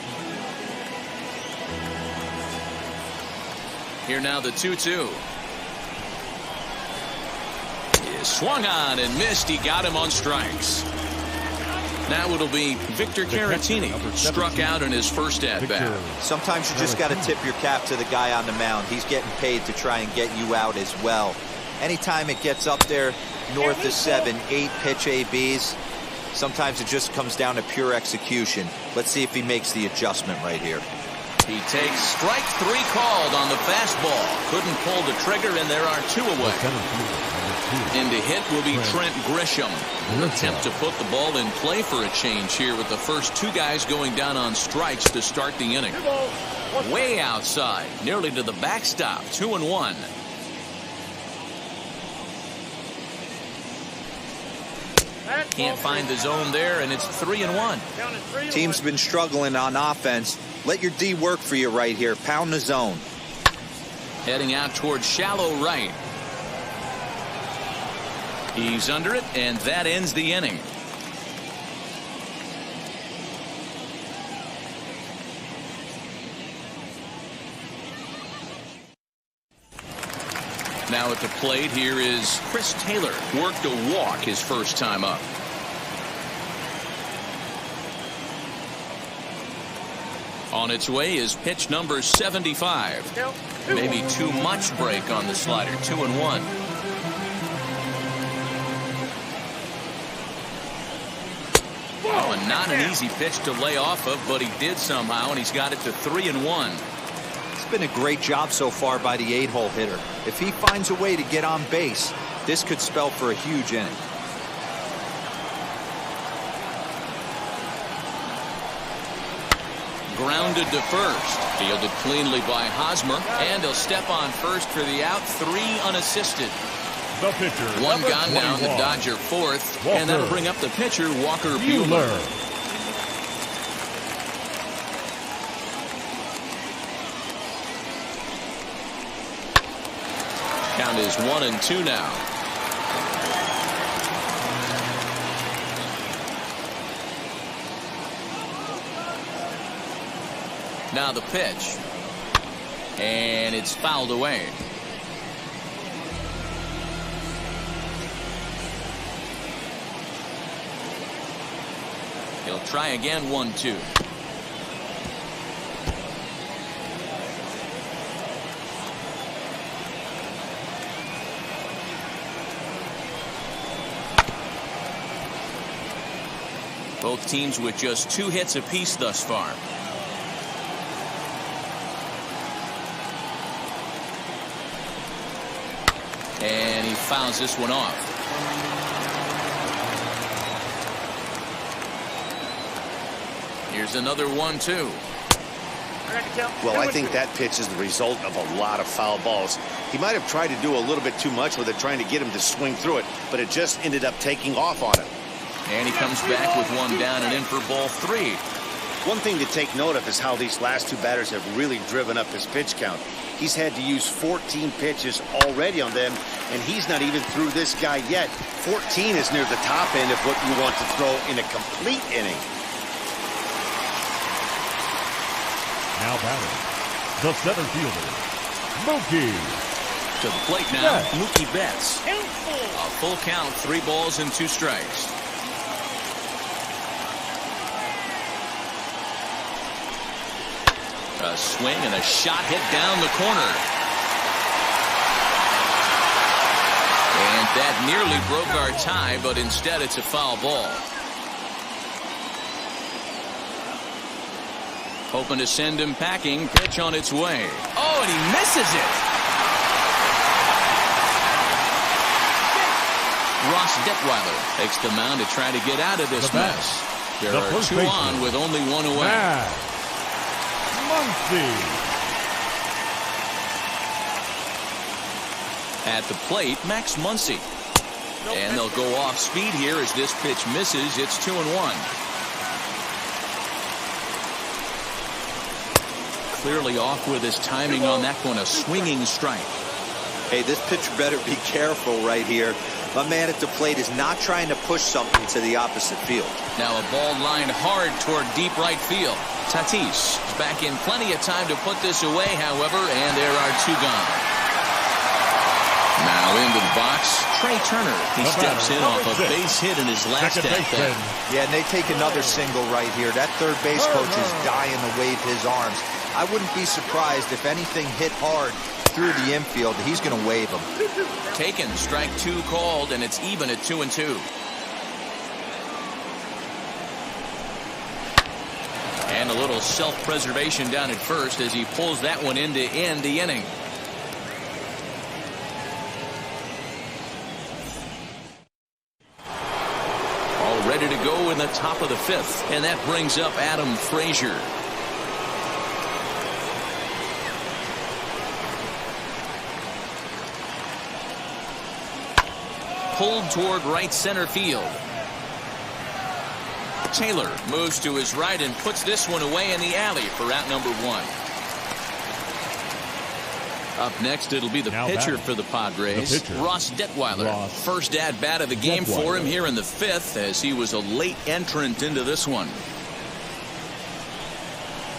Speaker 1: Here now the 2-2. Is swung on and missed. He got him on strikes. Now it'll be Victor Caratini, struck out in his first at-bat.
Speaker 3: Sometimes you just got to tip your cap to the guy on the mound. He's getting paid to try and get you out as well. Anytime it gets up there north of 7, 8 pitch ABs, sometimes it just comes down to pure execution. Let's see if he makes the adjustment right here.
Speaker 1: He takes strike 3 called on the fastball. Couldn't pull the trigger, and there are 2 away. In to hit will be Trent Grisham. An attempt to put the ball in play for a change here with the first 2 guys going down on strikes to start the inning. Way outside, nearly to the backstop, 2-1. Can't find the zone there, and it's 3-1.
Speaker 3: Team's been struggling on offense. Let your D work for you right here. Pound the zone.
Speaker 1: Heading out towards shallow right. He's under it, and that ends the inning. Now at the plate, here is Chris Taylor. Worked a walk his first time up. On its way is pitch number 75. Maybe too much break on the slider. 2-1. Oh, and not an easy pitch to lay off of, but he did somehow, and he's got it to 3-1.
Speaker 3: It's been a great job so far by the 8-hole hitter. If he finds a way to get on base, this could spell for a huge inning.
Speaker 1: Grounded to first. Fielded cleanly by Hosmer, and he'll step on first for the out. 3 unassisted.
Speaker 4: The pitcher,
Speaker 1: 1 gone now, the Dodger 4th, and that'll bring up the pitcher, Walker Buehler. Count is 1-2 now. Now the pitch, and it's fouled away. He'll try again. 1-2. Both teams with just 2 hits apiece thus far. And he fouls this one off. Here's another 1-2.
Speaker 2: Well, I think that pitch is the result of a lot of foul balls. He might have tried to do a little bit too much with it, trying to get him to swing through it, but it just ended up taking off on him.
Speaker 1: And he comes back with 1 down and in for ball 3.
Speaker 2: One thing to take note of is how these last 2 batters have really driven up his pitch count. He's had to use 14 pitches already on them, and he's not even through this guy yet. 14 is near the top end of what you want to throw in a complete inning.
Speaker 4: Now batting, the center fielder, Mookie.
Speaker 1: To the plate now, Mookie Betts. A full count, 3 balls and 2 strikes. A swing and a shot hit down the corner. And that nearly broke our tie, but instead it's a foul ball. Hoping to send him packing. Pitch on its way. Oh, and he misses it. Ross Detweiler takes the mound to try to get out of this mess. There are 2 on with only 1 away. At the plate, Max Muncy. And they'll go off speed here as this pitch misses. It's 2-1. Clearly off with his timing on that one. A swinging strike.
Speaker 3: Hey, this pitcher better be careful right here. My man at the plate is not trying to push something to the opposite field.
Speaker 1: Now a ball lined hard toward deep right field. Tatis is back in plenty of time to put this away, however, and there are 2 gone. Now into the box, Trey Turner. He steps in off a base hit in his last at-bat.
Speaker 3: Yeah, and they take another single right here. That third base coach is dying to wave his arms. I wouldn't be surprised if anything hit hard through the infield. He's going to wave them.
Speaker 1: Taken, strike 2 called, and it's even at 2-2. And a little self-preservation down at first as he pulls that one in to end the inning. All ready to go in the top of the 5th, and that brings up Adam Frazier. Pulled toward right center field. Taylor moves to his right and puts this one away in the alley for out number 1. Up next, it'll be the pitcher for the Padres, Ross Detweiler. First at-bat of the game for him here in the 5th, as he was a late entrant into this one.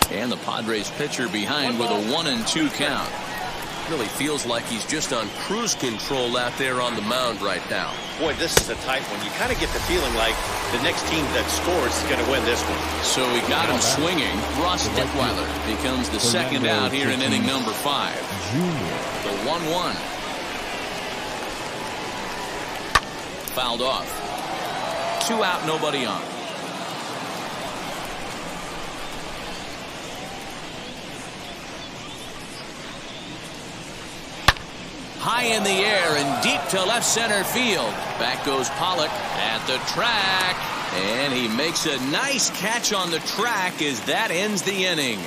Speaker 1: And the Padres pitcher behind with a 1-2 count. Really feels like he's just on cruise control out there on the mound right now.
Speaker 2: Boy, this is a tight one. You kind of get the feeling like the next team that scores is going to win this one.
Speaker 1: So he got him swinging. Ross Detweiler becomes the second out here in inning number 5. The 1-1. Fouled off. 2 out, nobody on. High in the air and deep to left center field. Back goes Pollock at the track. And he makes a nice catch on the track as that ends the inning.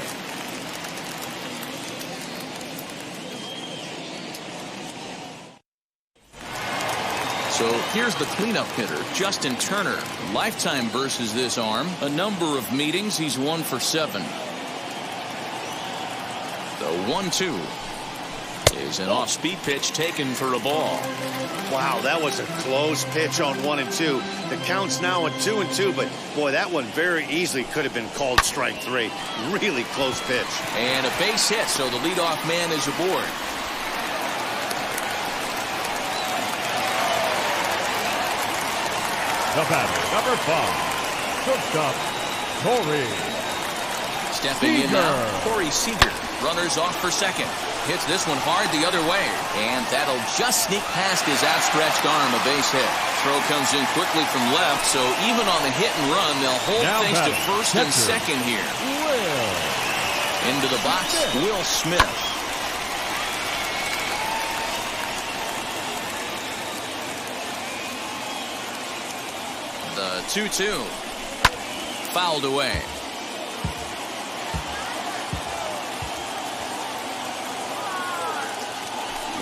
Speaker 1: So here's the cleanup hitter, Justin Turner. Lifetime versus this arm. A number of meetings, he's 1 for 7. The 1-2. Is an off-speed pitch taken for a ball.
Speaker 2: Wow, that was a close pitch on 1 and 2. The count's now at 2 and 2, but boy, that one very easily could have been called strike 3. Really close pitch.
Speaker 1: And a base hit, so the leadoff man is aboard.
Speaker 4: The batter, number 5, shortstop, Corey
Speaker 1: Stepping
Speaker 4: Seager.
Speaker 1: in now, Corey Seager. Runners off for second. Hits this one hard the other way. And that'll just sneak past his outstretched arm, a base hit. Throw comes in quickly from left, so even on the hit and run, they'll hold
Speaker 4: now
Speaker 1: things to first and
Speaker 4: catcher.
Speaker 1: second here.
Speaker 4: Will
Speaker 1: Into the box, Will Smith. The 2-2. Fouled away.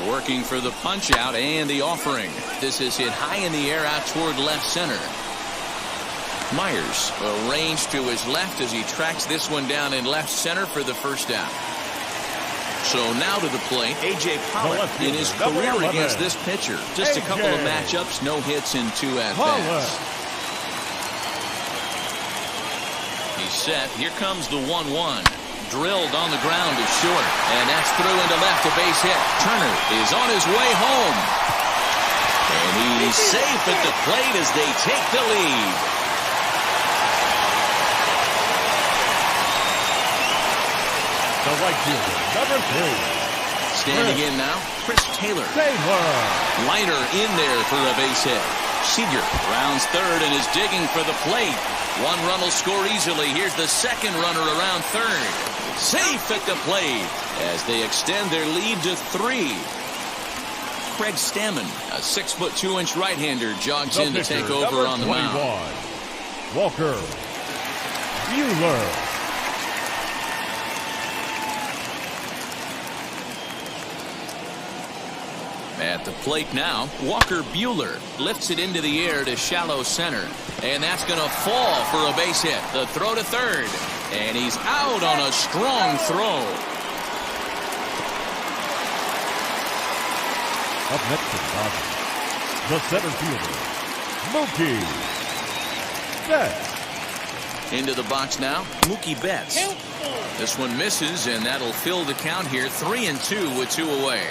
Speaker 1: Working for the punch out and the offering. This is hit high in the air out toward left center. Myers arranged to his left as he tracks this one down in left center for the first out. So now to the plate, A.J. Pollock in his career against this pitcher. Just a couple of matchups, no hits in 2 at-bats. He's set. Here comes the 1-1. Drilled on the ground to short. And that's through into left, a base hit. Turner is on his way home. And he's safe at the plate as they take the lead.
Speaker 4: the right fielder, number 3.
Speaker 1: Standing in now, Chris Taylor. Liner in there for a base hit. Seager rounds third and is digging for the plate. 1 run will score easily. Here's the second runner around third. Safe at the plate as they extend their lead to 3. Craig Stammen, a 6'2" right-hander, jogs in to take over on the mound.
Speaker 4: Walker Buehler.
Speaker 1: At the plate now, Walker Buehler lifts it into the air to shallow center. And that's going to fall for a base hit. The throw to third. And he's out on a strong throw.
Speaker 4: Up next to the Dodgers, the center fielder, Mookie Betts.
Speaker 1: Into the box now, Mookie Betts. This one misses, and that'll fill the count here. 3-2 with 2 away.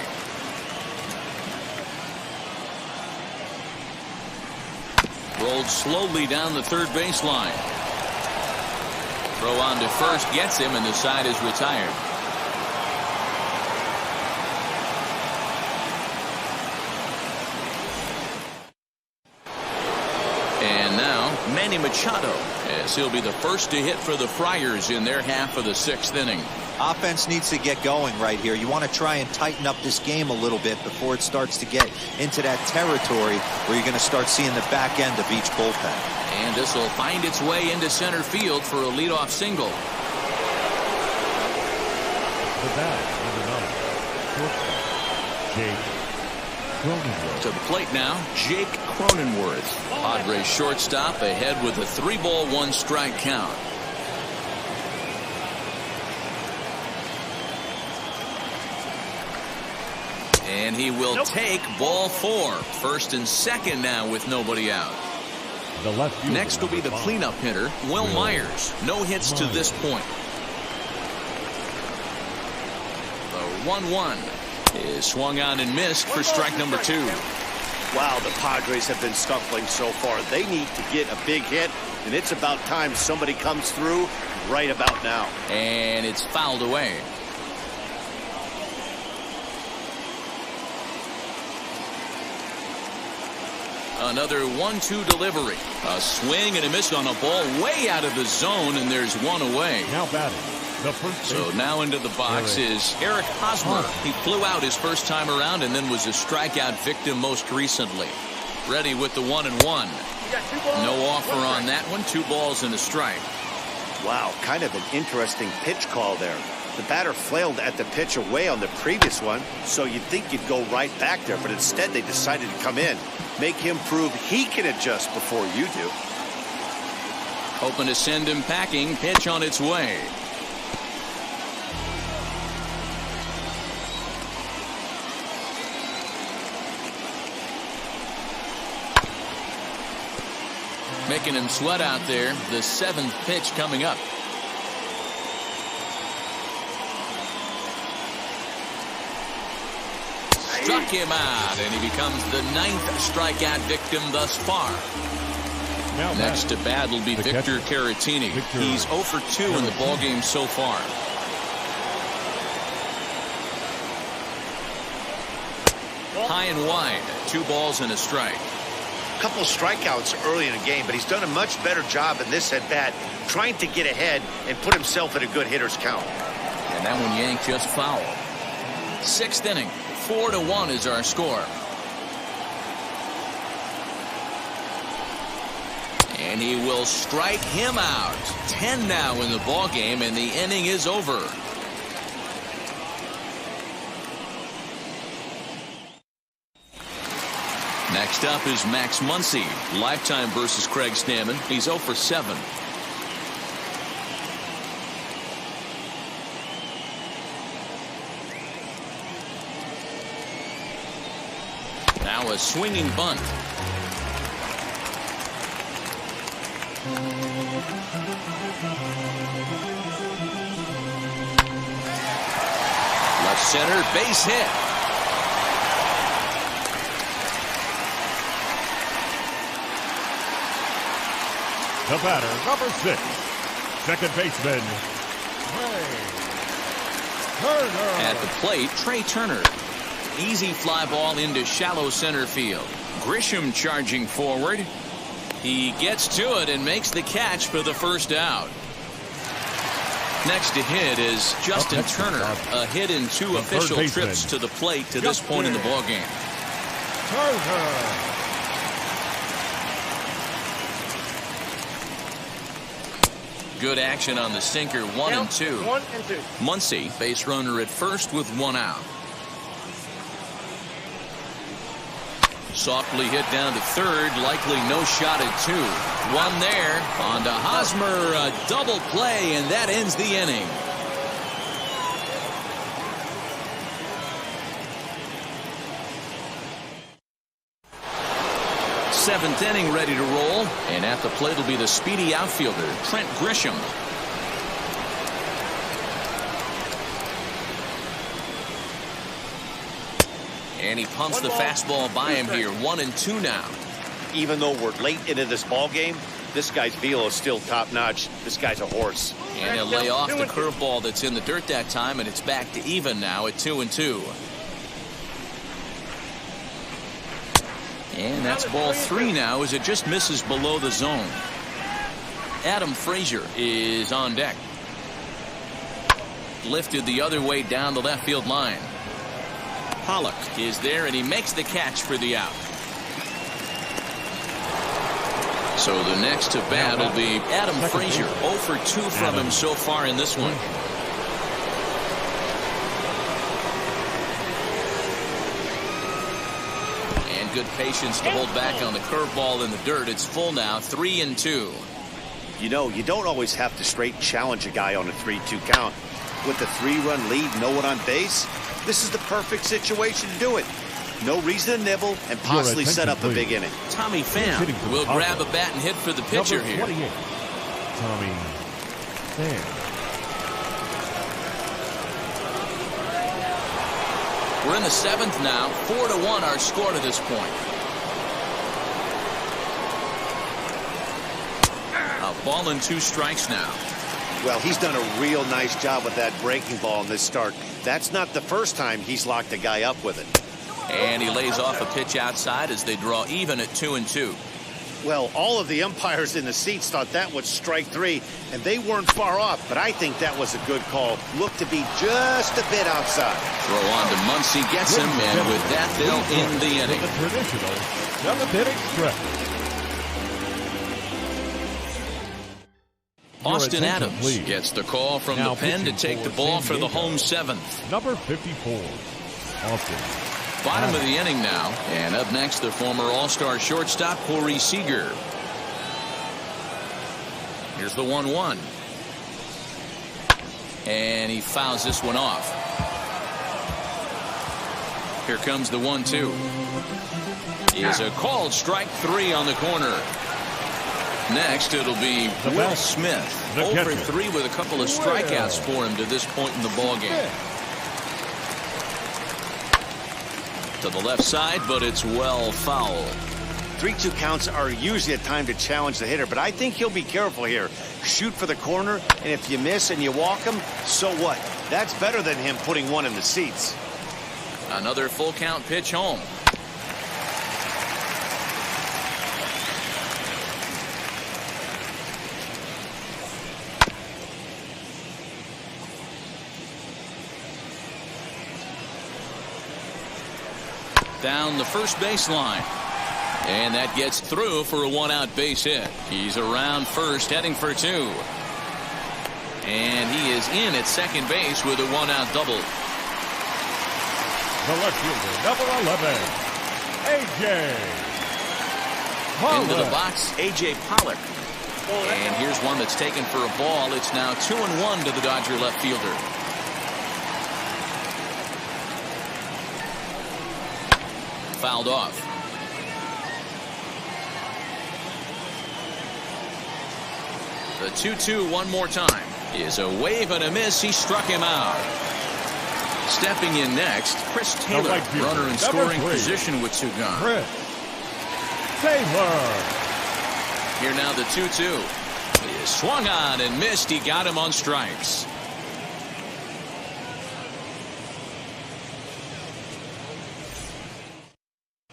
Speaker 1: Rolled slowly down the third baseline. Throw on to first gets him, and the side is retired. And now Manny Machado, as he'll be the first to hit for the Friars in their half of the 6th inning.
Speaker 3: Offense needs to get going right here. You want to try and tighten up this game a little bit before it starts to get into that territory where you're going to start seeing the back end of each bullpen.
Speaker 1: And this will find its way into center field for a leadoff single.
Speaker 4: The bat, number 9, shortstop, Jake Cronenworth.
Speaker 1: To the plate now, Jake Cronenworth. Padres shortstop ahead with a 3-ball, 1-strike count. And he will take ball 4. First and second now with nobody out.
Speaker 4: The left fielder,
Speaker 1: next will be the cleanup hitter, Will Myers. No hits to this point. The 1-1 is swung on and missed for strike number 2.
Speaker 2: Wow, the Padres have been scuffling so far. They need to get a big hit, and it's about time somebody comes through right about now.
Speaker 1: And it's fouled away. Another 1-2 delivery. A swing and a miss on a ball way out of the zone, and there's one away.
Speaker 4: Now batting, the first.
Speaker 1: So now into the box is Eric Hosmer. He flew out his first time around and then was a strikeout victim most recently. Ready with the 1-1. No offer on that one. 2 balls and a strike.
Speaker 2: Wow, kind of an interesting pitch call there. The batter flailed at the pitch away on the previous one, so you'd think you'd go right back there, but instead they decided to come in. Make him prove he can adjust before you do.
Speaker 1: Hoping to send him packing. Pitch on its way. Making him sweat out there. The 7th pitch coming up. Struck him out, and he becomes the 9th strikeout victim thus far.
Speaker 4: Now
Speaker 1: next to bat will be Victor Caratini. He's 0 for 2 in the ballgame so far. High and wide. 2 balls and a strike.
Speaker 2: A couple strikeouts early in the game, but he's done a much better job in this at-bat trying to get ahead and put himself in a good hitter's count.
Speaker 1: And that one yanked just foul. 6th inning. 4-1 is our score. And he will strike him out. 10 now in the ballgame, and the inning is over. Next up is Max Muncy. Lifetime versus Craig Stammen. He's 0 for 7. Now a swinging bunt. Left center, base hit.
Speaker 4: The batter, number 6, second baseman, Trey Turner.
Speaker 1: At the plate, Trey Turner. Easy fly ball into shallow center field. Grisham charging forward. He gets to it and makes the catch for the first out. Next to hit is Justin Turner. A hit in 2 official trips to the plate to this point in the ballgame.
Speaker 4: Turner.
Speaker 1: Good action on the sinker. 1-2.
Speaker 5: 1-2.
Speaker 1: Muncy, base runner at first with 1 out. Softly hit down to third. Likely no shot at 2. 1 there. On to Hosmer. A double play, and that ends the inning. seventh inning ready to roll. And at the plate will be the speedy outfielder, Trent Grisham. And he pumps the fastball by him here. 1-2 now.
Speaker 2: Even though we're late into this ball game, this guy's feel is still top notch. This guy's a horse.
Speaker 1: And he'll lay off the curveball that's in the dirt that time, and it's back to even now at 2-2. And that's ball 3 now as it just misses below the zone. Adam Frazier is on deck. Lifted the other way down the left field line. Pollock is there, and he makes the catch for the out. So the next to bat will be Adam Frazier. 0 for 2 from him so far in this one. And good patience to hold back on the curveball in the dirt. It's full now, 3-2.
Speaker 2: You know, you don't always have to straight challenge a guy on a 3-2 count. With the 3-run lead, no one on base, this is the perfect situation to do it. No reason to nibble and possibly set up a big inning.
Speaker 1: Tommy Pham will grab a bat and hit for the pitcher here.
Speaker 4: Tommy Pham.
Speaker 1: We're in the 7th now. 4-1 our score to this point. A ball and 2 strikes now.
Speaker 2: Well, he's done a real nice job with that breaking ball in this start. That's not the first time he's locked a guy up with it.
Speaker 1: And he lays off a pitch outside as they draw even at 2-2.
Speaker 2: Well, all of the umpires in the seats thought that was strike 3, and they weren't far off, but I think that was a good call. Looked to be just a bit outside.
Speaker 1: Throw on to Muncy, gets him, and with that, they'll end the inning.
Speaker 4: The traditional 7th inning stretch.
Speaker 1: Austin Adams gets the call from the pen to take the ball for the home 7th.
Speaker 4: Number 54, Austin.
Speaker 1: Bottom of the inning now, and up next the former All-Star shortstop Corey Seager. Here's the 1-1, and he fouls this one off. Here comes the 1-2. Is a called strike 3 on the corner. Next it'll be Will Smith. 0 for 3 with a couple of strikeouts for him to this point in the ballgame. To the left side, but it's well foul.
Speaker 2: 3-2 counts are usually a time to challenge the hitter, but I think he'll be careful here. Shoot for the corner, and if you miss and you walk him, so what? That's better than him putting one in the seats.
Speaker 1: Another full count pitch home. Down the first baseline. And that gets through for a 1-out base hit. He's around first, heading for 2. And he is in at second base with a 1-out double.
Speaker 4: The left fielder, number 11, A.J. Pollock.
Speaker 1: Into the box, A.J. Pollock. And here's one that's taken for a ball. It's now 2-1 to the Dodger left fielder. Fouled off. The 2-2 one more time is a wave and a miss. He struck him out. Stepping in next, Chris Taylor, runner in scoring position with 2 gone.
Speaker 4: Chris Taylor.
Speaker 1: Here now the 2-2. He is swung on and missed. He got him on strikes.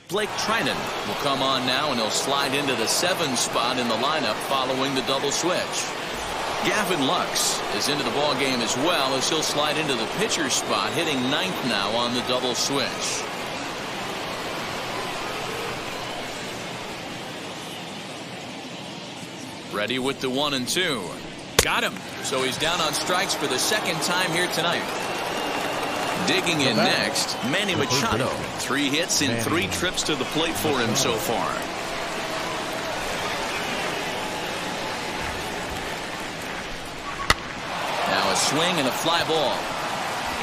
Speaker 1: Blake Trinan will come on now, and he'll slide into the 7 spot in the lineup following the double switch. Gavin Lux is into the ballgame as well, as he'll slide into the pitcher spot, hitting 9th now on the double switch. Ready with the 1-2. Got him. So he's down on strikes for the 2nd time here tonight. Digging in next, Manny Machado. 3 hits and 3 trips to the plate for him so far. Now a swing and a fly ball.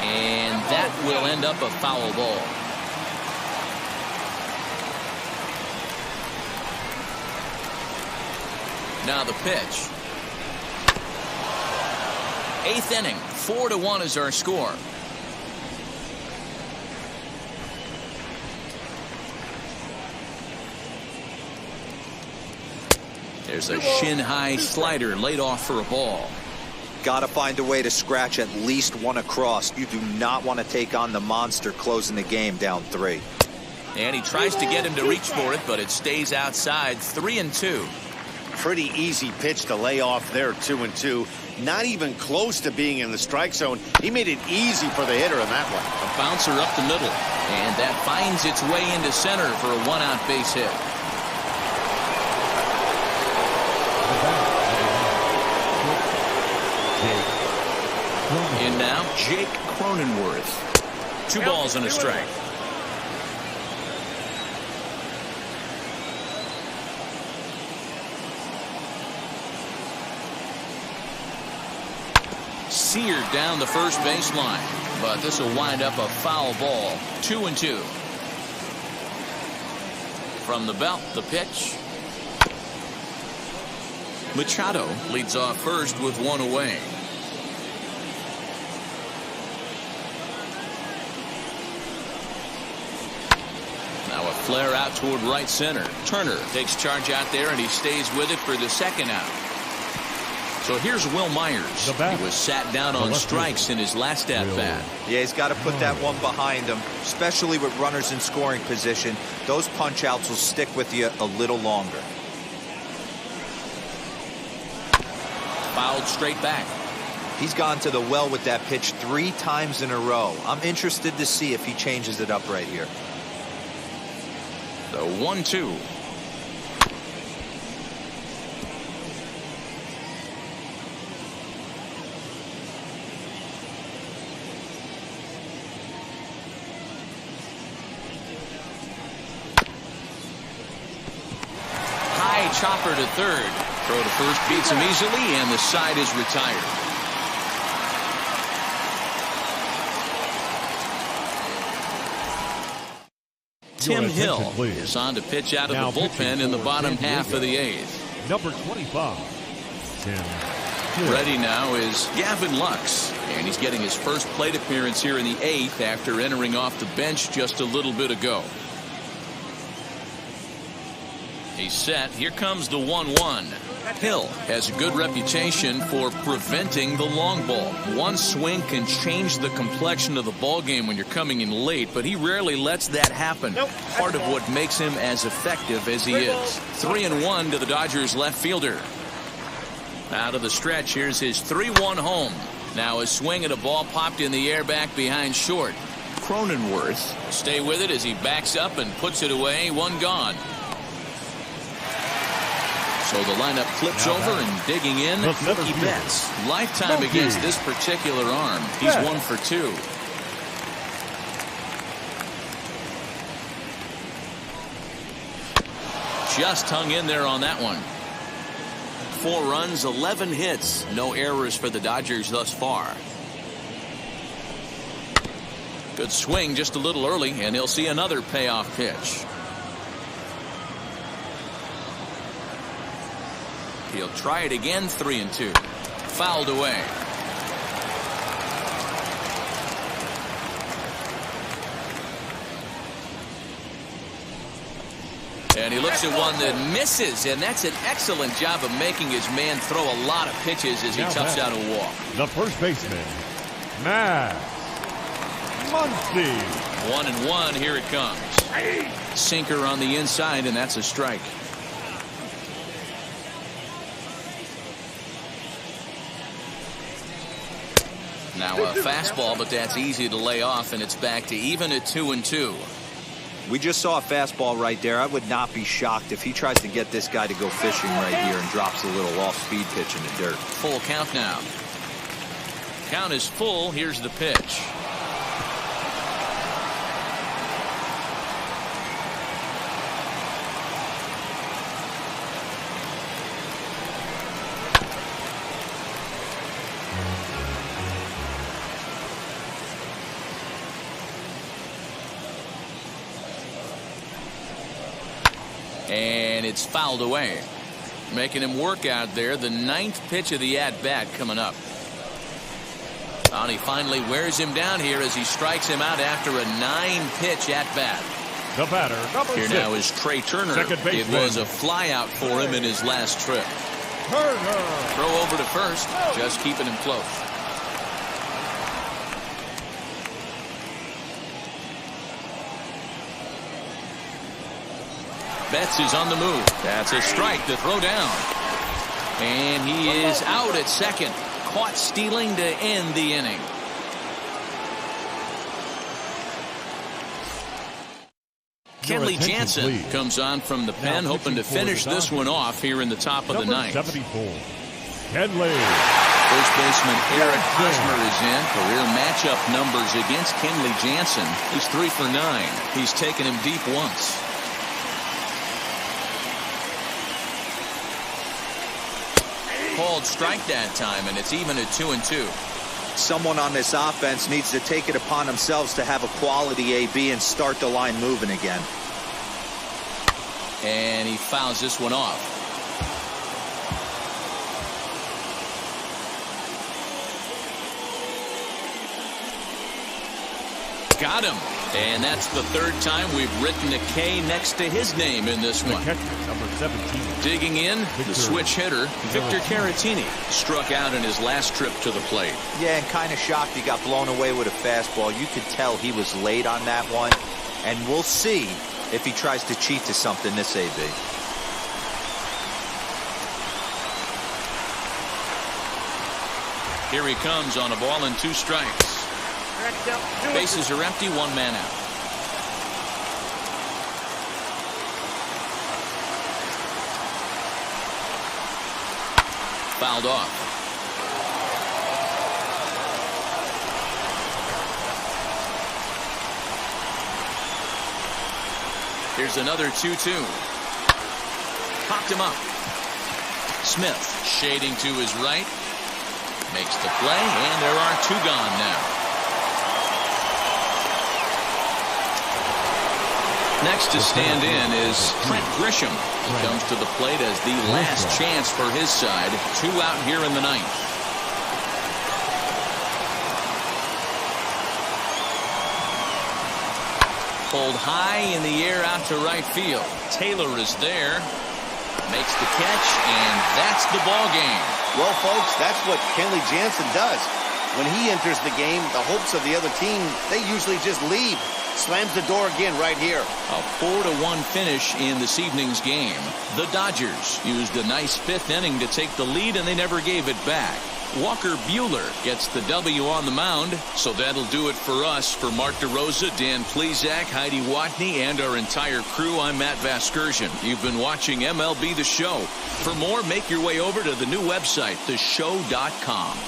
Speaker 1: And that will end up a foul ball. Now the pitch. 8th inning. 4-1 is our score. There's a shin-high slider laid off for a ball.
Speaker 3: Got to find a way to scratch at least one across. You do not want to take on the monster closing the game down 3.
Speaker 1: And he tries to get him to reach for it, but it stays outside. 3-2.
Speaker 2: Pretty easy pitch to lay off there. 2-2. Not even close to being in the strike zone. He made it easy for the hitter in that one.
Speaker 1: A bouncer up the middle. And that finds its way into center for a 1-out base hit. In now, Jake Cronenworth. 2 balls and a strike. Seared down the first baseline, but this will wind up a foul ball. 2-2. From the belt, the pitch. Machado leads off first with 1 away. Now a flare out toward right center. Turner takes charge out there, and he stays with it for the 2nd out. So here's Will Myers. He was sat down on strikes in his last at-bat.
Speaker 3: Yeah, he's got to put that one behind him, especially with runners in scoring position. Those punch-outs will stick with you a little longer.
Speaker 1: Fouled straight back.
Speaker 3: He's gone to the well with that pitch 3 times in a row. I'm interested to see if he changes it up right here.
Speaker 1: The 1-2. Chopper to third. Throw to first beats him easily, and the side is retired. Tim Hill is on to pitch out of the bullpen in the bottom half of the 8th.
Speaker 4: Number 25, Tim Hill.
Speaker 1: Ready now is Gavin Lux, and he's getting his first plate appearance here in the 8th after entering off the bench just a little bit ago. He's set. Here comes the 1-1. Hill has a good reputation for preventing the long ball. One swing can change the complexion of the ball game when you're coming in late, but he rarely lets that happen. Part of what makes him as effective as he is. 3-1 to the Dodgers left fielder. Out of the stretch, here's his 3-1 home. Now a swing at a ball popped in the air back behind short. Cronenworth stay with it as he backs up and puts it away. 1 gone. So the lineup flips over and digging in, Mookie Betts. Lifetime against this particular arm. He's 1 for 2. Just hung in there on that one. 4 runs, 11 hits. No errors for the Dodgers thus far. Good swing just a little early, and he'll see another payoff pitch. He'll try it again. 3-2. Fouled away. And he looks at one that misses, and that's an excellent job of making his man throw a lot of pitches as he toughs out a walk.
Speaker 4: The first baseman, Matt Muncy.
Speaker 1: 1-1. Here it comes. Sinker on the inside, and that's a strike. Now a fastball, but that's easy to lay off, and it's back to even at 2-2.
Speaker 3: We just saw a fastball right there. I would not be shocked if he tries to get this guy to go fishing right here and drops a little off-speed pitch in the dirt.
Speaker 1: Full count now. Count is full. Here's the pitch. And it's fouled away. Making him work out there. The 9th pitch of the at-bat coming up. And he finally wears him down here as he strikes him out after a 9-pitch at-bat.
Speaker 4: The batter, number
Speaker 1: Here
Speaker 4: 6.
Speaker 1: now is Trey Turner. It was a flyout for him in his last trip.
Speaker 4: Turner.
Speaker 1: Throw over to first, just keeping him close. Betts is on the move. That's a strike to throw down. And he is out at second. Caught stealing to end the inning. Kenley Jansen comes on from the pen, hoping to finish this one off here in the top of the ninth.
Speaker 4: 74. Kenley.
Speaker 1: First baseman Eric Hosmer is in. Career matchup numbers against Kenley Jansen. He's 3 for 9. He's taken him deep once. Called strike that time, and it's even at 2-2.
Speaker 3: Someone on this offense needs to take it upon themselves to have a quality AB and start the line moving again.
Speaker 1: And he fouls this one off. Got him. And that's the 3rd time we've written a K next to his name in this one.
Speaker 4: Number 17.
Speaker 1: Digging in, the switch hitter, Victor Caratini, struck out in his last trip to the plate.
Speaker 3: Yeah, and kind of shocked he got blown away with a fastball. You could tell he was late on that one. And we'll see if he tries to cheat to something this AB.
Speaker 1: Here he comes on a ball and 2 strikes. Bases are empty, 1 man out. Fouled off. Here's another 2-2. Popped him up. Smith shading to his right. Makes the play, and there are 2 gone now. Next to stand in is Trent Grisham. He comes to the plate as the last chance for his side. 2 out here in the 9th. Pulled high in the air out to right field. Taylor is there. Makes the catch, and that's the ball game.
Speaker 7: Well, folks, that's what Kenley Jansen does. When he enters the game, the hopes of the other team, they usually just leave. Slams the door again right here.
Speaker 1: A 4-1 finish in this evening's game. The Dodgers used a nice 5th inning to take the lead, and they never gave it back. Walker Buehler gets the W on the mound. So that'll do it for us. For Mark DeRosa, Dan Plesac, Heidi Watney, and our entire crew, I'm Matt Vasgersian. You've been watching MLB The Show. For more, make your way over to the new website, theshow.com.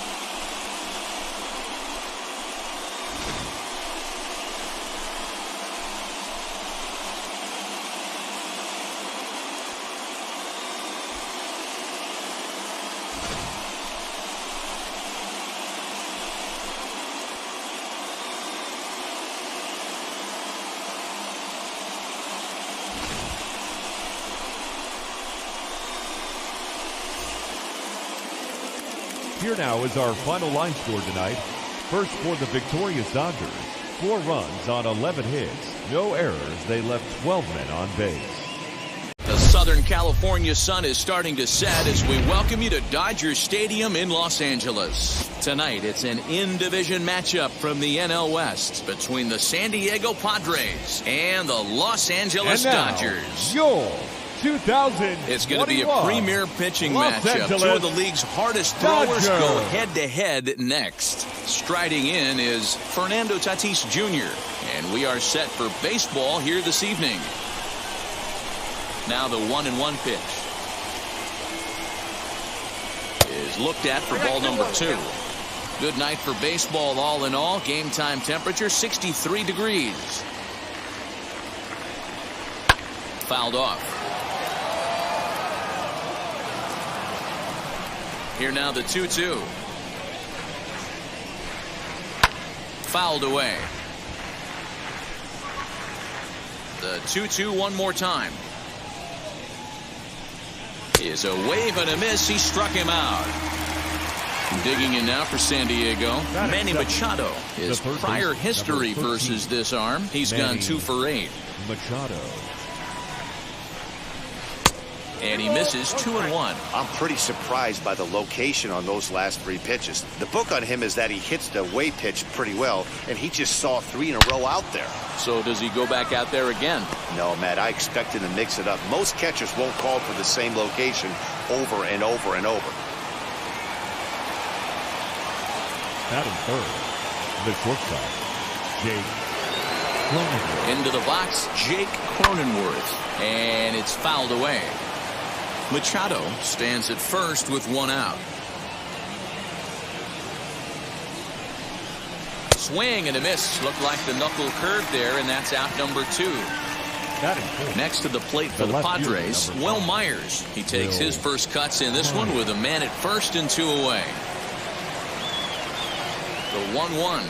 Speaker 4: Here now is our final line score tonight. First for the victorious Dodgers. 4 runs on 11 hits. No errors. They left 12 men on base.
Speaker 1: The Southern California sun is starting to set as we welcome you to Dodger Stadium in Los Angeles. Tonight, it's an in-division matchup from the NL West between the San Diego Padres and the Los Angeles Dodgers.
Speaker 4: Your 2021
Speaker 1: It's going to be a premier pitching matchup. 2 of the league's hardest throwers go head-to-head next. Striding in is Fernando Tatis Jr., and we are set for baseball here this evening. Now the 1-1 pitch is looked at for ball number 2. Good night for baseball all in all. Game time temperature 63 degrees. Fouled off. Here now the 2-2. Fouled away. The 2-2 one more time. is a wave and a miss. He struck him out. Digging in now for San Diego, Manny Machado. His prior history versus this arm, he's gone 2 for 8.
Speaker 4: Machado.
Speaker 1: And he misses 2-1.
Speaker 2: I'm pretty surprised by the location on those last 3 pitches. The book on him is that he hits the away pitch pretty well, and he just saw 3 in a row out there.
Speaker 1: So does he go back out there again?
Speaker 2: No, Matt, I expect him to mix it up. Most catchers won't call for the same location over and over and over.
Speaker 4: Batting third, the shortstop, Jake Cronenworth.
Speaker 1: Into the box, Jake Cronenworth. And it's fouled away. Machado stands at first with 1 out. Swing and a miss. Looked like the knuckle curve there, and that's out number 2. Next to the plate for the Padres, Will Myers. He takes his first cuts in this one with a man at first and 2 away. The 1-1.